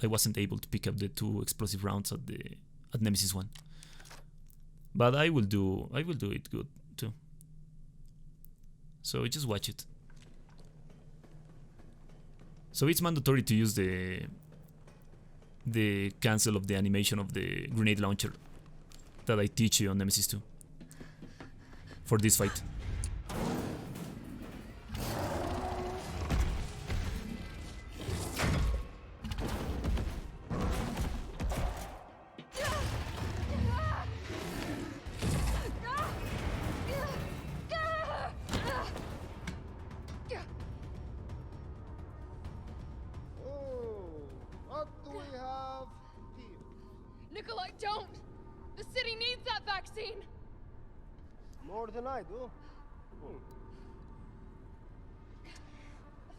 wasn't able to pick up the 2 explosive rounds at Nemesis 1. But I will do it good too. So just watch it. So it's mandatory to use the cancel of the animation of the grenade launcher that I teach you on Nemesis 2 for this fight. Nikolai, don't! The city needs that vaccine! More than I do.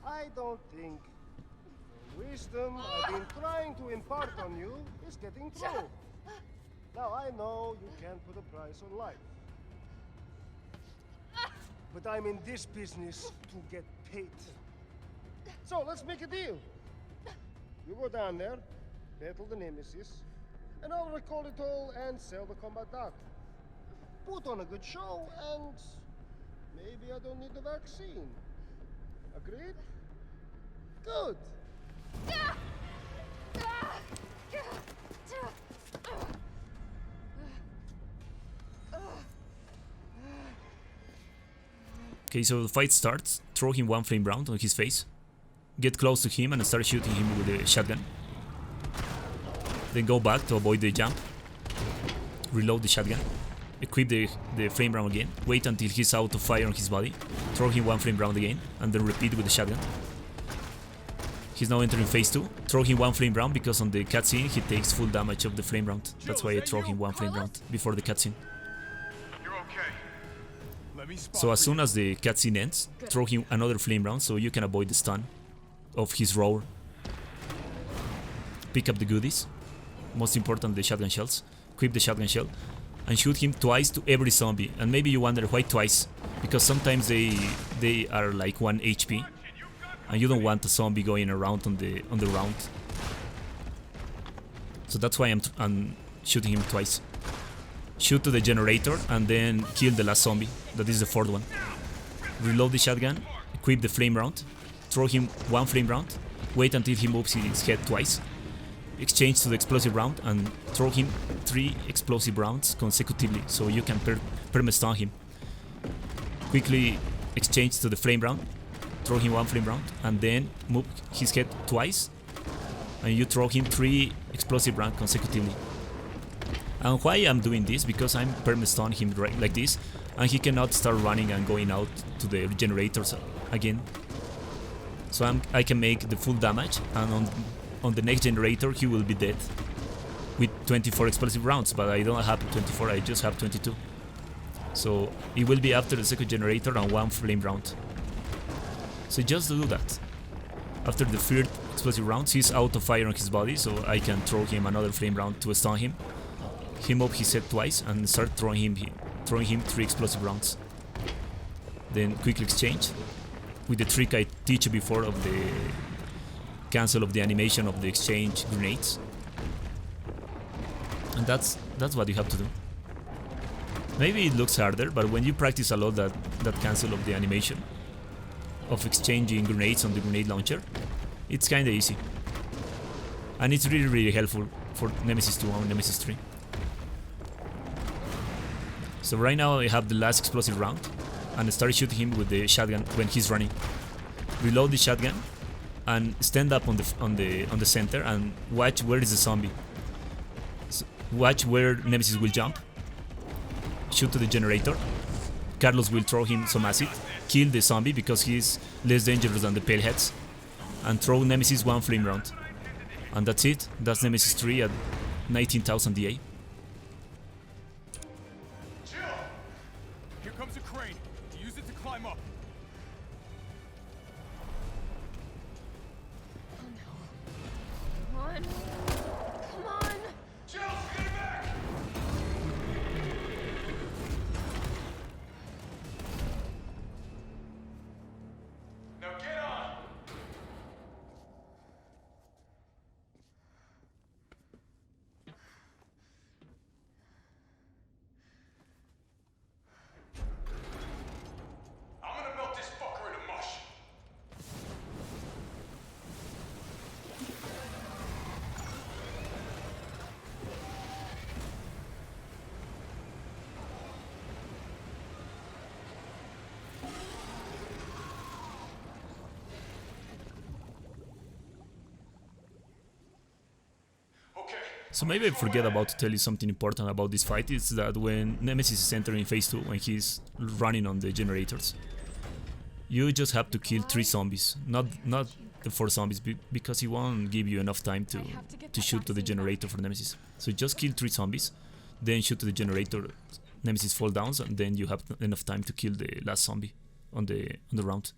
I don't think the wisdom I've been trying to impart on you is getting through. Now I know you can't put a price on life. But I'm in this business to get paid. So let's make a deal. You go down there, battle the Nemesis, and I'll record it all and sell the combat art. Put on a good show, and maybe I don't need the vaccine. Agreed? Good. Okay, so the fight starts. Throw him one flame round on his face. Get close to him and start shooting him with a shotgun. Then go back to avoid the jump. Reload the shotgun. Equip the flame round again. Wait until he's out of fire on his body. Throw him one flame round again. And then repeat with the shotgun. He's now entering phase 2. Throw him one flame round because on the cutscene he takes full damage of the flame round. That's why I throw him one flame round before the cutscene. You're okay. So as soon as the cutscene ends, throw him another flame round so you can avoid the stun of his roar. Pick up the goodies, most important the shotgun shells, equip the shotgun shell, and shoot him twice to every zombie. And maybe you wonder why twice, because sometimes they are like 1 HP, and you don't want a zombie going around on the round. So that's why I'm shooting him twice. Shoot to the generator and then kill the last zombie. That is the fourth one. Reload the shotgun, equip the flame round, throw him 1 flame round, wait until he moves his head twice, exchange to the explosive round and throw him 3 explosive rounds consecutively so you can perma-stun him. Quickly exchange to the flame round, throw him 1 flame round and then move his head twice and you throw him 3 explosive rounds consecutively. And why I'm doing this? Because I'm perma-stun him right like this and he cannot start running and going out to the generators again. So I can make the full damage, and on the next generator he will be dead with 24 explosive rounds, but I don't have 24, I just have 22. So it will be after the second generator and 1 flame round. So just do that. After the third explosive round, he's out of fire on his body, so I can throw him another flame round to stun him. He moved his head twice and start throwing him 3 explosive rounds. Then quickly exchange with the trick I teach you before of the cancel of the animation of the exchange grenades. And that's what you have to do. Maybe it looks harder, but when you practice a lot that cancel of the animation of exchanging grenades on the grenade launcher, it's kinda easy. And it's really helpful for Nemesis 2 and Nemesis 3. So right now I have the last explosive round and start shooting him with the shotgun when he's running. Reload the shotgun and stand up on the center and watch where is the zombie. So watch where Nemesis will jump. Shoot to the generator. Carlos will throw him some acid. Kill the zombie because he's less dangerous than the pale heads. And throw Nemesis 1 flame round. And that's it. That's Nemesis 3 at 19,000 DA. Here comes a crane. Use it to climb up. Come on. Come on. Jill, get back! Now get on! I'm gonna melt this fucker into mush. So maybe I forget about to tell you something important about this fight. It's that when Nemesis is entering phase 2, when he's running on the generators, you just have to kill 3 zombies, not the 4 zombies, because he won't give you enough time to shoot to the generator for Nemesis. So just kill 3 zombies, then shoot to the generator, Nemesis fall down, and then you have enough time to kill the last zombie on the round.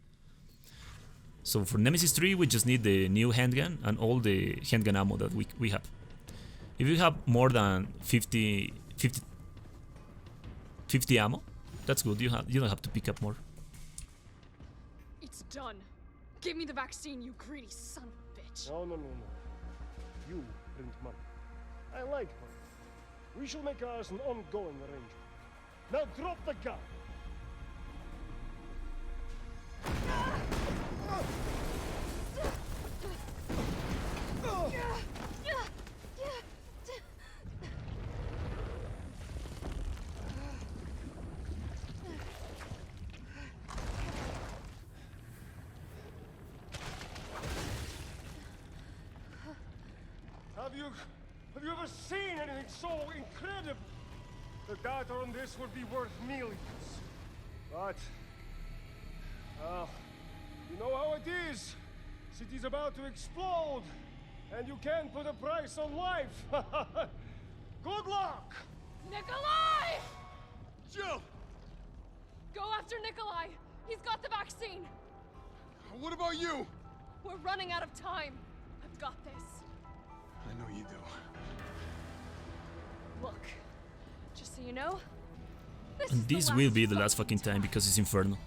So for Nemesis 3 we just need the new handgun and all the handgun ammo that we have. If you have more than 50 ammo, that's good. You don't have to pick up more. It's done. Give me the vaccine, you greedy son of a bitch. No. You print money. I like money. We shall make ours an ongoing arrangement. Now drop the gun. Have you ever seen anything so incredible? The data on this would be worth millions. But, well, you know how it is. City's about to explode, and you can't put a price on life. Good luck! Nikolai! Jill! Go after Nikolai! He's got the vaccine! What about you? We're running out of time. I've got this. I know you do. Look, just so you know, And this will be the last fucking time because it's Inferno.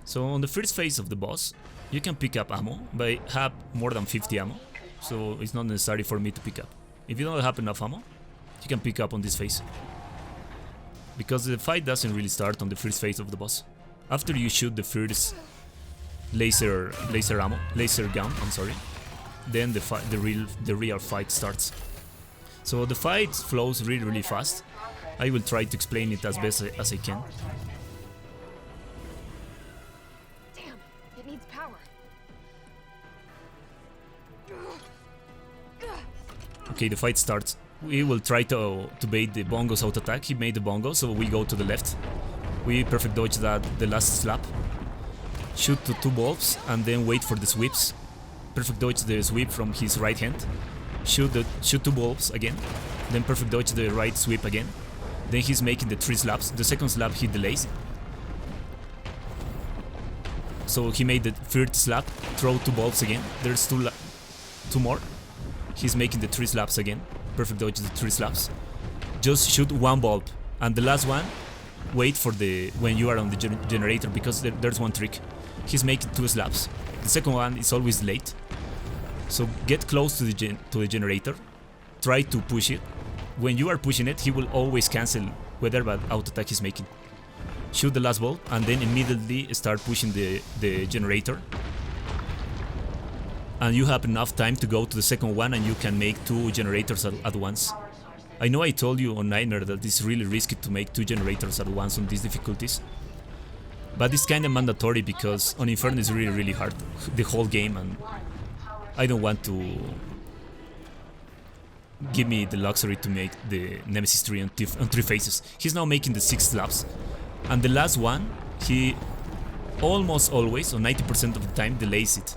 So on the first phase of the boss, you can pick up ammo, but I have more than 50 ammo, so it's not necessary for me to pick up. If you don't have enough ammo, you can pick up on this phase. Because the fight doesn't really start on the first phase of the boss. After you shoot the first laser gun, I'm sorry, then the real fight starts. So the fight flows really fast. I will try to explain it as best as I can. damn, it needs power. Okay, the fight starts. We will try to bait the bongos out attack. He made the bongo, so we go to the left. We perfect dodge the last slap. Shoot to 2 bulbs and then wait for the sweeps. Perfect dodge the sweep from his right hand. Shoot 2 bulbs again. Then perfect dodge the right sweep again. Then he's making the 3 slaps. The second slap he delays. So he made the third slap. Throw 2 bulbs again. There's 2 more. He's making the 3 slaps again. Perfect dodge the 3 slaps. Just shoot 1 bulb. And the last one, wait for when you are on the generator, because there's one trick. He's making 2 slaps. The second one is always late. So get close to the generator. Try to push it. When you are pushing it, he will always cancel whatever auto attack he's making. Shoot the last bulb and then immediately start pushing the generator. And you have enough time to go to the second one and you can make 2 generators at once. I know I told you on Nightmare that it's really risky to make 2 generators at once on these difficulties. But it's kinda mandatory because on Inferno is really hard the whole game, and I don't want to give me the luxury to make the Nemesis 3 on 3 phases. He's now making the 6 slaps. And the last one, he almost always, or 90% of the time, delays it.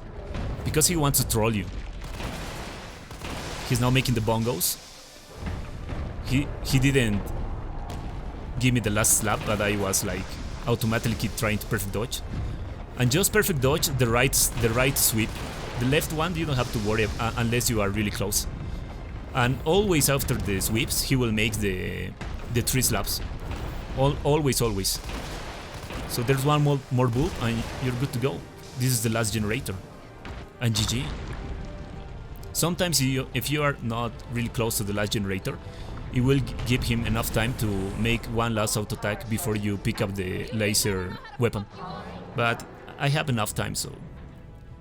Because he wants to troll you. He's now making the bongos. He didn't give me the last slap, but I was like automatically trying to perfect dodge. And just perfect dodge the right sweep. The left one you don't have to worry unless you are really close. And always after the sweeps he will make the 3 slaps. Always. So there's one more bulb and you're good to go. This is the last generator. And GG. Sometimes if you are not really close to the last generator, it will give him enough time to make 1 last auto attack before you pick up the laser weapon. But I have enough time, so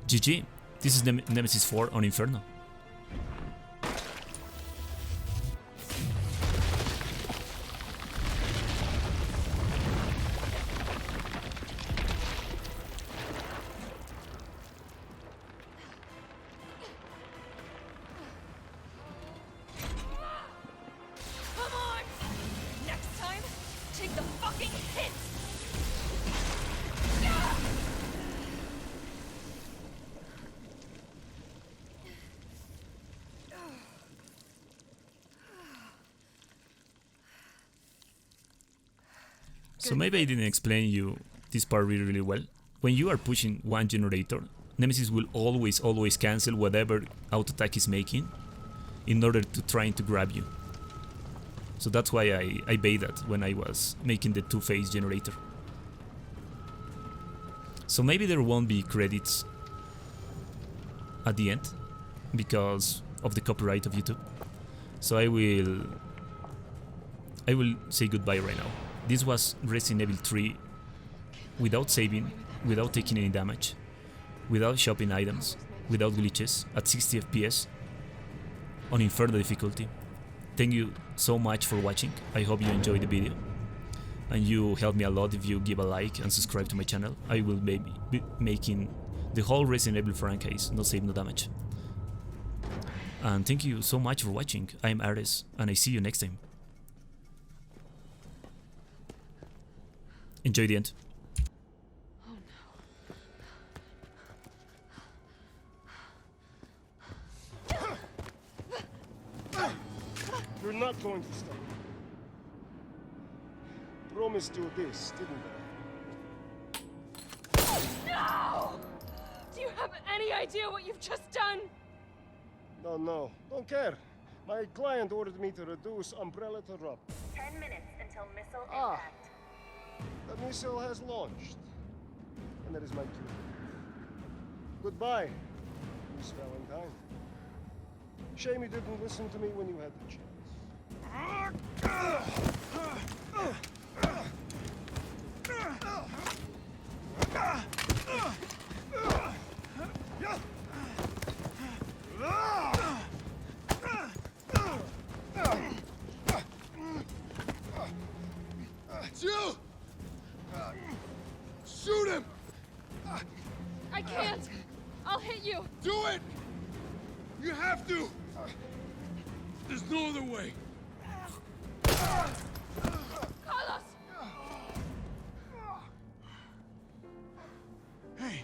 GG. This is Nemesis 4 on Inferno. So maybe I didn't explain you this part really well. When you are pushing 1 generator, Nemesis will always cancel whatever auto attack is making in order to trying to grab you. So that's why I bait that when I was making the 2-phase generator. So maybe there won't be credits at the end because of the copyright of YouTube. So I will say goodbye right now. This was Resident Evil 3 without saving, without taking any damage, without shopping items, without glitches, at 60 FPS, on Inferno difficulty. Thank you so much for watching. I hope you enjoyed the video. And you help me a lot if you give a like and subscribe to my channel. I will be making the whole Resident Evil franchise, no save, no damage. And thank you so much for watching. I'm Alvarez, and I see you next time. Enjoy the end. You're not going to stop. promised you this, didn't they? No! Do you have any idea what you've just done? No. Don't care. My client ordered me to reduce Umbrella to rubble. 10 minutes until missile impact. The missile has launched. And that is my cue. Goodbye, Miss Valentine. Shame you didn't listen to me when you had the chance. It's you! Shoot him! I can't! I'll hit you! Do it! You have to! There's no other way. Carlos! Hey,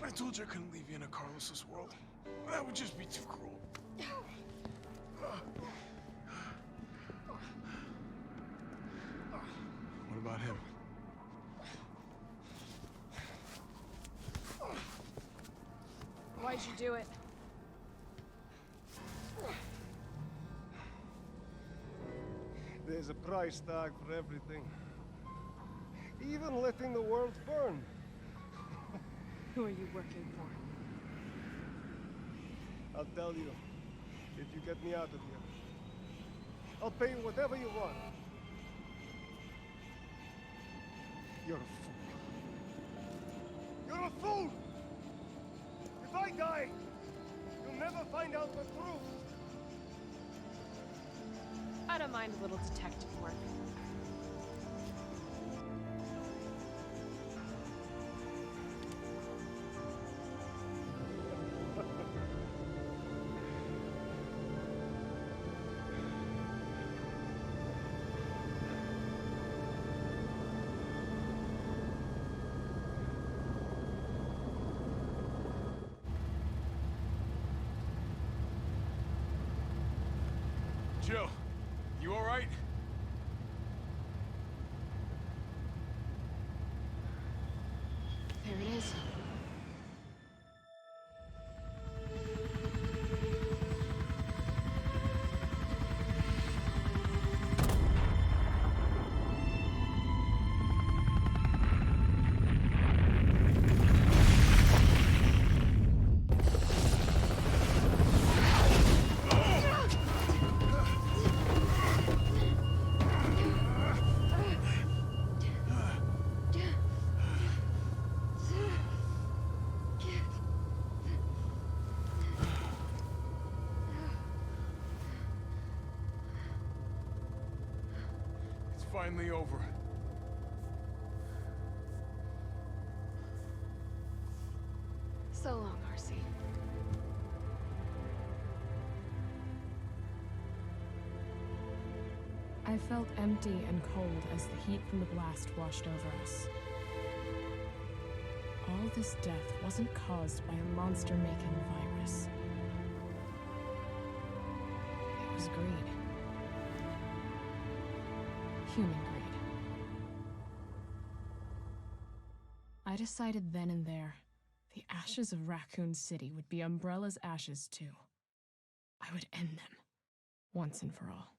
I told you I couldn't leave you in a Carlos's world. That would just be too cruel. What about him? Why'd you do it? There's a price tag for everything. Even letting the world burn. Who are you working for? I'll tell you, if you get me out of here. I'll pay you whatever you want. You're a fool. You're a fool! If I die, you'll never find out the truth. I don't mind a little detective work. Jill, you all right? There it is. Finally over. So long, RC. I felt empty and cold as the heat from the blast washed over us. All this death wasn't caused by a monster-making virus. It was greed. Human greed. I decided then and there, the ashes of Raccoon City would be Umbrella's ashes too. I would end them, once and for all.